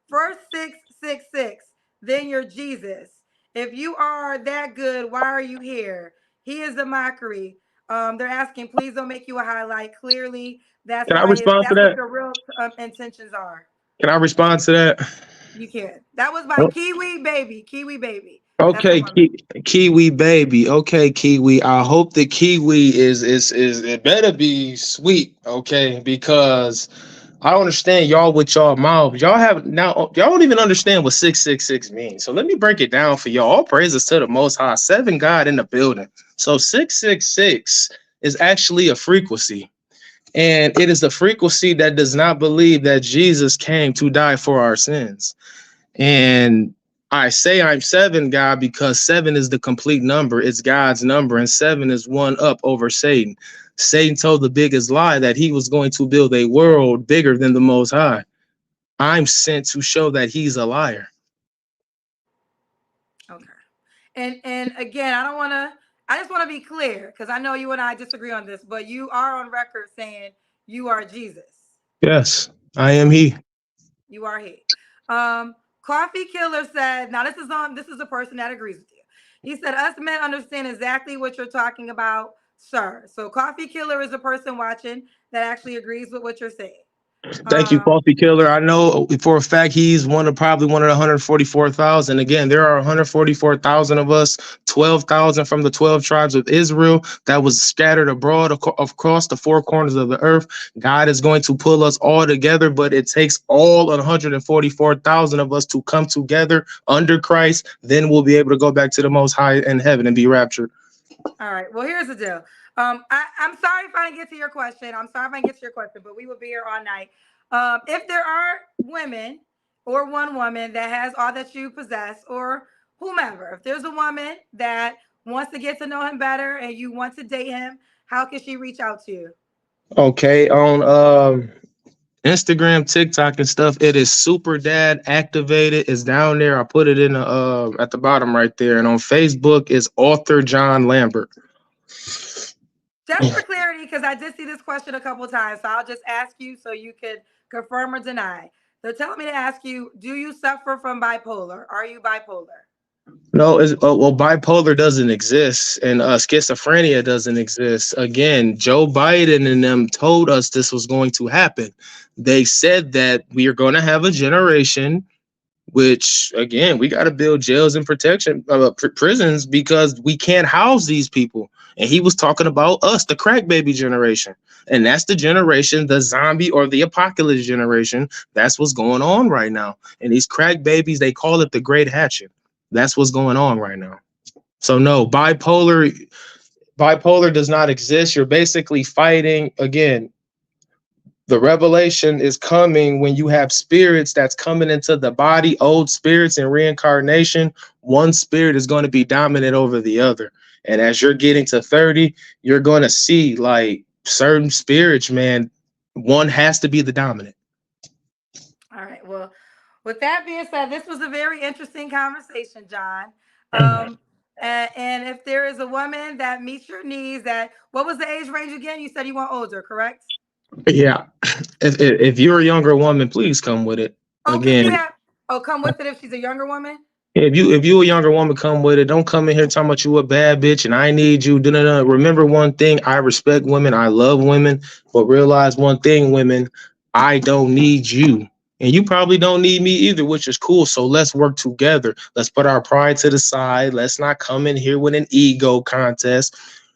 666. Then you're Jesus. If you are that good, why are you here? He is a mockery. They're asking, please don't make you a highlight. Clearly, Can I respond to that's what that? your real intentions are. Can I respond to that? You can. That was by Kiwi Baby. Kiwi Baby. That's the Okay, woman. Kiwi baby. Okay, Kiwi. I hope the Kiwi is it better be sweet, okay? Because I understand y'all with y'all mouth. Y'all have now y'all don't even understand what 666 means. So let me break it down for y'all. All praises to the most high. Seven God in the building. So 666 is actually a frequency. And it is the frequency that does not believe that Jesus came to die for our sins. And I say I'm seven, God, because seven is the complete number. It's God's number, and seven is one up over Satan. Satan told the biggest lie that he was going to build a world bigger than the Most High. I'm sent to show that he's a liar. Okay. And again, I don't want to. I just want to be clear because I know you and I disagree on this, but you are on record saying you are Jesus. Yes, I am he. You are he. Coffee Killer said, now this is a person that agrees with you. He said, us men understand exactly what you're talking about, sir. So Coffee Killer is a person watching that actually agrees with what you're saying. Thank you, Um, Coffee Killer. I know for a fact he's probably one of the 144,000. Again, there are 144,000 of us, 12,000 from the 12 tribes of Israel that was scattered abroad across the four corners of the earth. God is going to pull us all together, but it takes all 144,000 of us to come together under Christ. Then we'll be able to go back to the Most High in heaven and be raptured. all right. Well, here's the deal. I'm sorry if I didn't get to your question. I'm sorry if I didn't get to your question, but we will be here all night. If there are women or one woman that has all that you possess, or whomever, if there's a woman that wants to get to know him better and you want to date him, how can she reach out to you? Okay, on Instagram, TikTok, and stuff. It is Super Dad activated. It's down there. I put it in the at the bottom right there. And on Facebook is author John Lambert. Just for clarity, because I did see this question a couple of times, so I'll just ask you so you could confirm or deny. They're telling me to ask you, do you suffer from bipolar? Are you bipolar? No, well, bipolar doesn't exist, and schizophrenia doesn't exist. Again, Joe Biden and them told us this was going to happen. They said that we are going to have a generation, which again, we got to build jails and protection prisons because we can't house these people. And he was talking about us, the crack baby generation. And that's the generation, the zombie or the apocalypse generation. That's what's going on right now. And these crack babies, they call it the great hatching. That's what's going on right now. So no, bipolar does not exist. You're basically fighting again. The revelation is coming when you have spirits that's coming into the body, old spirits and reincarnation. One spirit is going to be dominant over the other. And as you're getting to 30, you're going to see like certain spirits, man, one has to be the dominant. All right. Well, with that being said, this was a very interesting conversation, John. Um, and if there is a woman that meets your needs, that what was the age range again? You said you want older, correct? Yeah. If you're a younger woman, please come with it. Oh, can Again, she have? Oh, come with it if she's a younger woman. if you a younger woman, come with it. Don't come in here talking about you a bad bitch and I need you. Da-da-da. Remember one thing: I respect women, I love women, but realize one thing, women: I don't need you, and you probably don't need me either, which is cool. So let's work together. Let's put our pride to the side. Let's not come in here with an ego contest.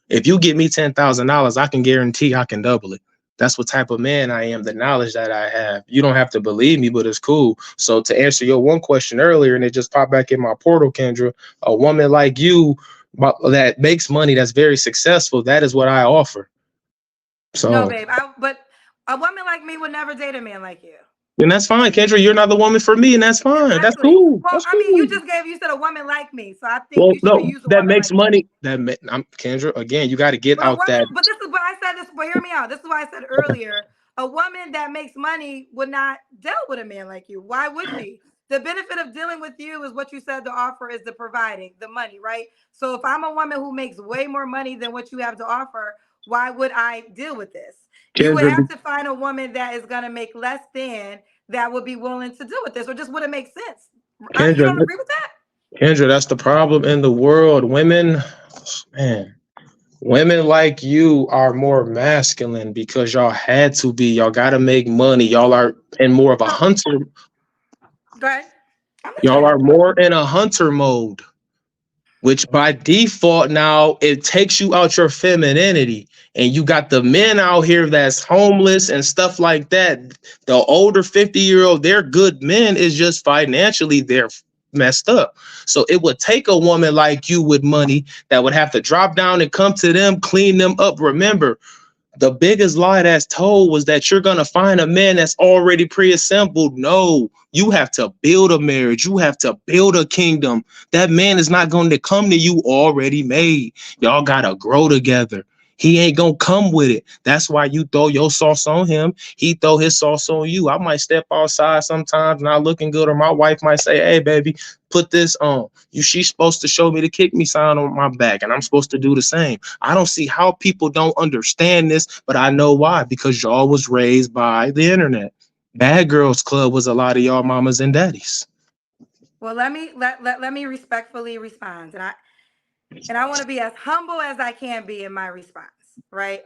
If you give me $10,000, I can guarantee I can double it. That's what type of man I am, the knowledge that I have. You don't have to believe me, but it's cool. So to answer your one question earlier, and it just popped back in my portal, Kendra, a woman like you that makes money, that's very successful, that is what I offer. No, So, babe. But a woman like me would never date a man like you. and that's fine, Kendra. You're not the woman for me, and that's fine. That's Exactly. cool. Well, That's I mean, cool. you said a woman like me, so I think Well, you should no, use a that woman makes like me. money. I'm Kendra. Again, you got to get But a out woman, that. but this is what I said. This, but hear me out. This is why I said earlier, a woman that makes money would not deal with a man like you. Why would she? The benefit of dealing with you is what you said. The offer is the providing, the money, right? So if I'm a woman who makes way more money than what you have to offer, why would I deal with this? You would Kendra, have to find a woman that is going to make less than that would be willing to deal with this, or just wouldn't make sense. You Kendra, don't agree with that? Kendra, that's the problem in the world. Women, man, women like you are more masculine because y'all had to be. Y'all got to make money. Y'all are in more of a So, hunter. go ahead. I'm Y'all listening. are more in a hunter mode, which by default now it takes you out your femininity. And you got the men out here that's homeless and stuff like that. The older 50-year-old, they're good men, is just financially they're messed up. So it would take a woman like you with money that would have to drop down and come to them, clean them up. Remember, the biggest lie that's told was that you're going to find a man that's already pre-assembled. No, you have to build a marriage. You have to build a kingdom. That man is not going to come to you already made. Y'all got to grow together. He ain't going to come with it. That's why you throw your sauce on him. He throw his sauce on you. I might step outside sometimes not looking good, or my wife might say, hey, baby, put this on. She's supposed to show me the kick me sign on my back, and I'm supposed to do the same. I don't see how people don't understand this, but I know why. Because y'all was raised by the internet. Bad Girls Club was a lot of y'all mamas and daddies. Well, let me respectfully respond, and I want to be as humble as I can be in my response. Right.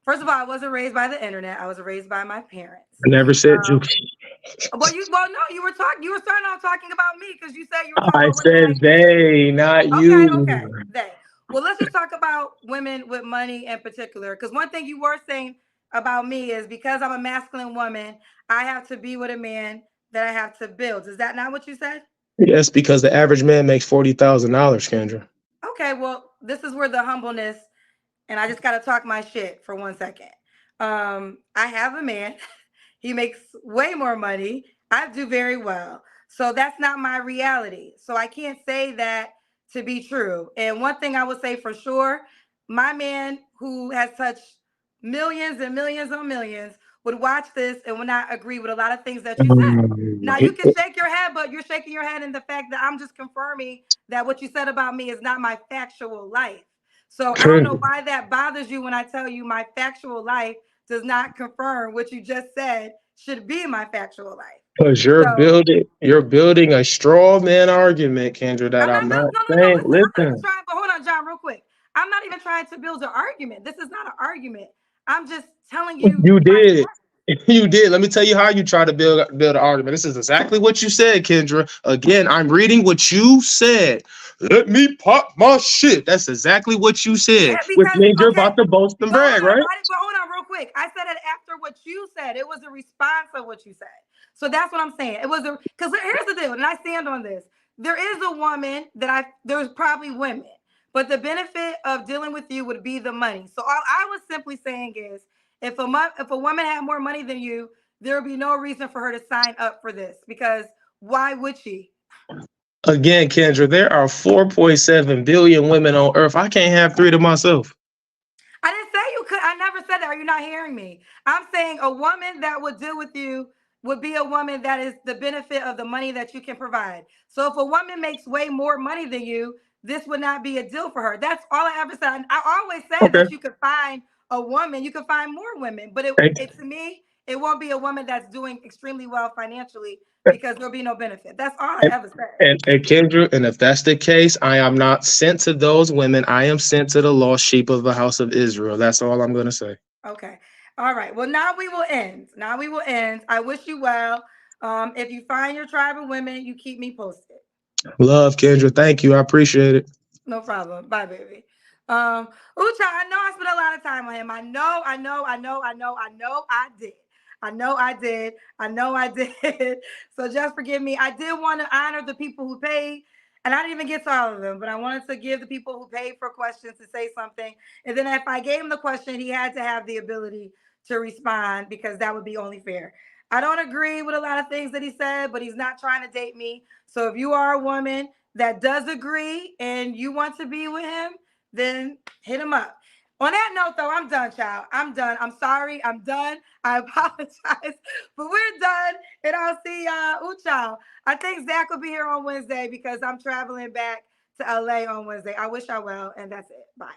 First of all, I wasn't raised by the internet. I was raised by my parents. I never said you. Um, well, no, you were talking. You were starting off talking about me because you said you were talking I about women said like me. they, not Okay, you. okay, they. Well, let's just talk about women with money in particular. Because one thing you were saying about me is because I'm a masculine woman, I have to be with a man that I have to build. Is that not what you said? Yes, because the average man makes $40,000, Kendra. Okay, well, this is where the humbleness, and I just got to talk my shit for 1 second. I have a man. He makes way more money. I do very well. So that's not my reality. So I can't say that to be true. And one thing I would say for sure, my man who has touched millions and millions on millions would watch this and would not agree with a lot of things that you said. Now you can shake your head, but you're shaking your head in the fact that I'm just confirming that what you said about me is not my factual life. So I don't know why that bothers you when I tell you my factual life does not confirm what you just said should be my factual life. Because So you're building a straw man argument, Kendra, that I'm not I'm building. not No, no, no. saying. Listen, I'm not even Listen, trying. But hold on, John, real quick. I'm not even trying to build an argument. This is not an argument. I'm just telling you you my did. fact. You did. Let me tell you how you try to build an argument. This is exactly what you said, Kendra. Again, I'm reading what you said. Let me pop my shit. That's exactly what you said, which Because means you're okay, about to boast and but hold brag, on. right? But hold on, real quick. I said it after what you said. It was a response of what you said. So that's what I'm saying. It was a because here's the deal, and I stand on this. There is a woman that there's probably women, but the benefit of dealing with you would be the money. So all I was simply saying is, if a woman had more money than you, there would be no reason for her to sign up for this because why would she? Again, Kendra, there are 4.7 billion women on earth. I can't have three to myself. I didn't say you could. I never said that. Are you not hearing me? I'm saying a woman that would deal with you would be a woman that is the benefit of the money that you can provide. So if a woman makes way more money than you, this would not be a deal for her. That's all I ever said. I always said Okay. that you could find a woman, you could find more women, but it to me, it won't be a woman that's doing extremely well financially because there'll be no benefit. That's all I And, ever said. and Kendra, and if that's the case, I am not sent to those women. I am sent to the lost sheep of the house of Israel. That's all I'm going to say. Okay. All right. Well, now we will end. Now we will end. I wish you well. If you find your tribe of women, you keep me posted. Love, Kendra. Thank you. I appreciate it. No problem. Bye, baby. Ucha, I know I spent a lot of time on him. I know I did. I know I did. So just forgive me. I did want to honor the people who paid. And I didn't even get to all of them, but I wanted to give the people who paid for questions to say something. And then if I gave him the question, he had to have the ability to respond because that would be only fair. I don't agree with a lot of things that he said, but he's not trying to date me. So if you are a woman that does agree and you want to be with him, then hit him up. On that note, though, I'm done, child. I'm done. I'm sorry. I'm done. I apologize, but we're done. And I'll see y'all. Ooh, child. I think Zach will be here on Wednesday because I'm traveling back to LA on Wednesday. I wish I will. And that's it. Bye.